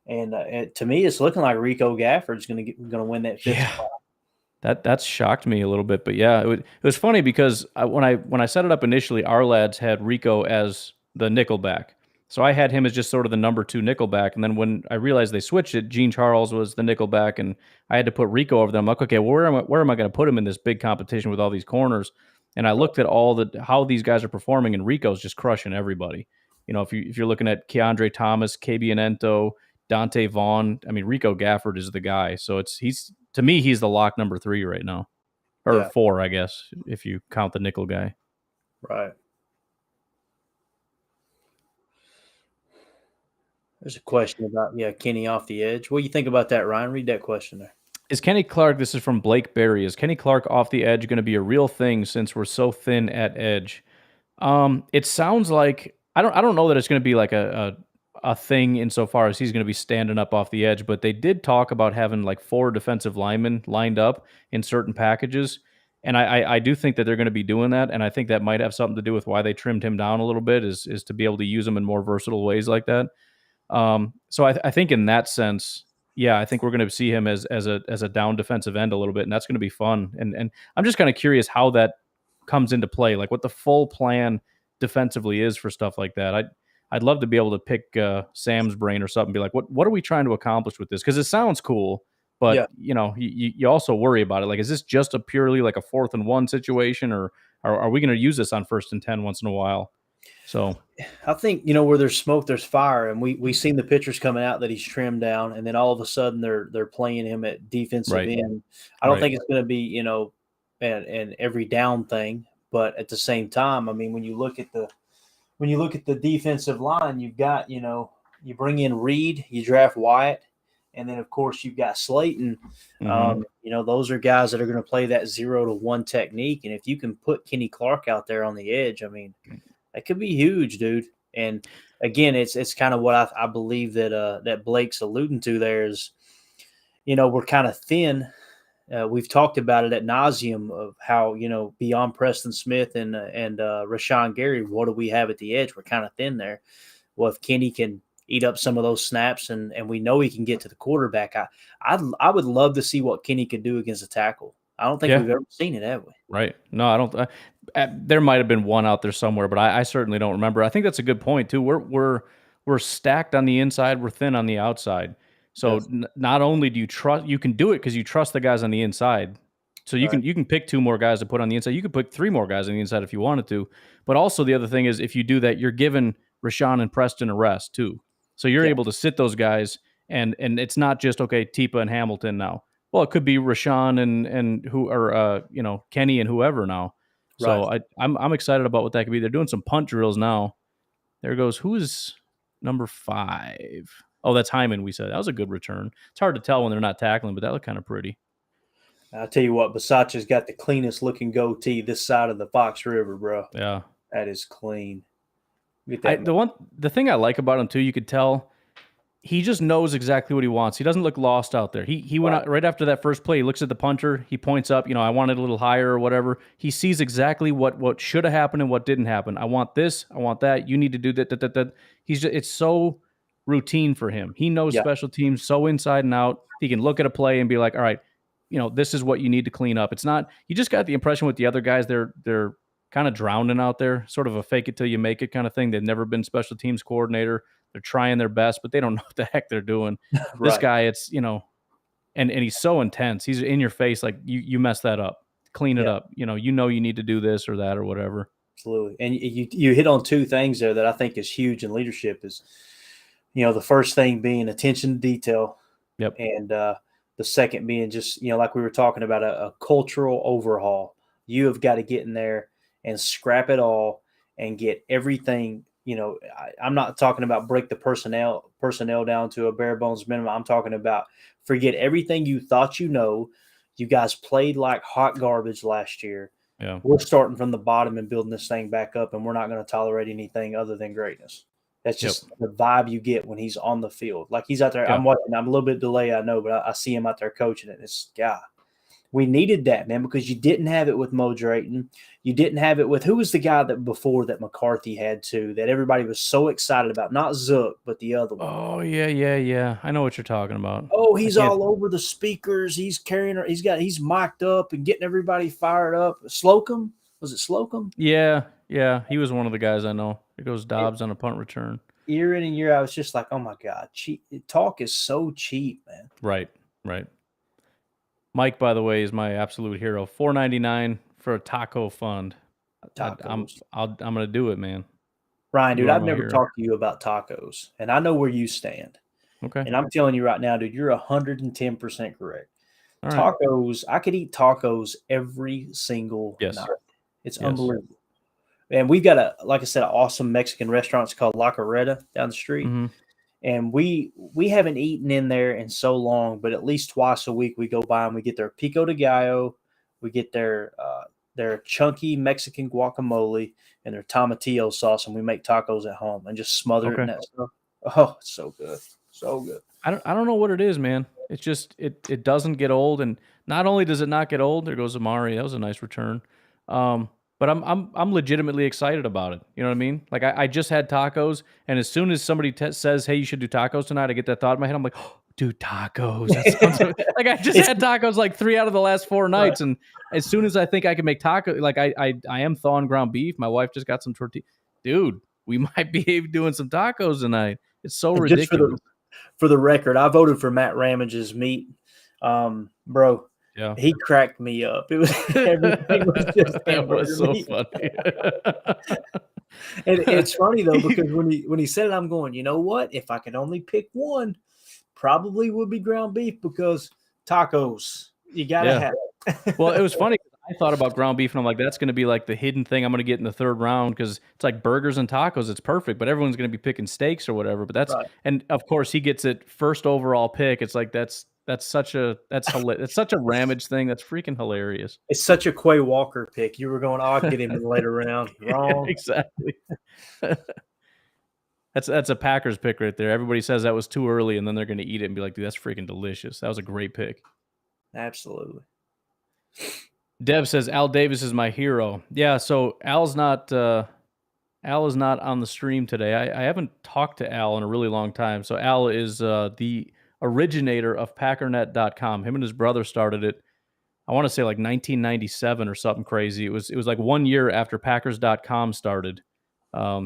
And to me, it's looking like Rico Gafford's going to win that 5th spot.
That's shocked me a little bit, but yeah, it was funny because when I set it up initially, our lads had Rico as the nickelback, so I had him as just sort of the number 2 nickelback, and then when I realized they switched it, Gene Charles was the nickelback, and I had to put Rico over them. I'm like, okay, well, where am I going to put him in this big competition with all these corners? And I looked at how these guys are performing, and Rico's just crushing everybody. If you're looking at Keandre Thomas, KB Anento, Dante Vaughn, I mean, Rico Gafford is the guy. So to me, he's the lock number 3 right now, or 4, I guess, if you count the nickel guy.
Right. There's a question about Kenny off the edge. What do you think about that, Ryan? Read that question there.
Is Kenny Clark? This is from Blake Berry. Is Kenny Clark off the edge going to be a real thing since we're so thin at edge? It sounds like I don't know that it's going to be like a thing insofar as he's going to be standing up off the edge, but they did talk about having like 4 defensive linemen lined up in certain packages. And I do think that they're going to be doing that. And I think that might have something to do with why they trimmed him down a little bit is to be able to use him in more versatile ways like that. So I think in that sense, yeah, I think we're going to see him as a down defensive end a little bit, and that's going to be fun. And I'm just kind of curious how that comes into play, like what the full plan defensively is for stuff like that. I'd love to be able to pick Sam's brain or something, and be like, what are we trying to accomplish with this? Because it sounds cool, but you also worry about it. Like, is this just a purely like a 4th and 1 situation, or are we going to use this on 1st and 10 once in a while? So
I think, where there's smoke, there's fire. And we seen the pictures coming out that he's trimmed down, and then all of a sudden they're playing him at defensive end. I don't think it's going to be, an every down thing, but at the same time, I mean, when you look at the defensive line, you've got, you bring in Reed, you draft Wyatt, And then, of course, you've got Slayton.
Mhm.
Those are guys that are going to play that 0-1 technique. And if you can put Kenny Clark out there on the edge, I mean, that could be huge, dude. And again, it's kind of what I believe that Blake's alluding to there is, we're kind of thin. We've talked about it at nauseum of how, beyond Preston Smith and Rashawn Gary, what do we have at the edge? We're kind of thin there. Well, if Kenny can eat up some of those snaps and we know he can get to the quarterback, I would love to see what Kenny could do against a tackle. I don't think we've ever seen it, have we?
Right. No, I don't. There might have been one out there somewhere, but I certainly don't remember. I think that's a good point too. We're stacked on the inside, we're thin on the outside. So
Yes.
not only do you trust, you can do it because you trust the guys on the inside. So
Right.
you can pick 2 more guys to put on the inside. You could put 3 more guys on the inside if you wanted to. But also the other thing is if you do that, you're giving Rashawn and Preston a rest too. So you're
Yeah.
able to sit those guys, and it's not just okay, Tipa and Hamilton now. Well, it could be Rashawn and who or Kenny and whoever now.
Right.
So I'm excited about what that could be. They're doing some punt drills now. There goes who is number 5? Oh, that's Hyman. We said that was a good return. It's hard to tell when they're not tackling, but that looked kind of pretty.
I'll tell you what, Basacha's got the cleanest looking goatee this side of the Fox River, bro.
Yeah,
That is clean. Get that.
the thing I like about him too, you could tell he just knows exactly what he wants. He doesn't look lost out there. He went out right after that first play. He looks at the punter. He points up. I want it a little higher or whatever. He sees exactly what should have happened and what didn't happen. I want this. I want that. You need to do that. It's so routine for him. He knows
Yeah.
special teams so inside and out. He can look at a play and be like, all right, this is what you need to clean up. It's not. You just got the impression with the other guys they're kind of drowning out there, sort of a fake it till you make it kind of thing. They've never been special teams coordinator. They're trying their best, but they don't know what the heck they're doing. This
Right.
guy, it's and he's so intense. He's in your face, like you mess that up, clean it up. You need to do this or that or whatever.
Absolutely. And you hit on 2 things there that I think is huge in leadership is, the first thing being attention to detail.
Yep.
And the second being just, like we were talking about, a cultural overhaul. You have got to get in there and scrap it all and get everything. I'm not talking about break the personnel down to a bare bones minimum. I'm talking about forget everything you thought You guys played like hot garbage last year.
Yeah.
We're starting from the bottom and building this thing back up, and we're not going to tolerate anything other than greatness. That's just the vibe you get when he's on the field. Like he's out there.
Yeah.
I'm watching. I'm a little bit delayed, I know, but I see him out there coaching it. It's we needed that, man, because you didn't have it with Mo Drayton. You didn't have it with who was the guy that before that McCarthy had too that everybody was so excited about. Not Zook, but the other one.
Oh yeah. I know what you're talking about.
Oh, he's all over the speakers. He's carrying. He's mic'd up and getting everybody fired up. Slocum, was it Slocum?
Yeah. He was one of the guys I know. It goes Dobbs on a punt return.
Year in and year out, I was just like, oh my god, cheap talk is so cheap, man.
Right. Mike, by the way, is my absolute hero. $4.99 for a taco fund. I'm gonna do it, man.
Ryan, dude, I've never talked to you about tacos, and I know where you stand.
Okay.
And I'm telling you right now, dude, you're 110% correct.
All right.
Tacos, I could eat tacos every single night. It's unbelievable. And we've got like I said, an awesome Mexican restaurant. It's called La Carreta down the street.
Mm-hmm.
And we haven't eaten in there in so long, but at least twice a week we go by and we get their pico de gallo, we get their chunky Mexican guacamole and their tomatillo sauce, and we make tacos at home and just smother it in that stuff. Oh, it's so good. So good.
I don't know what it is, man. It's just it doesn't get old, and not only does it not get old, there goes Amari. That was a nice return. But I'm legitimately excited about it. You know what I mean? Like I just had tacos, and as soon as somebody says, "Hey, you should do tacos tonight," I get that thought in my head. I'm like, oh, "Dude, tacos!" That sounds like I just had tacos like 3 out of the last 4 nights, and as soon as I think I can make tacos, like I am thawing ground beef. My wife just got some tortilla. Dude, we might be doing some tacos tonight. It's so ridiculous.
For the record, I voted for Matt Ramage's meat, bro.
Yeah,
he cracked me up. It was everything was just
that was so funny.
And it's funny though because when he said it, I'm going, you know what? If I could only pick one, probably would be ground beef because tacos. You gotta have it.
Well, it was funny. I thought about ground beef, and I'm like, that's going to be like the hidden thing I'm going to get in the third round because it's like burgers and tacos. It's perfect, but everyone's going to be picking steaks or whatever. But that's
Right.
and of course he gets it first overall pick. It's like that's such a it's such a Ramage thing. That's freaking hilarious.
It's such a Quay Walker pick. You were going, I'll get him in the later round. Wrong.
Exactly. That's a Packers pick right there. Everybody says that was too early, and then they're going to eat it and be like, dude, that's freaking delicious. That was a great pick.
Absolutely.
Dev says Al Davis is my hero. Yeah, so Al is not on the stream today. I haven't talked to Al in a really long time. So Al is the originator of Packernet.com. Him and his brother started it. I want to say like 1997 or something crazy. It was like 1 year after Packers.com started.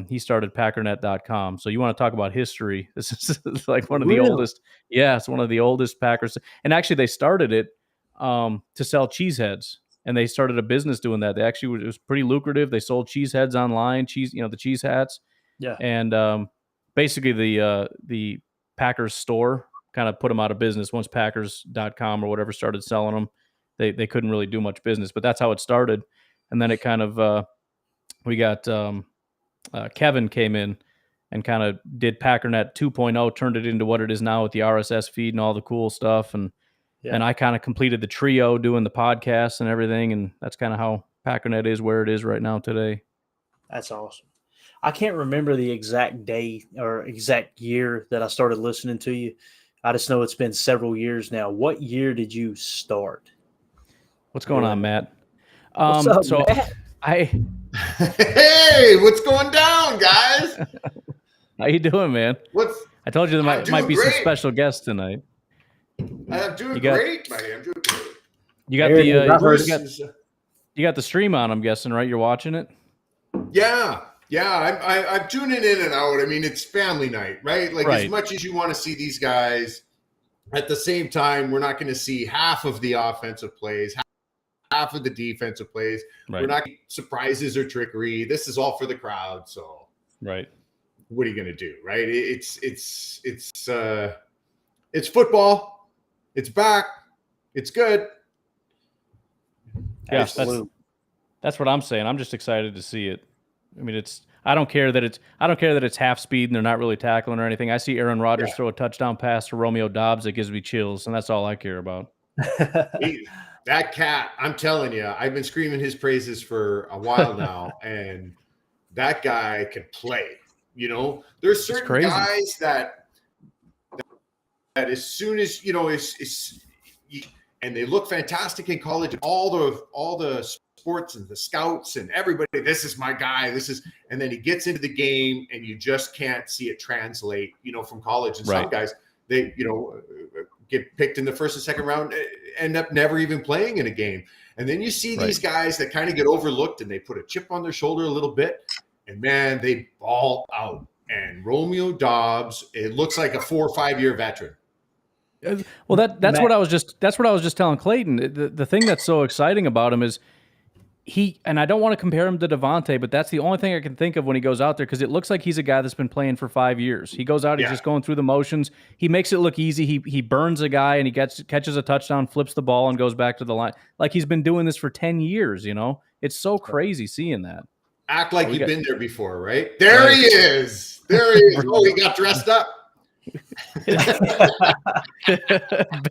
He started Packernet.com. So you want to talk about history? This is like one of the oldest. Yeah, it's one of the oldest Packers. And actually, they started it to sell cheeseheads, and they started a business doing that. They actually it was pretty lucrative. They sold cheeseheads online, the cheese hats.
Yeah.
And basically, the Packers store kind of put them out of business once Packers.com or whatever started selling them. They couldn't really do much business, but that's how it started. And then it kind of we got. Kevin came in and kind of did Packernet 2.0, turned it into what it is now with the RSS feed and all the cool stuff. And I kind of completed the trio doing the podcast and everything. And that's kind of how Packernet is where it is right now today.
That's awesome. I can't remember the exact day or exact year that I started listening to you. I just know it's been several years now. What year did you start?
What's going on, Matt?
What's up, Matt?
Hey, what's going down, guys?
How you doing, man? I told you there might be some special guests tonight.
I'm doing great, buddy. I'm doing great.
You got you got the stream on, I'm guessing, right? You're watching it?
Yeah. I'm tuning in and out. I mean, it's family night, right? Like as much as you want to see these guys, at the same time, we're not going to see half of the offensive plays, half of the defensive plays. We're not surprises or trickery. This is all for the crowd. So, what are you going to do, right? It's football. It's back. It's good.
Yeah, that's what I'm saying. I'm just excited to see it. I mean, I don't care that it's half speed and they're not really tackling or anything. I see Aaron Rodgers throw a touchdown pass to Romeo Dobbs that gives me chills, and that's all I care about.
That cat, I'm telling you, I've been screaming his praises for a while now, and that guy can play. There's certain guys that as soon as and they look fantastic in college. All the sports and the scouts and everybody. This is my guy. And then he gets into the game, and you just can't see it translate. From college, and some guys they get picked in the first and second round, end up never even playing in a game. And then you see these guys that kind of get overlooked and they put a chip on their shoulder a little bit, and man, they ball out. And Romeo Dobbs, it looks like a 4 or 5 year veteran.
Well, that's what I was just telling Clayton. The thing that's so exciting about him is and I don't want to compare him to Devonte, but that's the only thing I can think of when he goes out there, because it looks like he's a guy that's been playing for 5 years. He goes out, he's just going through the motions. He makes it look easy. He burns a guy and he catches a touchdown, flips the ball, and goes back to the line. Like he's been doing this for 10 years, It's so crazy seeing that.
Act like you've been there before, right? There he is. There he is. Oh, he got dressed up.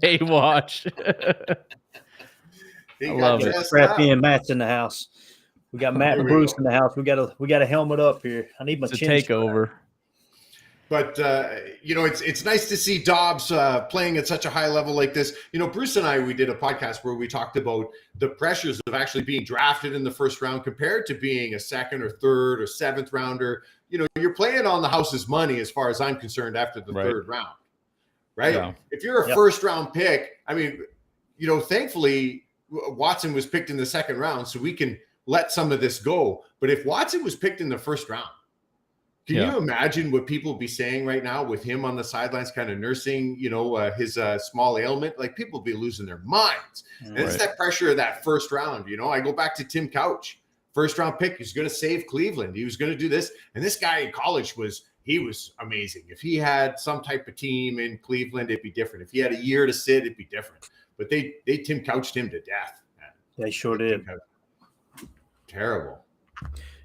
Baywatch.
I love it. Scrappy and Matt's in the house. We got Matt and Bruce in the house. We got a helmet up here. I need my chin
takeover.
But it's nice to see Dobbs playing at such a high level like this. Bruce and we did a podcast where we talked about the pressures of actually being drafted in the first round compared to being a second or third or seventh rounder. You're playing on the house's money as far as I'm concerned after the third round, right? Yeah. If you're a first round pick, I mean, thankfully Watson was picked in the second round, so we can let some of this go. But if Watson was picked in the first round, can you imagine what people would be saying right now with him on the sidelines kind of nursing, his small ailment? Like, people would be losing their minds. And it's that pressure of that first round. I go back to Tim Couch, first round pick. He's going to save Cleveland. He was going to do this. And this guy in college was amazing. If he had some type of team in Cleveland, it'd be different. If he had a year to sit, it'd be different. But they Tim Couched him to death.
They sure did.
Terrible.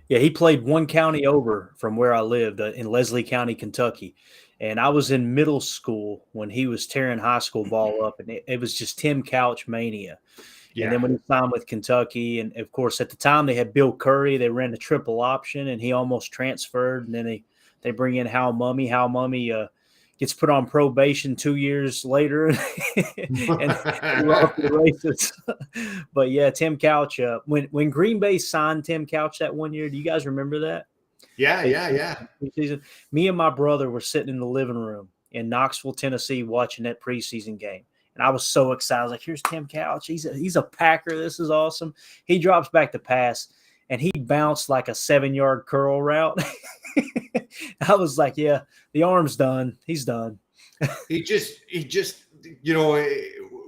Yeah, he played one county over from where I lived in Leslie County, Kentucky. And I was in middle school when he was tearing high school ball up, and it was just Tim Couch mania.
Yeah.
And then when he signed with Kentucky, and of course at the time they had Bill Curry, they ran the triple option, and he almost transferred. And then they bring in Hal Mummy. Hal Mummy gets put on probation 2 years later, and off the races. But yeah, Tim Couch. When Green Bay signed Tim Couch that 1 year, do you guys remember that?
Yeah.
Me and my brother were sitting in the living room in Knoxville, Tennessee, watching that preseason game. And I was so excited. I was like, here's Tim Couch. He's a Packer. This is awesome. He drops back to pass, and he bounced like a 7-yard curl route. I was like, yeah, the arm's done. He's done.
he just,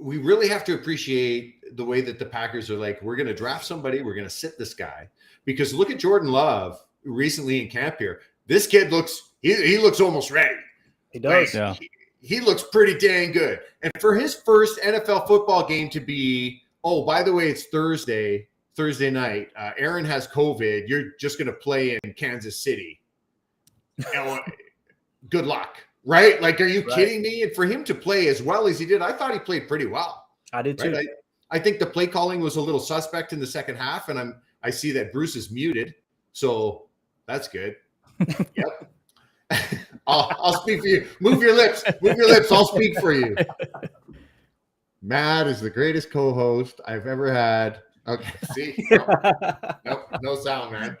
we really have to appreciate the way that the Packers are like, we're going to draft somebody. We're going to sit this guy. Because look at Jordan Love recently in camp here. This kid looks almost ready.
He does.
Yeah.
He looks pretty dang good. And for his first NFL football game to be, oh, by the way, it's Thursday night. Aaron has COVID. You're just going to play in Kansas City. Good luck, right? Like, are you kidding me? And for him to play as well as he did, I thought he played pretty well.
I did too.
Right? I think the play calling was a little suspect in the second half, and I see that Bruce is muted, so that's good. Yep. I'll speak for you. Move your lips. I'll speak for you. Matt is the greatest co-host I've ever had. Okay, see? Nope, no sound, man.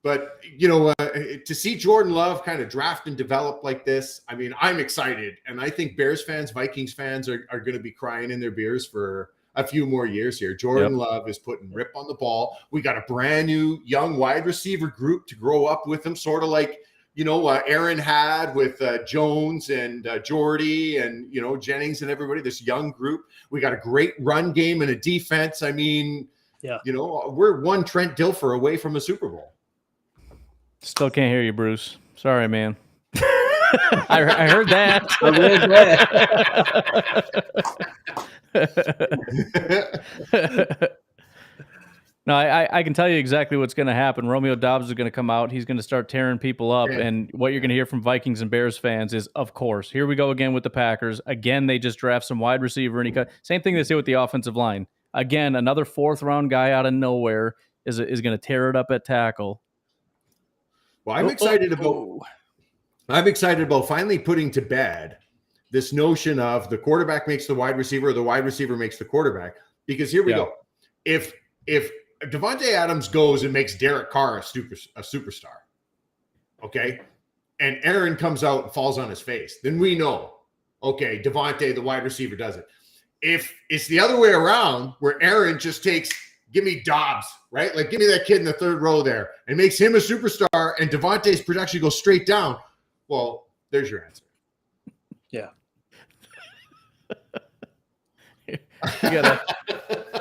But, to see Jordan Love kind of draft and develop like this, I mean, I'm excited. And I think Bears fans, Vikings fans are going to be crying in their beers for a few more years here. Jordan Love is putting rip on the ball. We got a brand new young wide receiver group to grow up with him, sort of like, Aaron had with Jones and Jordy and, Jennings and everybody, this young group. We got a great run game and a defense. I mean, we're one Trent Dilfer away from a Super Bowl.
Still can't hear you, Bruce. Sorry, man. I heard that. No, I can tell you exactly what's going to happen. Romeo Dobbs is going to come out. He's going to start tearing people up. And what you're going to hear from Vikings and Bears fans is, of course, here we go again with the Packers. Again, they just draft some wide receiver. And same thing they say with the offensive line. Again, another fourth-round guy out of nowhere is going to tear it up at tackle.
Well, I'm excited about finally putting to bed this notion of the quarterback makes the wide receiver or the wide receiver makes the quarterback. Because here we go. If Davante Adams goes and makes Derek Carr a superstar, okay, and Aaron comes out and falls on his face, then we know, okay, Davante, the wide receiver, does it. If it's the other way around, where Aaron just takes, give me Dobbs, right? Like, give me that kid in the third row there, and makes him a superstar, and Davante's production goes straight down, well, there's your answer.
Yeah.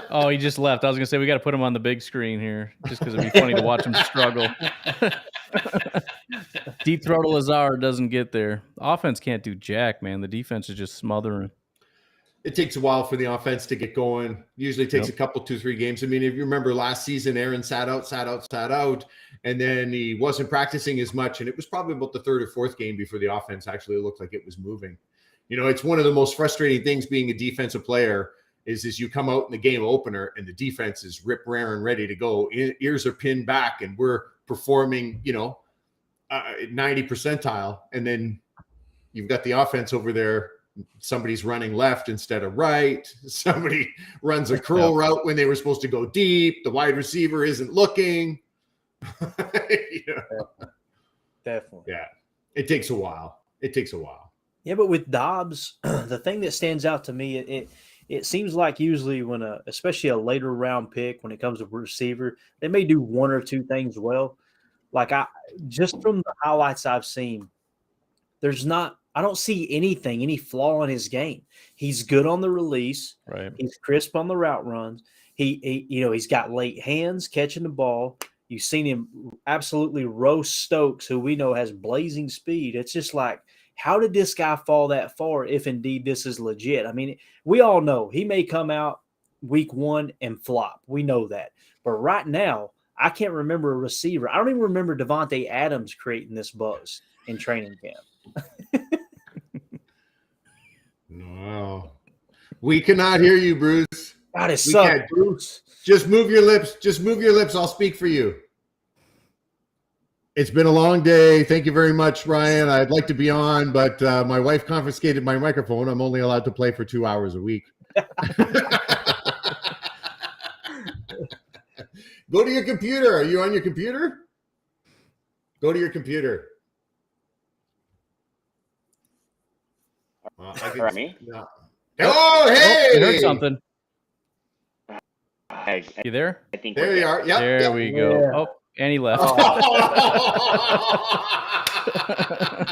Oh, he just left. I was going to say, we got to put him on the big screen here just because it'd be funny to watch him struggle. Deep throw to Lazard doesn't get there. Offense can't do jack, man. The defense is just smothering.
It takes a while for the offense to get going. Usually takes a couple, 2-3 games. I mean, if you remember last season, Aaron sat out, and then he wasn't practicing as much. And it was probably about the third or fourth game before the offense actually looked like it was moving. It's one of the most frustrating things being a defensive player is you come out in the game opener and the defense is rip raring ready to go. Ears are pinned back and we're performing, 90 percentile. And then you've got the offense over there. Somebody's running left instead of right. Somebody runs a curl route when they were supposed to go deep. The wide receiver isn't looking.
Definitely.
Yeah. It takes a while.
Yeah, but with Dobbs, the thing that stands out to me, it seems like usually when especially a later round pick, when it comes to receiver, they may do one or two things well. Like just from the highlights I've seen, I don't see any flaw in his game. He's good on the release.
Right.
He's crisp on the route runs. He's got late hands catching the ball. You've seen him absolutely roast Stokes, who we know has blazing speed. It's just like, how did this guy fall that far if indeed this is legit? I mean, we all know he may come out week one and flop. We know that. But right now, I can't remember a receiver. I don't even remember Davante Adams creating this buzz in training camp.
No. We cannot hear you, Bruce.
God, it
We
sucks,
can't.
Bruce.
Just move your lips. Just move your lips. I'll speak for you. It's been a long day. Thank you very much, Ryan. I'd like to be on, but my wife confiscated my microphone. I'm only allowed to play for 2 hours a week. Go to your computer. Are you on your computer? Go to your computer.
For me?
No. Oh, hey!
I heard something. You there?
I think
There you are. Yep.
There
yep.
we go.
Yeah.
Oh, and he left.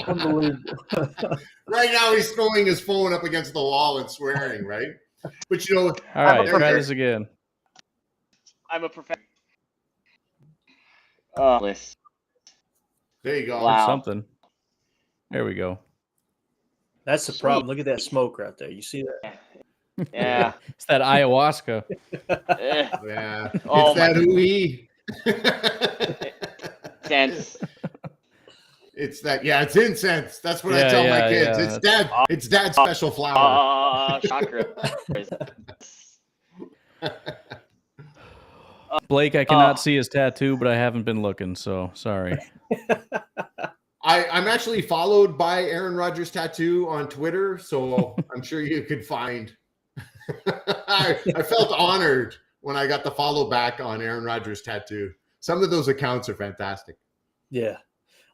Unbelievable.
Right now, he's throwing his phone up against the wall and swearing, right? But, you know,
All right,
there-
try this again.
I'm a professional. Oh, listen.
there you go.
Wow.
Something. There we go.
That's the problem. Look at that smoke right there. You see that?
Yeah.
It's that ayahuasca.
Eh,
Yeah.
Oh,
It's that
my-
ooey.
sense.
It's that, yeah, it's incense. That's what I
Yeah,
tell my
yeah,
kids.
yeah.
It's dad's special flower.
Chakra.
Blake, I cannot see his tattoo, but I haven't been looking, so sorry.
I'm actually followed by Aaron Rodgers Tattoo on Twitter, so I'm sure you could find. I felt honored when I got the follow back on Aaron Rodgers Tattoo. Some of those accounts are fantastic.
Yeah.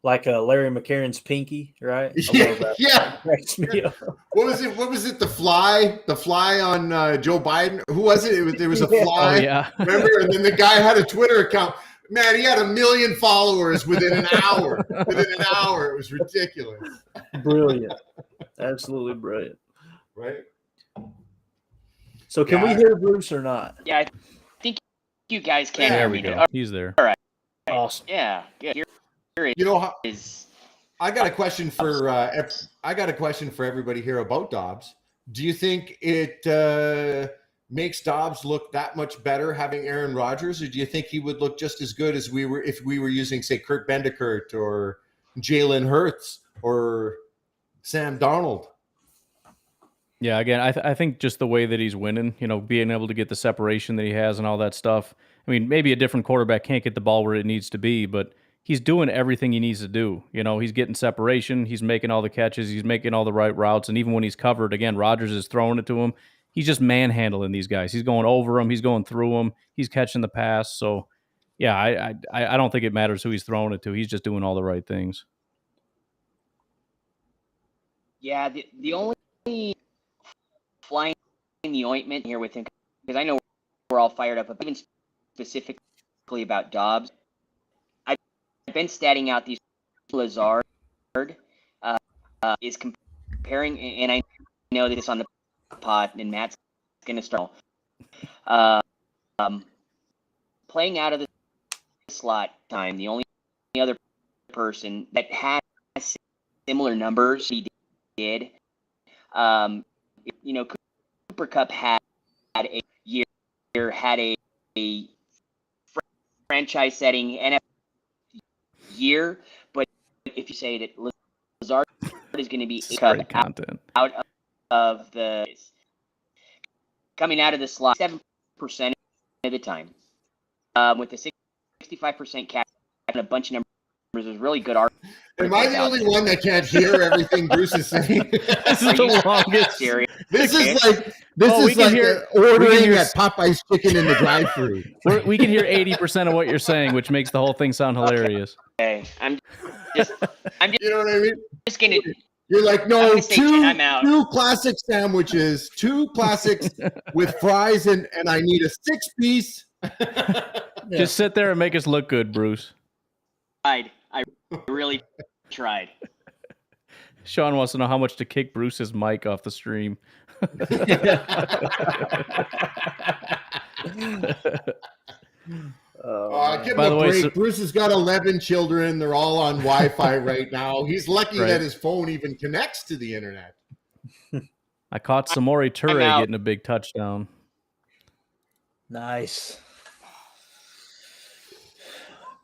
Like Larry McCarron's pinky, right? I
Yeah,
love that.
yeah.
Cracks me up.
What was it? What was it? The fly on Joe Biden. Who was it? There was a
Yeah.
fly.
Oh, yeah.
Remember? And then the guy had a Twitter account. Man, he had 1 million followers within an hour. Within an hour, it was ridiculous.
Brilliant. Absolutely brilliant.
Right?
So can we
Yeah.
hear Bruce or not?
Yeah, I think you guys can
There
hear
There we
me.
go. He's there.
Awesome.
Yeah, good. Here
You know,
is
I got a question for everybody here about Dobbs. Do you think it makes Dobbs look that much better having Aaron Rodgers, or do you think he would look just as good as if we were using, say, Kurt Bendikert or Jalen Hurts or Sam Darnold?
Yeah, again, I think just the way that he's winning, being able to get the separation that he has and all that stuff. I mean, maybe a different quarterback can't get the ball where it needs to be, but he's doing everything he needs to do. He's getting separation, he's making all the catches, he's making all the right routes, and even when he's covered, again, Rodgers is throwing it to him. He's just manhandling these guys. He's going over them, he's going through them, he's catching the pass. So, yeah, I don't think it matters who he's throwing it to. He's just doing all the right things.
yeah. The only flying in the ointment here with him, because I know we're all fired up, but even specifically about Dobbs, I've been statting out these Lazard is comparing, and I know that it's on the pod, and Matt's going to start playing out of the slot time. The only other person that has similar numbers he did, Cooper Kupp had a year, had a franchise setting NFL year, but if you say that Lazard is going to be
Great content.
out of the coming out of the slot 7% of the time, with the 65% catch and a bunch of numbers, is really good art.
Am I the only one that can't hear everything Bruce is saying?
This is the longest.
Serious?
This is like
we can hear-
ordering at Popeye's Chicken in the drive-thru.
We can hear 80% of what you're saying, which makes the whole thing sound hilarious.
Okay, I'm just
You know what I mean?
gonna.
You're like,
I'm
no,
gonna say time out.
two classic sandwiches, 2 classics with fries, and I need a 6-piece.
Just sit there and make us look good, Bruce.
I really tried.
Sean wants to know how much to kick Bruce's mic off the stream.
Give him
By the
a
way,
break.
so-
Bruce has got 11 children. They're all on Wi-Fi right now. He's lucky
Right.
that his phone even connects to the internet.
I caught Samori
I'm
Toure
out.
getting a big touchdown.
Nice.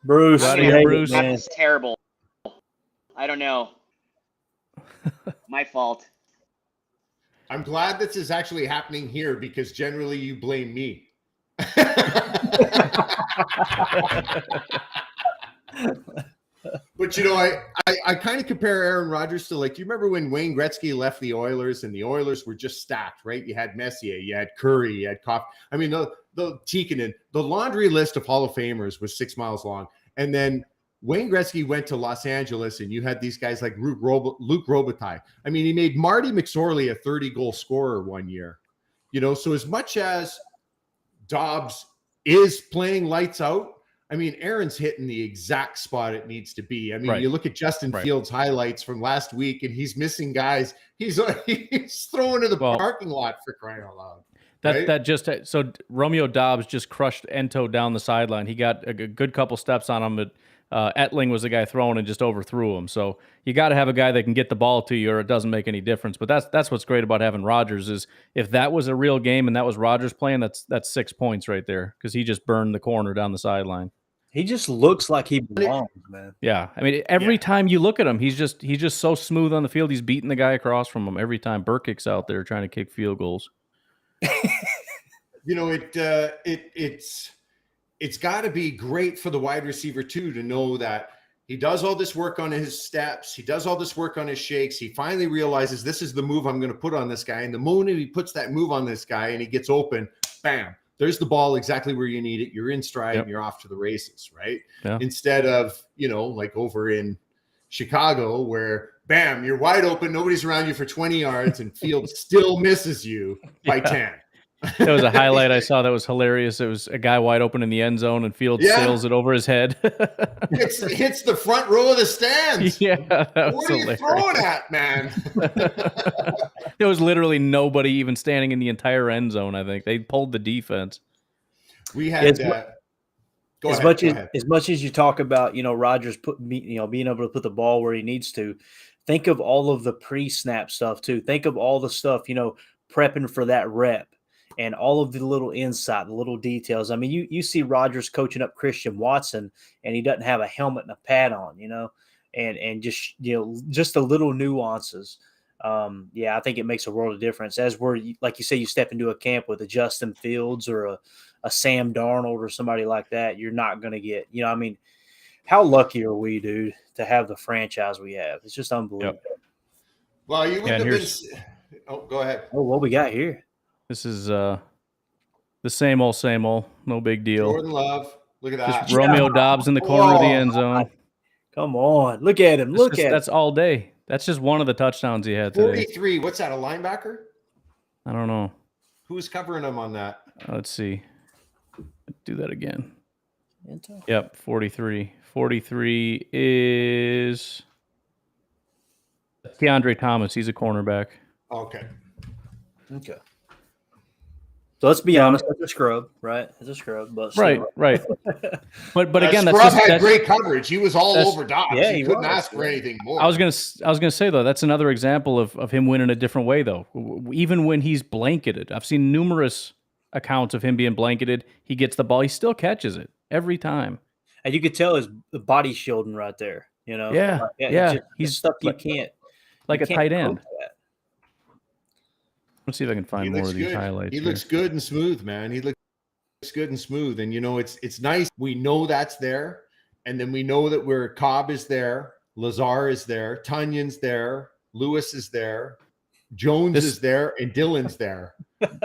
Bruce,
Outta
you
here,
hate it,
Bruce.
man.
That's terrible. I don't know. My fault.
I'm glad this is actually happening here because generally you blame me. But I kind of compare Aaron Rodgers to, like, you remember when Wayne Gretzky left the Oilers and the Oilers were just stacked, right? You had Messier, you had Curry, you had Koff. I mean, the Tikkanen, the laundry list of Hall of Famers was 6 miles long. And then Wayne Gretzky went to Los Angeles and you had these guys like Luke Robitaille. I mean, he made Marty McSorley a 30-goal scorer one year. So as much as Dobbs is playing lights out, I mean, Aaron's hitting the exact spot it needs to be. I mean,
Right.
You look at Justin Fields' highlights from last week, and he's missing guys. He's throwing to the parking lot, for crying out loud.
So Romeo Dobbs just crushed Ento down the sideline. He got a good couple steps on him, but Ettling was the guy throwing and just overthrew him. So you got to have a guy that can get the ball to you, or it doesn't make any difference. But that's what's great about having Rodgers is if that was a real game and that was Rodgers playing, that's 6 points right there because he just burned the corner down the sideline.
He just looks like he belongs, man.
Yeah, I mean, every time you look at him, he's just so smooth on the field. He's beating the guy across from him every time. Burkick's out there trying to kick field goals.
It's got to be great for the wide receiver too to know that he does all this work on his steps, he does all this work on his shakes. He finally realizes this is the move I'm going to put on this guy, and the moment he puts that move on this guy and he gets open, bam. There's the ball exactly where you need it. You're in stride and you're off to the races, right?
Yeah.
Instead of, like over in Chicago where, bam, you're wide open. Nobody's around you for 20 yards and Fields still misses you by 10.
There was a highlight I saw that was hilarious. It was a guy wide open in the end zone and Fields sails it over his head.
Hits the front row of the stands.
Yeah, that was
what are you throwing at, man?
There was literally nobody even standing in the entire end zone. I think they pulled the defense.
We had
as much as you talk about, Rodgers being able to put the ball where he needs to. Think of all of the pre-snap stuff too. Think of all the stuff, prepping for that rep. And all of the little insight, the little details. I mean, you see Rodgers coaching up Christian Watson, and he doesn't have a helmet and a pad on, and just just the little nuances. I think it makes a world of difference. As like you say, you step into a camp with a Justin Fields or a Sam Darnold or somebody like that, you're not going to get. I mean, how lucky are we, dude, to have the franchise we have? It's just unbelievable.
Yep. Well, you wouldn't have been. Oh, go ahead.
Oh, what we got here?
This is the same old, no big deal.
Jordan Love, look at that.
Just Romeo Dobbs in the corner of the end zone.
Come on, look at him.
That's all day. That's just one of the touchdowns he had today.
43. What's that? A linebacker?
I don't know.
Who's covering him on that?
Let's see. Do that again. Yep, 43. 43 is Keandre Thomas. He's a cornerback.
Okay.
So let's be honest, it's a scrub, right? It's a scrub, but
right. But again,
Scrub had great coverage. He was all over Dobbs.
Yeah,
he couldn't ask for anything more.
I was gonna say though, that's another example of him winning a different way though. Even when he's blanketed, I've seen numerous accounts of him being blanketed. He gets the ball, he still catches it every time,
and you could tell his body shielding right there.
Yeah.
He's stuff you can't
like
you
a
can't
tight end.
coach that.
Let's see if I can find more of these highlights.
He looks good and smooth, man. He looks good and smooth. And, it's nice. We know that's there. And then we know that where Cobb is there, Lazar is there, Tunyon's there, Lewis is there, Jones is there, and Dillon's there.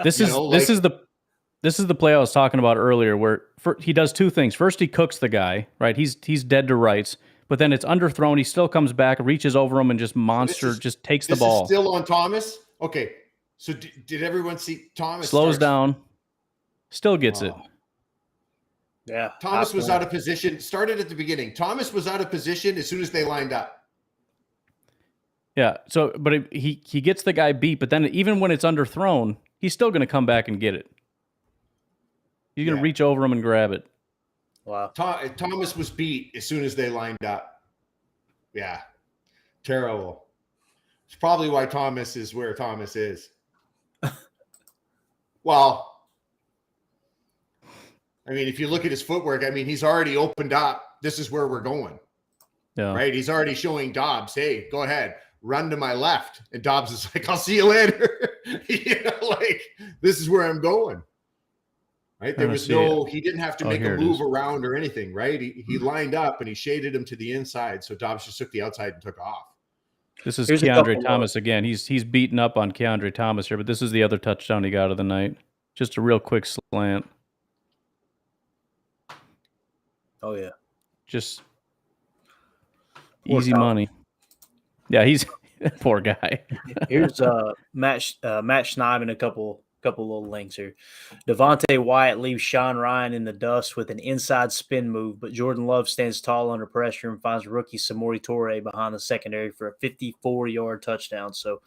This is the play I was talking about earlier where he does two things. First, he cooks the guy, right? He's dead to rights. But then it's underthrown. He still comes back, reaches over him, and just just takes the ball.
Is still on Thomas? Okay. So did everyone see Thomas?
Slows down, still gets it.
Yeah.
Thomas was out of position. Started at the beginning. Thomas was out of position as soon as they lined up.
Yeah. So, but he gets the guy beat. But then even when it's underthrown, he's still going to come back and get it. He's going to reach over him and grab it.
Wow.
Thomas was beat as soon as they lined up. Yeah. Terrible. It's probably why Thomas is where Thomas is. Well, I mean, if you look at his footwork, I mean, he's already opened up. This is where we're going.
Yeah.
Right? He's already showing Dobbs, hey, go ahead, run to my left. And Dobbs is like, I'll see you later. Like, this is where I'm going. Right? There was he didn't have to make a move around or anything, right? He lined up and he shaded him to the inside. So Dobbs just took the outside and took off.
This is Keandre Thomas again. He's beaten up on Keandre Thomas here, but this is the other touchdown he got of the night. Just a real quick slant.
Oh, yeah.
Just easy money. Yeah, he's poor guy.
Here's Matt Schneib and a couple little links here. Devonte Wyatt leaves Sean Ryan in the dust with an inside spin move, but Jordan Love stands tall under pressure and finds rookie Samori Toure behind the secondary for a 54-yard touchdown. So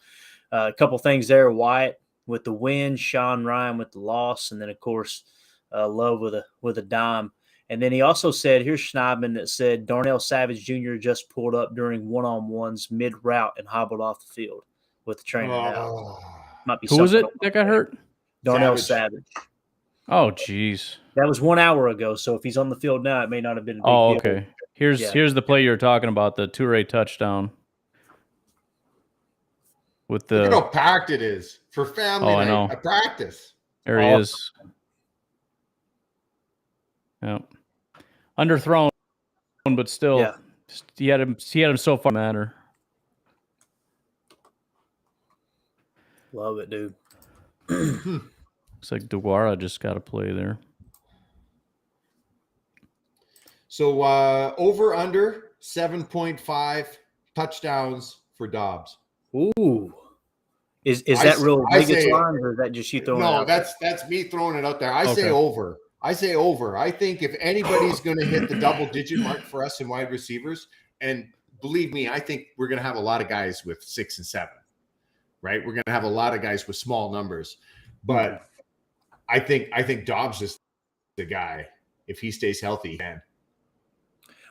a couple things there. Wyatt with the win, Sean Ryan with the loss, and then, of course, Love with a dime. And then he also said, here's Schneidman that said, Darnell Savage Jr. just pulled up during one-on-ones mid-route and hobbled off the field with the trainer out. Might be
Who was it that got hurt?
Darnell Savage.
Oh, jeez.
That was 1 hour ago, so if he's on the field now, it may not have been a big deal.
Okay. Here's the play you were talking about, the Toure touchdown. With the,
look at how packed it is for family night. I know. A practice.
There he is. Yeah. Underthrown, but still, he had him so far matter.
Love it, dude.
Looks like DeGuara just got a play there.
So over under 7.5 touchdowns for Dobbs.
Ooh. Is that real Vegas line, or is that just you throwing it out?
No, that's me throwing it out there. I say over. I think if anybody's going to hit the double-digit mark for us in wide receivers, and believe me, I think we're going to have a lot of guys with 6 and 7, right? We're going to have a lot of guys with small numbers. But I think Dobbs is the guy. If he stays healthy, he can.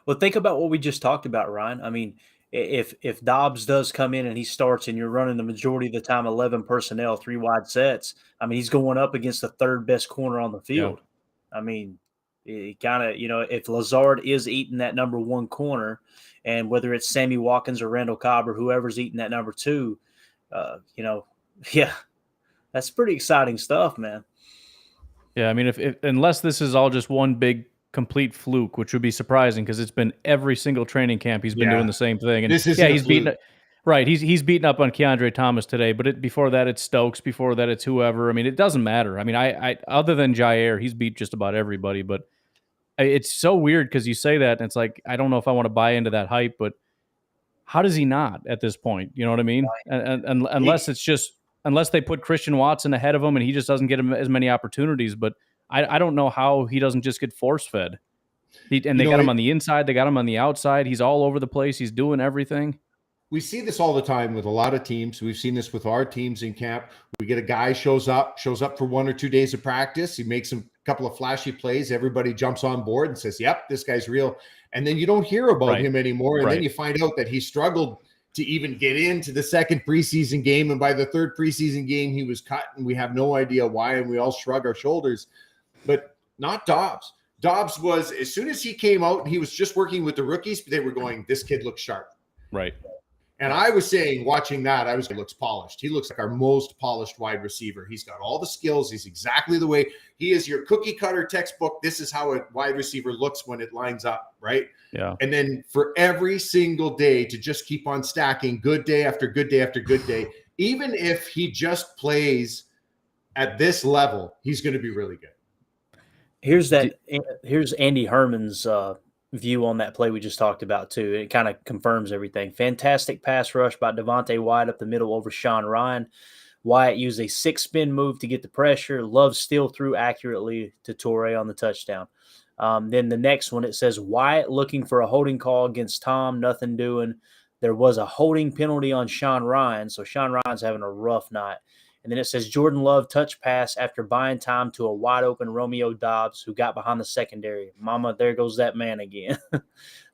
Well, think about what we just talked about, Ryan. I mean, if Dobbs does come in and he starts and you're running the majority of the time 11 personnel, 3 wide sets, I mean, he's going up against the third best corner on the field. Yeah. I mean, it kind of, if Lazard is eating that number 1 corner, and whether it's Sammy Watkins or Randall Cobb or whoever's eating that number 2, that's pretty exciting stuff, man.
Yeah, I mean, if unless this is all just one big complete fluke, which would be surprising because it's been every single training camp he's been doing the same thing. And he's beaten. Right, he's beaten up on Keandre Thomas today, but before that it's Stokes, before that it's whoever. I mean, it doesn't matter. I mean, I other than Jair, he's beat just about everybody. But it's so weird because you say that, and it's like I don't know if I want to buy into that hype, but how does he not at this point? You know what I mean? And unless they put Christian Watson ahead of him and he just doesn't get him as many opportunities. But I don't know how he doesn't just get force fed. They got him on the inside, they got him on the outside. He's all over the place. He's doing everything.
We see this all the time with a lot of teams. We've seen this with our teams in camp. We get a guy shows up for 1 or 2 days of practice. He makes a couple of flashy plays. Everybody jumps on board and says, yep, this guy's real. And then you don't hear about him anymore. And then you find out that he struggled to even get into the second preseason game. And by the third preseason game, he was cut. And we have no idea why. And we all shrug our shoulders. But not Dobbs. Dobbs was, as soon as he came out and he was just working with the rookies, they were going, this kid looks sharp.
Right.
And I was saying, watching that, he looks polished. He looks like our most polished wide receiver. He's got all the skills. He's exactly the way he is your cookie cutter textbook. This is how a wide receiver looks when it lines up, right?
Yeah.
And then for every single day to just keep on stacking good day after good day after good day, even if he just plays at this level, he's going to be really good.
Here's Andy Herman's view on that play we just talked about too. It kind of confirms everything. Fantastic pass rush by Devonte Wyatt up the middle over Sean Ryan. Wyatt used a 6-spin move to get the pressure. Love still threw accurately to Toure on the touchdown. Then the next one, it says Wyatt looking for a holding call against Tom, nothing doing. There was a holding penalty on Sean Ryan, so Sean Ryan's having a rough night. And then it says Jordan Love touch pass after buying time to a wide open Romeo Dobbs who got behind the secondary. Mama, there goes that man again.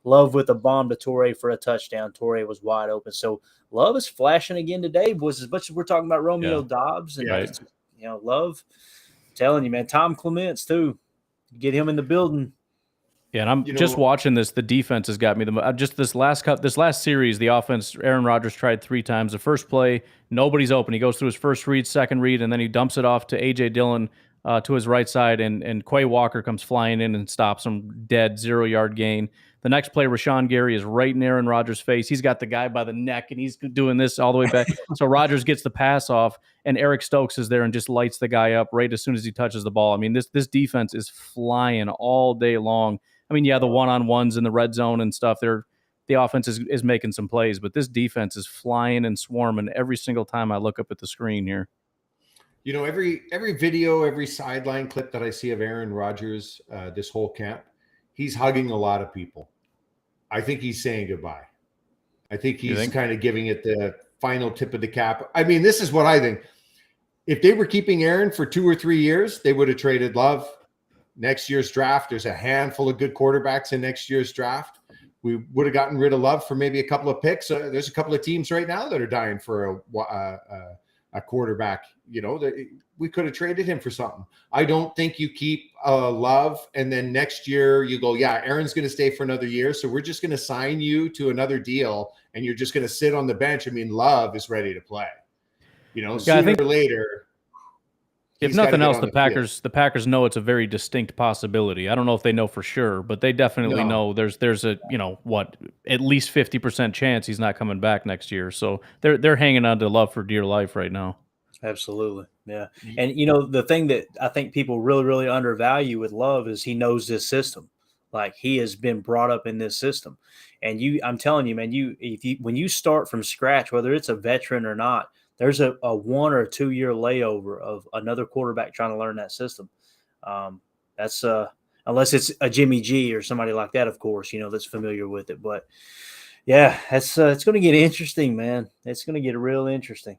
Love with a bomb to Toure for a touchdown. Toure was wide open. So Love is flashing again today, boys. As much as we're talking about Romeo Dobbs and Love, I'm telling you, man, Tom Clements too. Get him in the building.
Yeah, and I'm just watching this. The defense has got me. Just this last series, the offense, Aaron Rodgers tried 3 times. The first play, nobody's open. He goes through his first read, second read, and then he dumps it off to A.J. Dillon to his right side, and Quay Walker comes flying in and stops him dead, 0-yard gain. The next play, Rashawn Gary is right in Aaron Rodgers' face. He's got the guy by the neck, and he's doing this all the way back. So Rodgers gets the pass off, and Eric Stokes is there and just lights the guy up right as soon as he touches the ball. I mean, this defense is flying all day long. I mean, yeah, the one-on-ones in the red zone and stuff, the offense is making some plays, but this defense is flying and swarming every single time I look up at the screen here.
Every video, every sideline clip that I see of Aaron Rodgers this whole camp, he's hugging a lot of people. I think he's saying goodbye. I think he's kind of giving it the final tip of the cap. I mean, this is what I think. If they were keeping Aaron for 2 or 3 years, they would have traded Love. Next year's draft, there's a handful of good quarterbacks in next year's draft. We would have gotten rid of Love for maybe a couple of picks. There's a couple of teams right now that are dying for a quarterback. We could have traded him for something. I don't think you keep Love and then next year you go, yeah, Aaron's going to stay for another year, so we're just going to sign you to another deal and you're just going to sit on the bench. I mean, Love is ready to play. Sooner or later.
If nothing else, the Packers know it's a very distinct possibility. I don't know if they know for sure, but they definitely know there's a at least 50% chance he's not coming back next year. So they're hanging on to Love for dear life right now.
Absolutely, yeah. And the thing that I think people really, really undervalue with Love is he knows this system. Like, he has been brought up in this system, and I'm telling you, man, when you start from scratch, whether it's a veteran or not, there's a 1 or 2 year layover of another quarterback trying to learn that system. That's unless it's a Jimmy G or somebody like that, of course, that's familiar with it. But yeah, it's going to get interesting, man. It's going to get real interesting.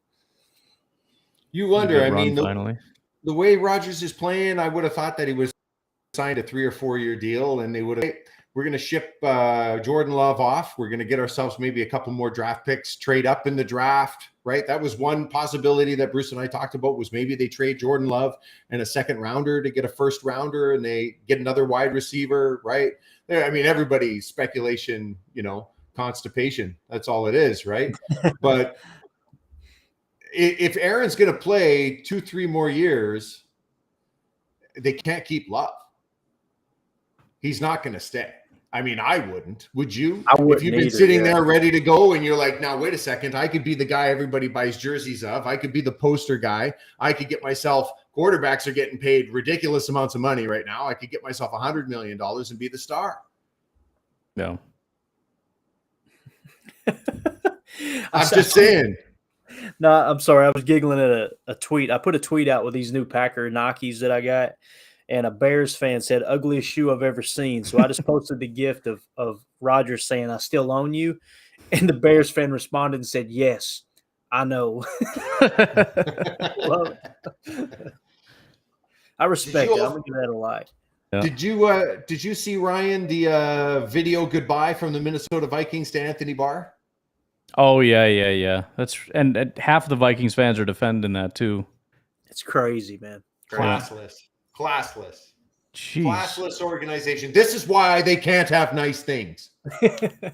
You wonder, I mean, the way Rodgers is playing, I would have thought that he was signed a 3 or 4 year deal, and they would have. We're going to ship Jordan Love off. We're going to get ourselves maybe a couple more draft picks, trade up in the draft, right? That was one possibility that Bruce and I talked about, was maybe they trade Jordan Love and a second rounder to get a first rounder, and they get another wide receiver, right? I mean, everybody's speculation, constipation. That's all it is, right? But if Aaron's going to play 2-3 more years, they can't keep Love. He's not going to stay. I mean, I wouldn't. Would you?
I wouldn't.
If you've been sitting there ready to go and you're like, now, wait a second, I could be the guy everybody buys jerseys of. I could be the poster guy. I could get myself, quarterbacks are getting paid ridiculous amounts of money right now. I could get myself $100 million and be the star.
No.
I'm just saying.
No, I'm sorry. I was giggling at a tweet. I put a tweet out with these new Packer Nikes that I got. And a Bears fan said, ugliest shoe I've ever seen. So I just posted the gift of Rodgers saying, I still own you. And the Bears fan responded and said, yes, I know. Love it. I respect it. I'm going to give that a like.
Yeah. Did you see, Ryan, the video goodbye from the Minnesota Vikings to Anthony Barr?
Oh, yeah. And half of the Vikings fans are defending that too.
It's crazy, man.
Classless.
Jeez.
Classless organization. This is why they can't have nice things.
That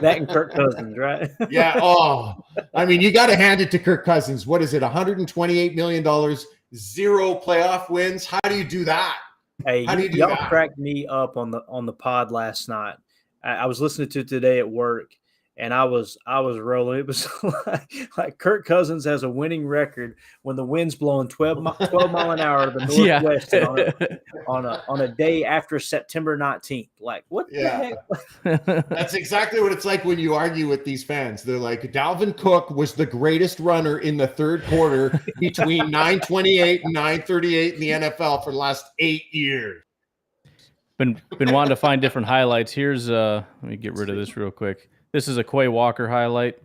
and Kirk Cousins, right?
Yeah. Oh, I mean, you got to hand it to Kirk Cousins. What is it? $128 million, 0 playoff wins. How do you do that?
Hey,
how do you do
y'all
that?
cracked me up on the pod last night. I was listening to it today at work, and I was rolling. It was like Kirk Cousins has a winning record when the wind's blowing 12 mile an hour to the northwest on a day after September 19th. Like, what the heck?
That's exactly what it's like when you argue with these fans. They're like, Dalvin Cook was the greatest runner in the third quarter between 9:28 and 9:38 in the NFL for the last 8 years.
Been wanting to find different highlights. Here's let me get rid of this real quick. This is a Quay Walker highlight.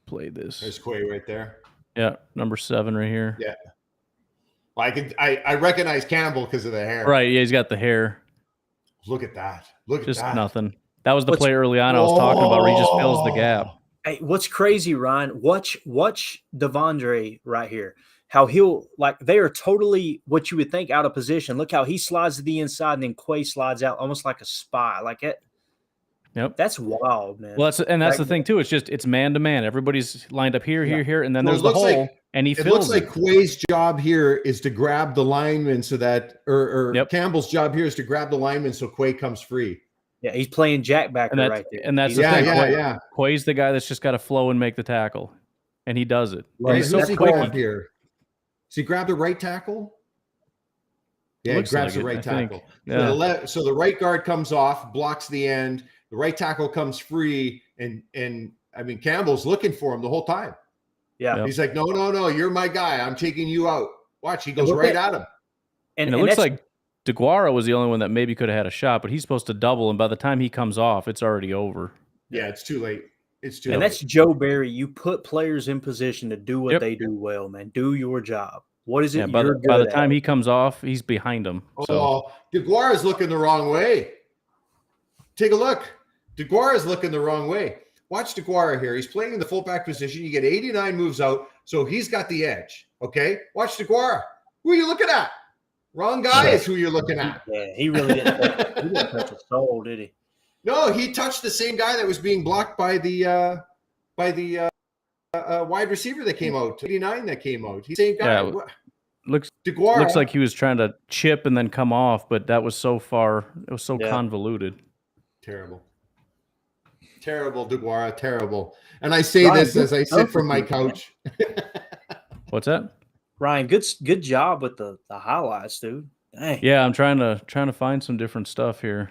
Play this.
There's Quay right there.
Yeah, number 7 right here.
Yeah. Well, I recognize Campbell because of the hair.
Right, yeah, he's got the hair.
Look at that. Look at that.
Just nothing. That was the play early on I was talking about where he just fills the gap.
Hey, what's crazy, Ryan? Watch Devondre right here. how he'll like they are totally what you would think out of position. Look how he slides to the inside and then Quay slides out almost like a spy. Like it.
Yep.
That's wild, man.
Well, that's the thing too. It's man to man. Everybody's lined up here, and then
So
there's the hole, and he
It
fills
looks like Quay's job here is to grab the lineman so that, or Campbell's job here is to grab the lineman so Quay comes free.
Yeah, he's playing jackbacker right there.
And that's
the
thing.
Yeah.
Quay's the guy that's just got to flow and make the tackle, and he does it.
Right.
He's
Who's
so
he
quick.
grab here? Does he grab the right tackle? Yeah, he grabs the right tackle.
Yeah.
So the right guard comes off, blocks the end. The right tackle comes free, and I mean Campbell's looking for him the whole time.
Yeah,
he's like, no, you're my guy. I'm taking you out. Watch, he goes right at him.
And it looks like DeGuara was the only one that maybe could have had a shot, but he's supposed to double, and by the time he comes off, it's already over.
Yeah, it's too late.
And that's Joe Barry. You put players in position to do what they do well, man. Do your job. What is it?
Yeah, by the time he comes off, he's behind him.
Oh, DeGuara's looking the wrong way. Take a look. DeGuara's looking the wrong way. Watch DeGuara here. He's playing in the fullback position. You get 89 moves out, so he's got the edge. Okay? Watch DeGuara. Who are you looking at? Wrong guy is who you're looking at.
Yeah, he really didn't touch a soul, did he?
No, he touched the same guy that was being blocked by the wide receiver that came out, 89 that came out. He's the same guy.
Yeah, looks like he was trying to chip and then come off, but that was so far. It was so convoluted.
Terrible, DeGuara, terrible. And I say this as I sit from my couch.
What's that?
Ryan, good job with the highlights, dude. Dang.
Yeah, I'm trying to find some different stuff here.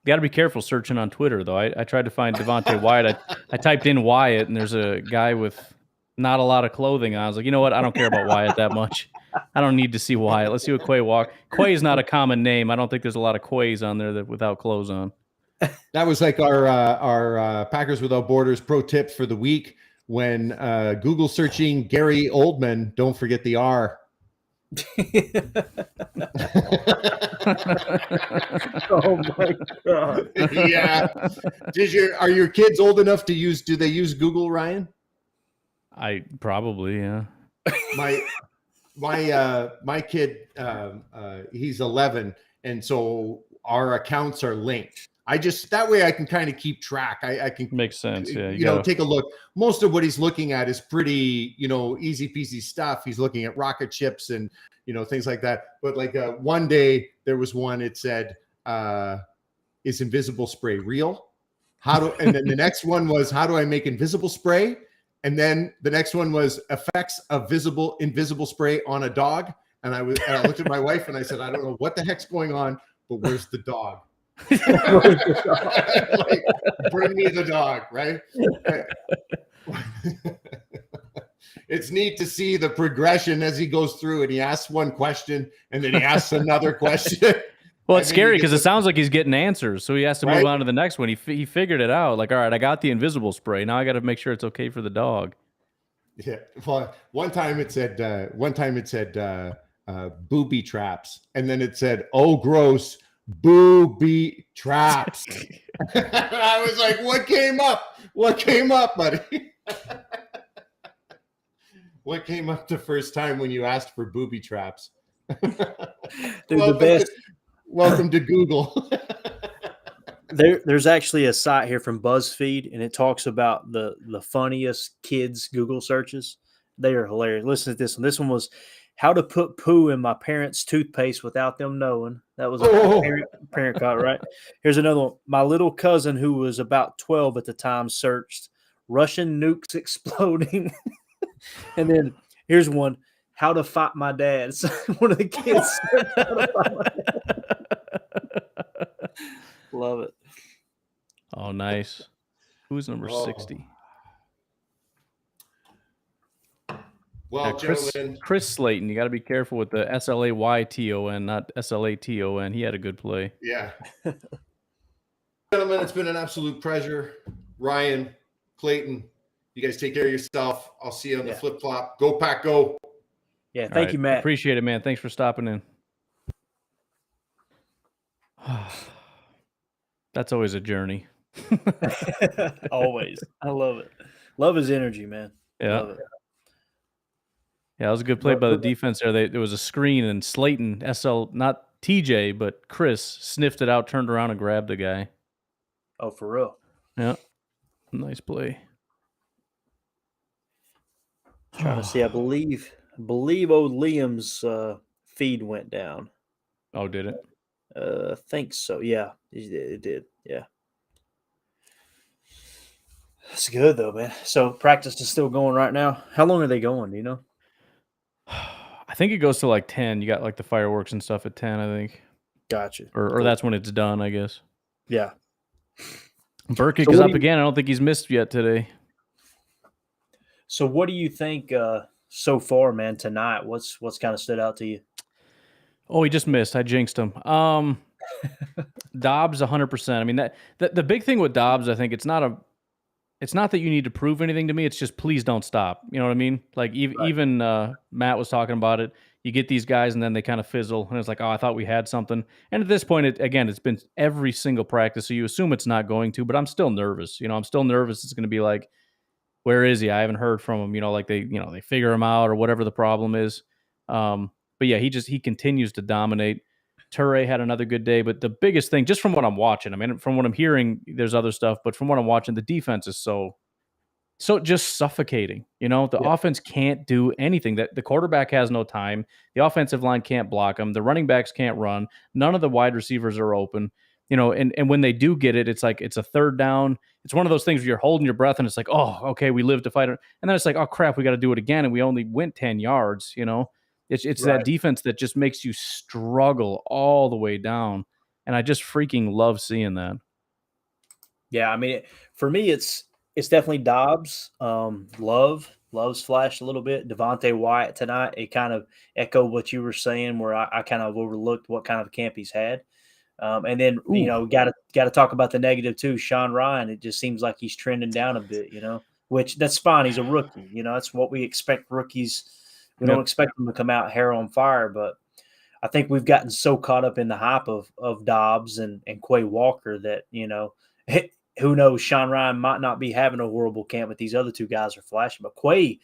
You got to be careful searching on Twitter, though. I tried to find Devonte Wyatt. I typed in Wyatt, and there's a guy with not a lot of clothing on. I was like, you know what? I don't care about Wyatt that much. I don't need to see Wyatt. Let's see what Quay Walker. Quay is not a common name. I don't think there's a lot of Quays on there that without clothes on.
That was like our Packers Without Borders pro tip for the week. When Google searching Gary Oldman, don't forget the R.
Oh my god!
Yeah. Are your kids old enough to use? Do they use Google, Ryan?
I probably, yeah.
My kid, he's 11, and so our accounts are linked. That way I can kind of keep track. I can
makes sense. Yeah,
you know, take a look. Most of what he's looking at is pretty, easy peasy stuff. He's looking at rocket ships and things like that. But like one day there was one. It said, "Is invisible spray real?" And then the next one was, "How do I make invisible spray?" And then the next one was effects of invisible spray on a dog. And I looked at my wife and I said, "I don't know what the heck's going on, but where's the dog?" Like, bring me the dog, right? It's neat to see the progression as he goes through, and he asks one question and then he asks another question.
Well, it's scary because it sounds like he's getting answers, so he has to move on to the next one. He figured it out. Like, all right, I got the invisible spray. Now I got to make sure it's okay for the dog.
Yeah. Well, one time it said booby traps, and then it said, "Oh, gross, booby traps." I was like, "What came up? What came up, buddy?" What came up the first time when you asked for booby traps?
Dude,
welcome to Google.
There's actually a site here from BuzzFeed, and it talks about the funniest kids Google searches. They are hilarious. Listen to this one. This one was how to put poo in my parents' toothpaste without them knowing. That was a parent caught, right? Here's another one. My little cousin, who was about 12 at the time, searched Russian nukes exploding. And then here's one. How to fight my dad. So one of the kids. Love it.
Oh, nice. Who's number 60?
Well, gentlemen.
Chris Slayton. You got to be careful with the SLAYTON, not SLATON. He had a good play.
Yeah. Gentlemen, it's been an absolute pleasure. Ryan, Clayton, you guys take care of yourself. I'll see you on the flip-flop. Go Pack, go.
Yeah, thank you, Matt.
Appreciate it, man. Thanks for stopping in. That's always a journey.
Always. I love it. Love his energy, man.
Yeah.
Love it.
Yeah, that was a good play by the defense there. There was a screen, and Slayton, not TJ, but Chris, sniffed it out, turned around, and grabbed the guy.
Oh, for real?
Yeah, nice play.
Trying to see. I believe old Liam's feed went down.
Oh, did it?
I think so. Yeah, it did. Yeah. That's good though, man. So practice is still going right now. How long are they going? Do you know?
I think it goes to like 10. You got like the fireworks and stuff at 10, I think.
Gotcha.
Or
Cool.
that's when it's done, I guess.
Yeah.
Burkick is up again. I don't think he's missed yet today.
So what do you think so far, man, tonight? What's kind of stood out to you?
Oh, he just missed. I jinxed him. Dobbs 100%. I mean, the big thing with Dobbs, I think it's not that you need to prove anything to me. It's just please don't stop. You know what I mean? Like even Matt was talking about it. You get these guys and then they kind of fizzle, and it's like, oh, I thought we had something. And at this point, it's been every single practice, so you assume it's not going to. But I'm still nervous. I'm still nervous. It's going to be like, where is he? I haven't heard from him. Like they figure him out or whatever the problem is. But yeah, he continues to dominate. Turay had another good day, but the biggest thing, just from what I'm watching, I mean, from what I'm hearing, there's other stuff, but from what I'm watching, the defense is so just suffocating. The offense can't do anything. That the quarterback has no time. The offensive line can't block them. The running backs can't run. None of the wide receivers are open. And when they do get it, it's like it's a third down. It's one of those things where you're holding your breath and it's like, oh, okay, we live to fight it. And then it's like, oh crap, we got to do it again, and we only went 10 yards. It's
Right.
that defense that just makes you struggle all the way down, and I just freaking love seeing that.
Yeah, I mean, for me, it's definitely Dobbs. Love's flashed a little bit. Devonte Wyatt tonight, it kind of echoed what you were saying, where I kind of overlooked what kind of camp he's had. And then got to talk about the negative too. Sean Ryan, it just seems like he's trending down a bit. Which that's fine. He's a rookie. That's what we expect rookies. We don't expect them to come out hair on fire, but I think we've gotten so caught up in the hype of Dobbs and Quay Walker that who knows, Sean Ryan might not be having a horrible camp, but these other two guys are flashing. But Quay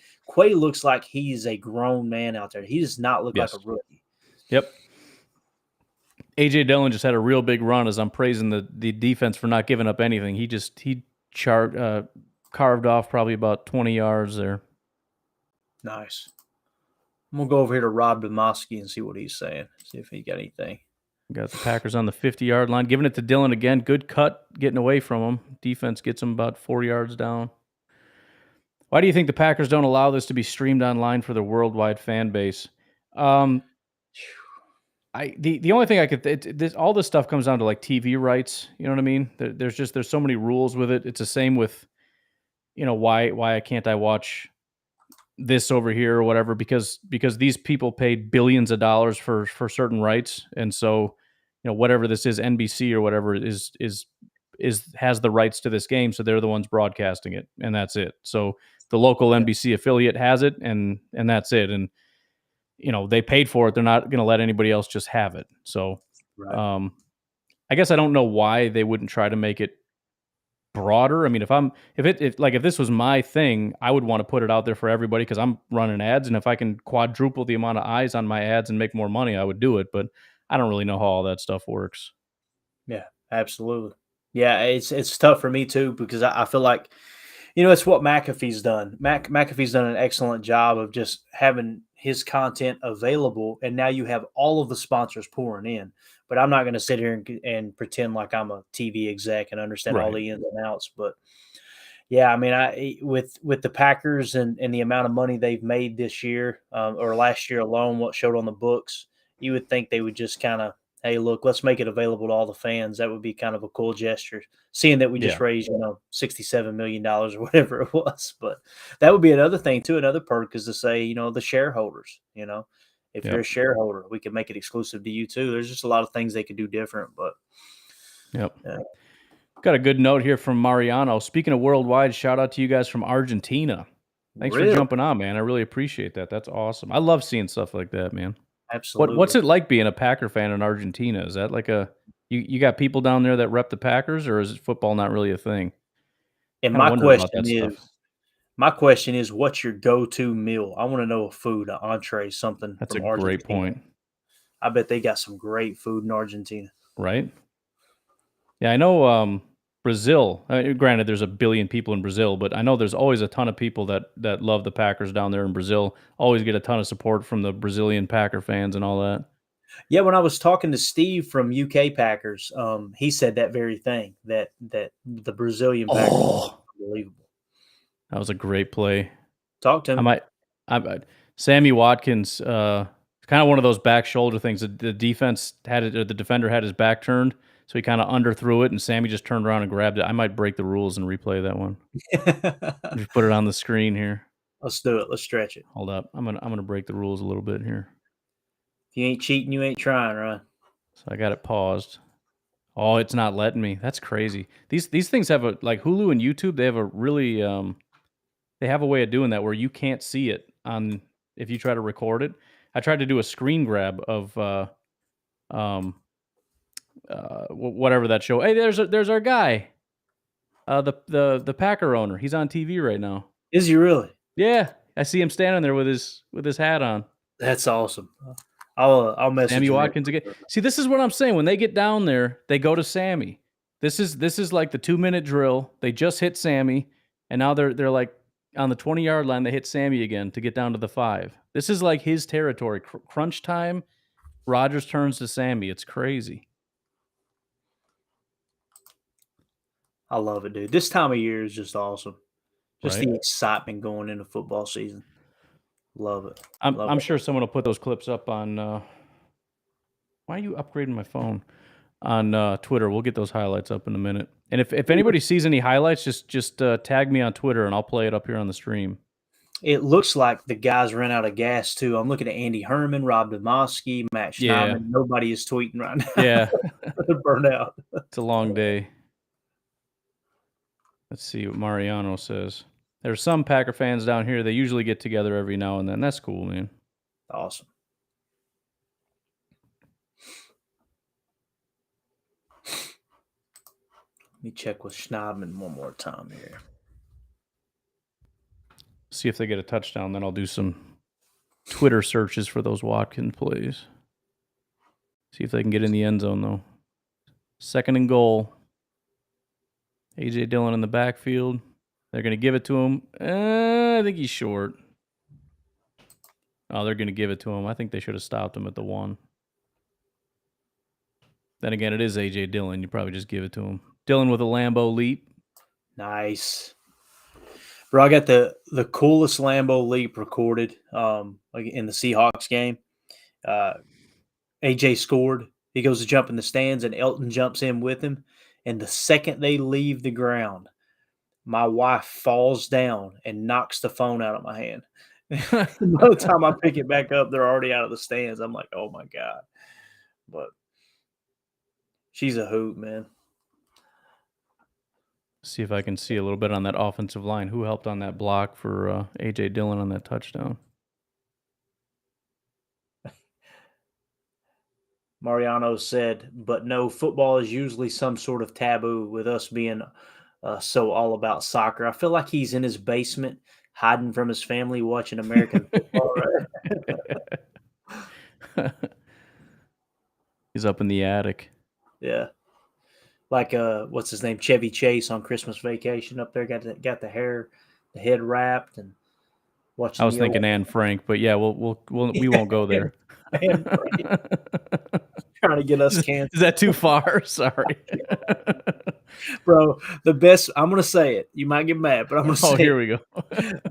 looks like he's a grown man out there. He does not look like a rookie.
Yep. A.J. Dillon just had a real big run as I'm praising the defense for not giving up anything. He carved off probably about 20 yards there.
Nice. I'm going to go over here to Rob Demoski and see what he's saying, see if he got anything.
Got the Packers on the 50-yard line, giving it to Dillon again. Good cut, getting away from him. Defense gets him about 4 yards down. Why do you think the Packers don't allow this to be streamed online for their worldwide fan base? The only thing I could all this stuff comes down to like TV rights. You know what I mean? There's so many rules with it. It's the same with, why can't I watch this over here or whatever, because these people paid billions of dollars for certain rights, and so whatever this is, NBC or whatever is has the rights to this game, so they're the ones broadcasting it, and that's it. So the local NBC affiliate has it, and that's it. And they paid for it. They're not going to let anybody else just have it. So
Right.
I guess I don't know why they wouldn't try to make it broader. I mean, if this was my thing, I would want to put it out there for everybody because I'm running ads, and if I can quadruple the amount of eyes on my ads and make more money, I would do it. But I don't really know how all that stuff works.
Yeah, absolutely. Yeah, it's tough for me too because I feel like, it's what McAfee's done. McAfee's done an excellent job of just having his content available, and now you have all of the sponsors pouring in. But I'm not going to sit here and pretend like I'm a TV exec and understand all the ins and outs. But yeah, I mean, with the Packers and the amount of money they've made this year or last year alone, what showed on the books, you would think they would just kind of, hey, look, let's make it available to all the fans. That would be kind of a cool gesture, seeing that we just raised, $67 million or whatever it was. But that would be another thing too. Another perk is to say, the shareholders, if you're a shareholder, we can make it exclusive to you too. There's just a lot of things they could do different, but
Got a good note here from Mariano. Speaking of worldwide, shout out to you guys from Argentina. Thanks for jumping on, man. I really appreciate that. That's awesome. I love seeing stuff like that, man.
Absolutely.
What's it like being a Packer fan in Argentina? Is that like you got people down there that rep the Packers, or is football not really a thing?
And my question is, My question is, what's your go-to meal? I want to know a food, an entree, something
That's
from
a great
Argentina.
point,
I bet they got some great food in Argentina.
right? Yeah, I know Brazil. Granted, there's a billion people in Brazil, but I know there's always a ton of people that love the Packers down there in Brazil. Always get a ton of support from the Brazilian Packer fans and all that.
Yeah, when I was talking to Steve from UK Packers, he said that very thing, that the Brazilian Packers are unbelievable.
That was a great play.
Talk to him.
Sammy Watkins, kind of one of those back shoulder things. The defense had it, or the defender had his back turned, so he kind of underthrew it, and Sammy just turned around and grabbed it. I might break the rules and replay that one. Just put it on the screen here.
Let's do it. Let's stretch it.
Hold up, I'm gonna break the rules a little bit here.
If you ain't cheating, you ain't trying, right?
So I got it paused. Oh, it's not letting me. That's crazy. These things have a, like Hulu and YouTube. They have a really they have a way of doing that where you can't see it on if you try to record it. I tried to do a screen grab of whatever that show. Hey, there's our guy, the Packer owner. He's on TV right now.
Is he really?
Yeah, I see him standing there with his hat on.
That's awesome. I'll message
Sammy
him.
Watkins again. See, this is what I'm saying. When they get down there, they go to Sammy. This is like the 2-minute drill. They just hit Sammy, and now they're like on the 20-yard line. They hit Sammy again to get down to the 5. This is like his territory. Crunch time. Rodgers turns to Sammy. It's crazy.
I love it, dude. This time of year is just awesome. Just
Right?
the excitement going into football season. Love it.
I'm sure someone will put those clips up on. Why are you upgrading my phone? On Twitter, we'll get those highlights up in a minute. And if anybody sees any highlights, just tag me on Twitter and I'll play it up here on the stream.
It looks like the guys ran out of gas too. I'm looking at Andy Herman, Rob Demoski, Matt Schneidman.
Yeah.
Nobody is tweeting right now.
Yeah,
They're burnt out.
it's a long day. Let's see what Mariano says. There's some Packer fans down here. They usually get together every now and then. That's cool, man.
Awesome. Let me check with Schneidman one more time here.
See if they get a touchdown. Then I'll do some Twitter searches for those Watkins plays. See if they can get in the end zone, though. 2nd and goal. A.J. Dillon in the backfield. They're going to give it to him. I think he's short. Oh, they're going to give it to him. I think they should have stopped him at the 1. Then again, it is A.J. Dillon. You probably just give it to him. Dillon with a Lambeau leap.
Nice. Bro, I got the coolest Lambeau leap recorded like in the Seahawks game. AJ scored. He goes to jump in the stands, and Elton jumps in with him. And the second they leave the ground, my wife falls down and knocks the phone out of my hand. By the time I pick it back up, they're already out of the stands. I'm like, oh, my God. But she's a hoot, man.
See if I can see a little bit on that offensive line. Who helped on that block for A.J. Dillon on that touchdown?
Mariano said, but no, football is usually some sort of taboo with us being so all about soccer. I feel like he's in his basement hiding from his family watching American football. Right?
He's up in the attic.
Yeah. Like what's his name? Chevy Chase on Christmas Vacation up there, got the head wrapped and watching.
I was thinking Anne Frank, but yeah, we won't go there.
Anne Frank. Trying to get us canceled.
Is that too far? Sorry.
Bro, the best, I'm going to say it. You might get mad, but I'm going to say
here we go.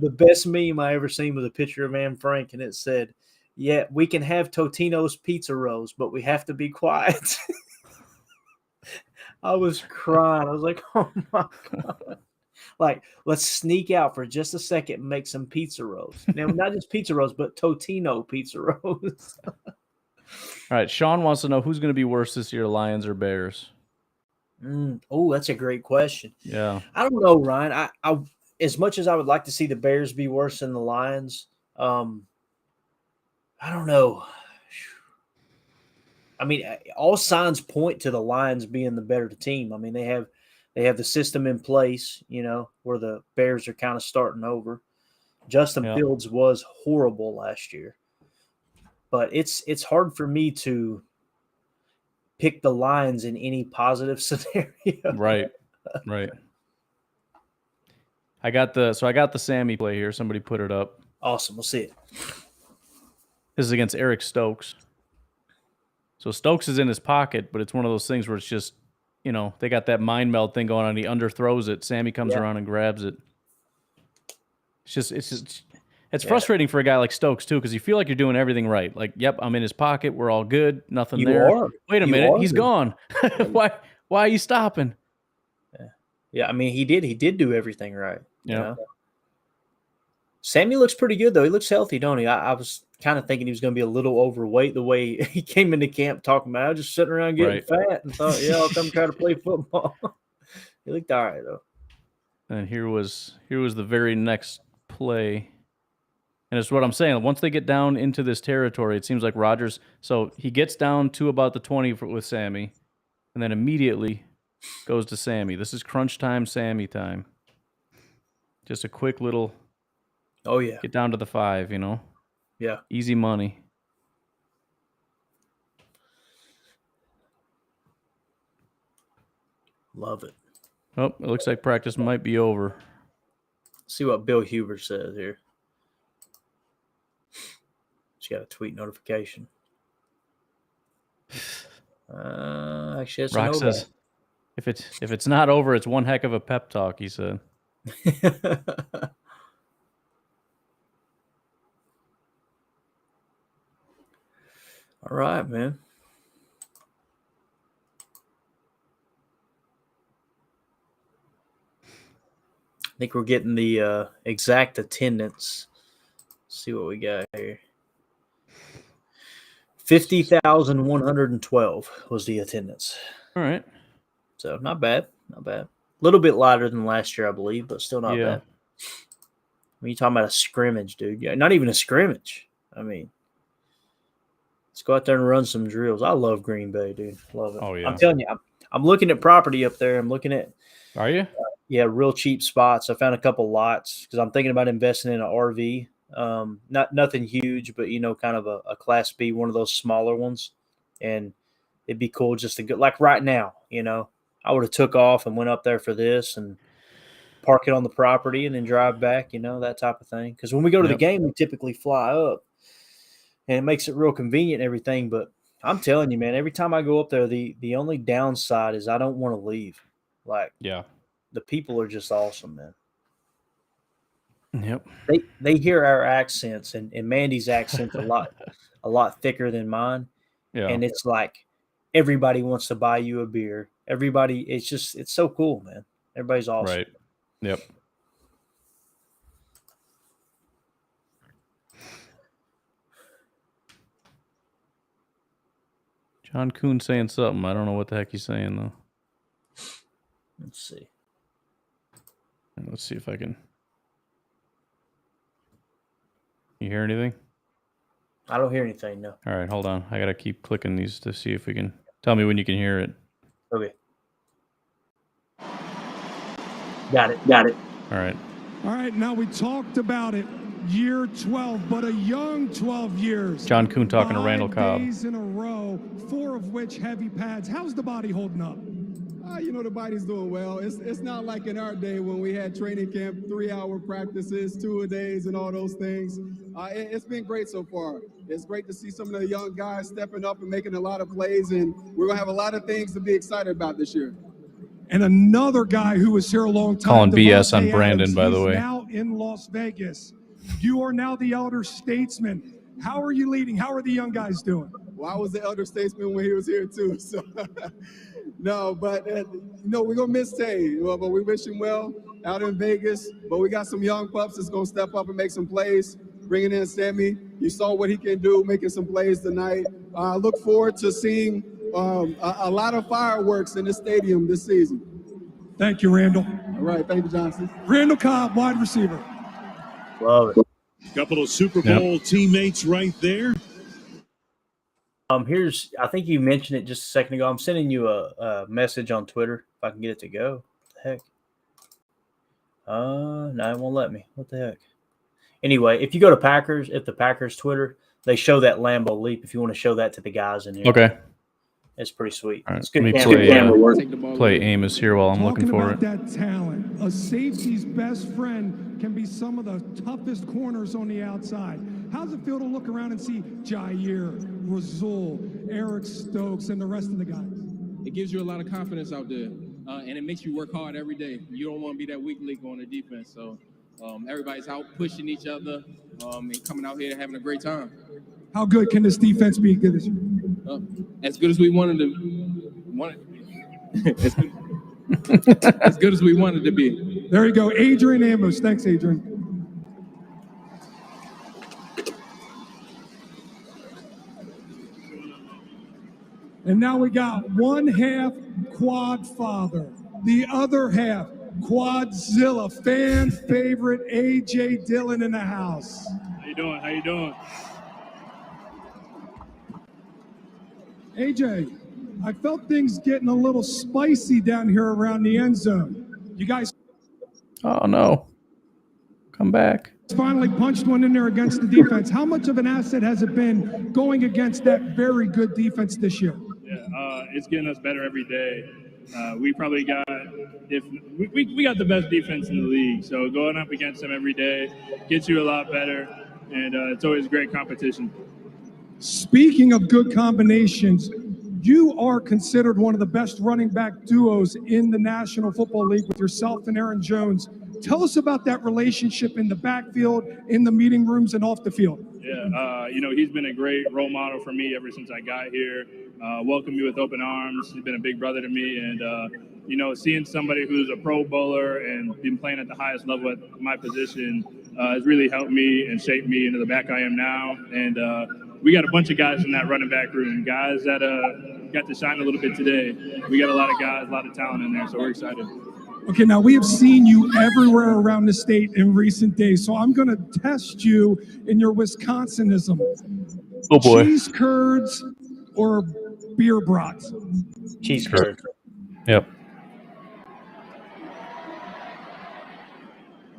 The best meme I ever seen was a picture of Anne Frank, and it said, yeah, we can have Totino's pizza rolls, but we have to be quiet. I was crying. I was like, oh, my God. Like, let's sneak out for just a second and make some pizza rolls. Now, not just pizza rolls, but Totino pizza rolls.
All right, Sean wants to know who's going to be worse this year, Lions or Bears?
Oh, that's a great question.
Yeah.
I don't know, Ryan. I as much as I would like to see the Bears be worse than the Lions, I don't know. I mean, all signs point to the Lions being the better team. I mean, they have They have the system in place, where the Bears are kind of starting over. Justin Fields was horrible last year, but it's hard for me to pick the Lions in any positive scenario.
Right. I got the Sammy play here. Somebody put it up.
Awesome. We'll see it.
This is against Eric Stokes. So Stokes is in his pocket, but it's one of those things where it's just, they got that mind meld thing going on. He underthrows it. Sammy comes around and grabs it. It's frustrating for a guy like Stokes too, because you feel like you're doing everything right. Like, yep, I'm in his pocket. We're all good. Nothing there. Wait a minute, he's gone. Why are you stopping?
Yeah, I mean, he did do everything right.
Yeah.
Sammy looks pretty good though. He looks healthy, don't he? I was kind of thinking he was going to be a little overweight the way he came into camp talking about, I was just sitting around getting fat and thought, I'll come try to play football. He looked all right though.
And here was the very next play. And it's what I'm saying. Once they get down into this territory, it seems like Rodgers. So he gets down to about the 20 with Sammy, and then immediately goes to Sammy. This is crunch time, Sammy time. Just a quick little.
Oh yeah.
Get down to the 5.
Yeah.
Easy money.
Love it.
Oh, it looks like practice might be over.
Let's see what Bill Huber says here. She got a tweet notification. Actually, it's
Rock says, if it's not over, it's one heck of a pep talk, he said.
All right, man. I think we're getting the exact attendance. Let's see what we got here. 50,112 was the attendance.
All right.
So not bad. Not bad. A little bit lighter than last year, I believe, but still not bad. When you're talking about a scrimmage, dude. Yeah, not even a scrimmage. I mean, let's go out there and run some drills. I love Green Bay, dude. Love it.
Oh, yeah.
I'm telling you, I'm looking at property up there. I'm looking at.
Are you?
Yeah, real cheap spots. I found a couple lots because I'm thinking about investing in an RV. Nothing huge, but kind of a Class B, one of those smaller ones, and it'd be cool just to go. Like right now, I would have took off and went up there for this and park it on the property and then drive back. That type of thing. Because when we go to the game, we typically fly up, and it makes it real convenient and everything. But I'm telling you, man, every time I go up there, the only downside is I don't want to leave. Like, the people are just awesome, man.
Yep.
They hear our accents and Mandy's accent's a lot thicker than mine. Yeah. And it's like everybody wants to buy you a beer. Everybody, it's so cool, man. Everybody's awesome.
Right. Yep. John Kuhn saying something. I don't know what the heck he's saying though.
Let's see.
Let's see if I can. You hear anything?
I don't hear anything, no.
All right, hold on. I got to keep clicking these to see if we can. Tell me when you can hear it.
Okay. Got it.
All right.
All right, now we talked about it. Year 12, but a young 12 years.
John Kuhn talking to Randall Cobb.
5 days in a row, 4 of which heavy pads. How's the body holding up?
The body's doing well. It's not like in our day when we had training camp, 3-hour practices, 2-a-days, and all those things. It's been great so far. It's great to see some of the young guys stepping up and making a lot of plays, and we're going to have a lot of things to be excited about this year.
And another guy who was here a long time.
Calling BS
Davante
on Brandon,
Adams,
by the way.
Now in Las Vegas. You are now the elder statesman. How are you leading? How are the young guys doing?
Well, I was the elder statesman when he was here too. So, no, but we're gonna miss Tay. But we wish him well out in Vegas. But we got some young pups that's gonna step up and make some plays. Bringing in Sammy, you saw what he can do, making some plays tonight. I look forward to seeing a lot of fireworks in the stadium this season.
Thank you, Randall.
All right, thank you, Johnson.
Randall Cobb, wide receiver.
Love it.
Couple of Super Bowl teammates right there.
I think you mentioned it just a second ago. I'm sending you a message on Twitter if I can get it to go. What heck? No, it won't let me. What the heck? Anyway, if you go to the Packers Twitter, they show that Lambeau leap. If you want to show that to the guys in here,
Okay.
it's pretty sweet.
All right.
It's good
Let me
camera work.
play Amos here while I'm looking for
Talking
it.
about that talent, a safety's best friend can be some of the toughest corners on the outside. How's it feel to look around and see Jair, Razul, Eric Stokes, and the rest of the guys?
It gives you a lot of confidence out there, and it makes you work hard every day. You don't want to be that weak link on the defense, so everybody's out pushing each other and coming out here having a great time.
How good can this defense be this year?
As good as we wanted to as good as we wanted to be.
There you go, Adrian Amos. Thanks, Adrian. And now we got one half Quad Father, the other half Quadzilla, fan favorite AJ Dillon in the house.
How you doing? How you doing?
AJ, I felt things getting a little spicy down here around the end zone. You guys
Oh, no. Come back.
finally punched one in there against the defense. How much of an asset has it been going against that very good defense this year?
Yeah, it's getting us better every day. We probably got we got the best defense in the league. So going up against them every day gets you a lot better, and it's always great competition.
Speaking of good combinations, you are considered one of the best running back duos in the National Football League with yourself and Aaron Jones. Tell us about that relationship in the backfield, in the meeting rooms, and off the field.
Yeah, he's been a great role model for me ever since I got here. Welcomed me with open arms. He's been a big brother to me, and seeing somebody who's a Pro Bowler and been playing at the highest level at my position has really helped me and shaped me into the back I am now. And we got a bunch of guys in that running back room, guys that got to shine a little bit today. We got a lot of guys, a lot of talent in there, so we're excited.
Okay, now we have seen you everywhere around the state in recent days, so I'm going to test you in your Wisconsinism.
Oh, boy.
Cheese curds or beer brats?
Cheese curd.
Yep.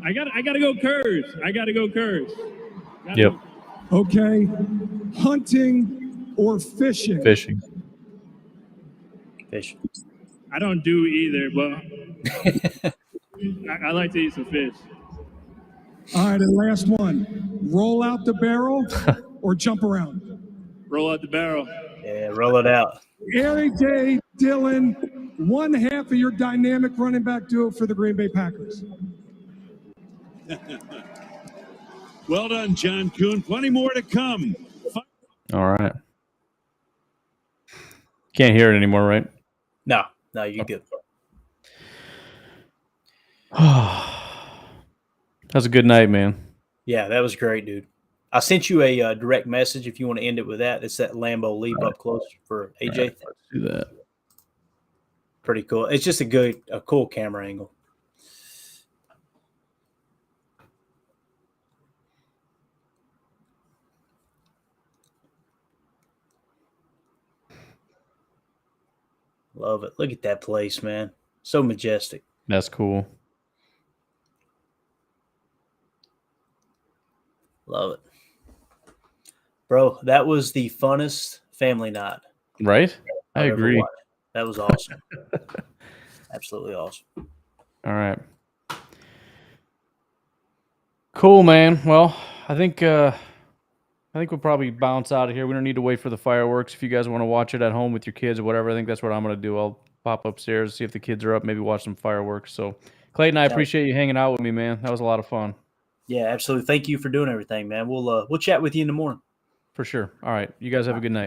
I gotta go Curds. I gotta go Curds.
Yep.
Okay, hunting or fishing?
Fishing.
Fish.
I don't do either, but I like to eat some fish.
All right, and last one. Roll out the barrel or jump around?
Roll out the barrel.
Yeah, roll it out.
AJ Dillon, one half of your dynamic running back duo for the Green Bay Packers.
Well done, John Kuhn. Plenty more to come.
All right. Can't hear it anymore, right?
No, you're good.
That's a good night, man.
Yeah, that was great, dude. I sent you a direct message if you want to end it with that. It's that Lambeau leap up close for AJ.
Right, let's do that.
Pretty cool. It's just a cool camera angle. Love it. Look at that place, man. So majestic.
That's cool.
Love it. Bro, that was the funnest family night.
Right? I
I've ever
agree.
watched. That was awesome. Absolutely awesome.
All right. Cool, man. Well, I think we'll probably bounce out of here. We don't need to wait for the fireworks. If you guys want to watch it at home with your kids or whatever, I think that's what I'm going to do. I'll pop upstairs, see if the kids are up, maybe watch some fireworks. So, Clayton, I appreciate you hanging out with me, man. That was a lot of fun.
Yeah, absolutely. Thank you for doing everything, man. We'll chat with you in the morning.
For sure. All right. You guys have a good night.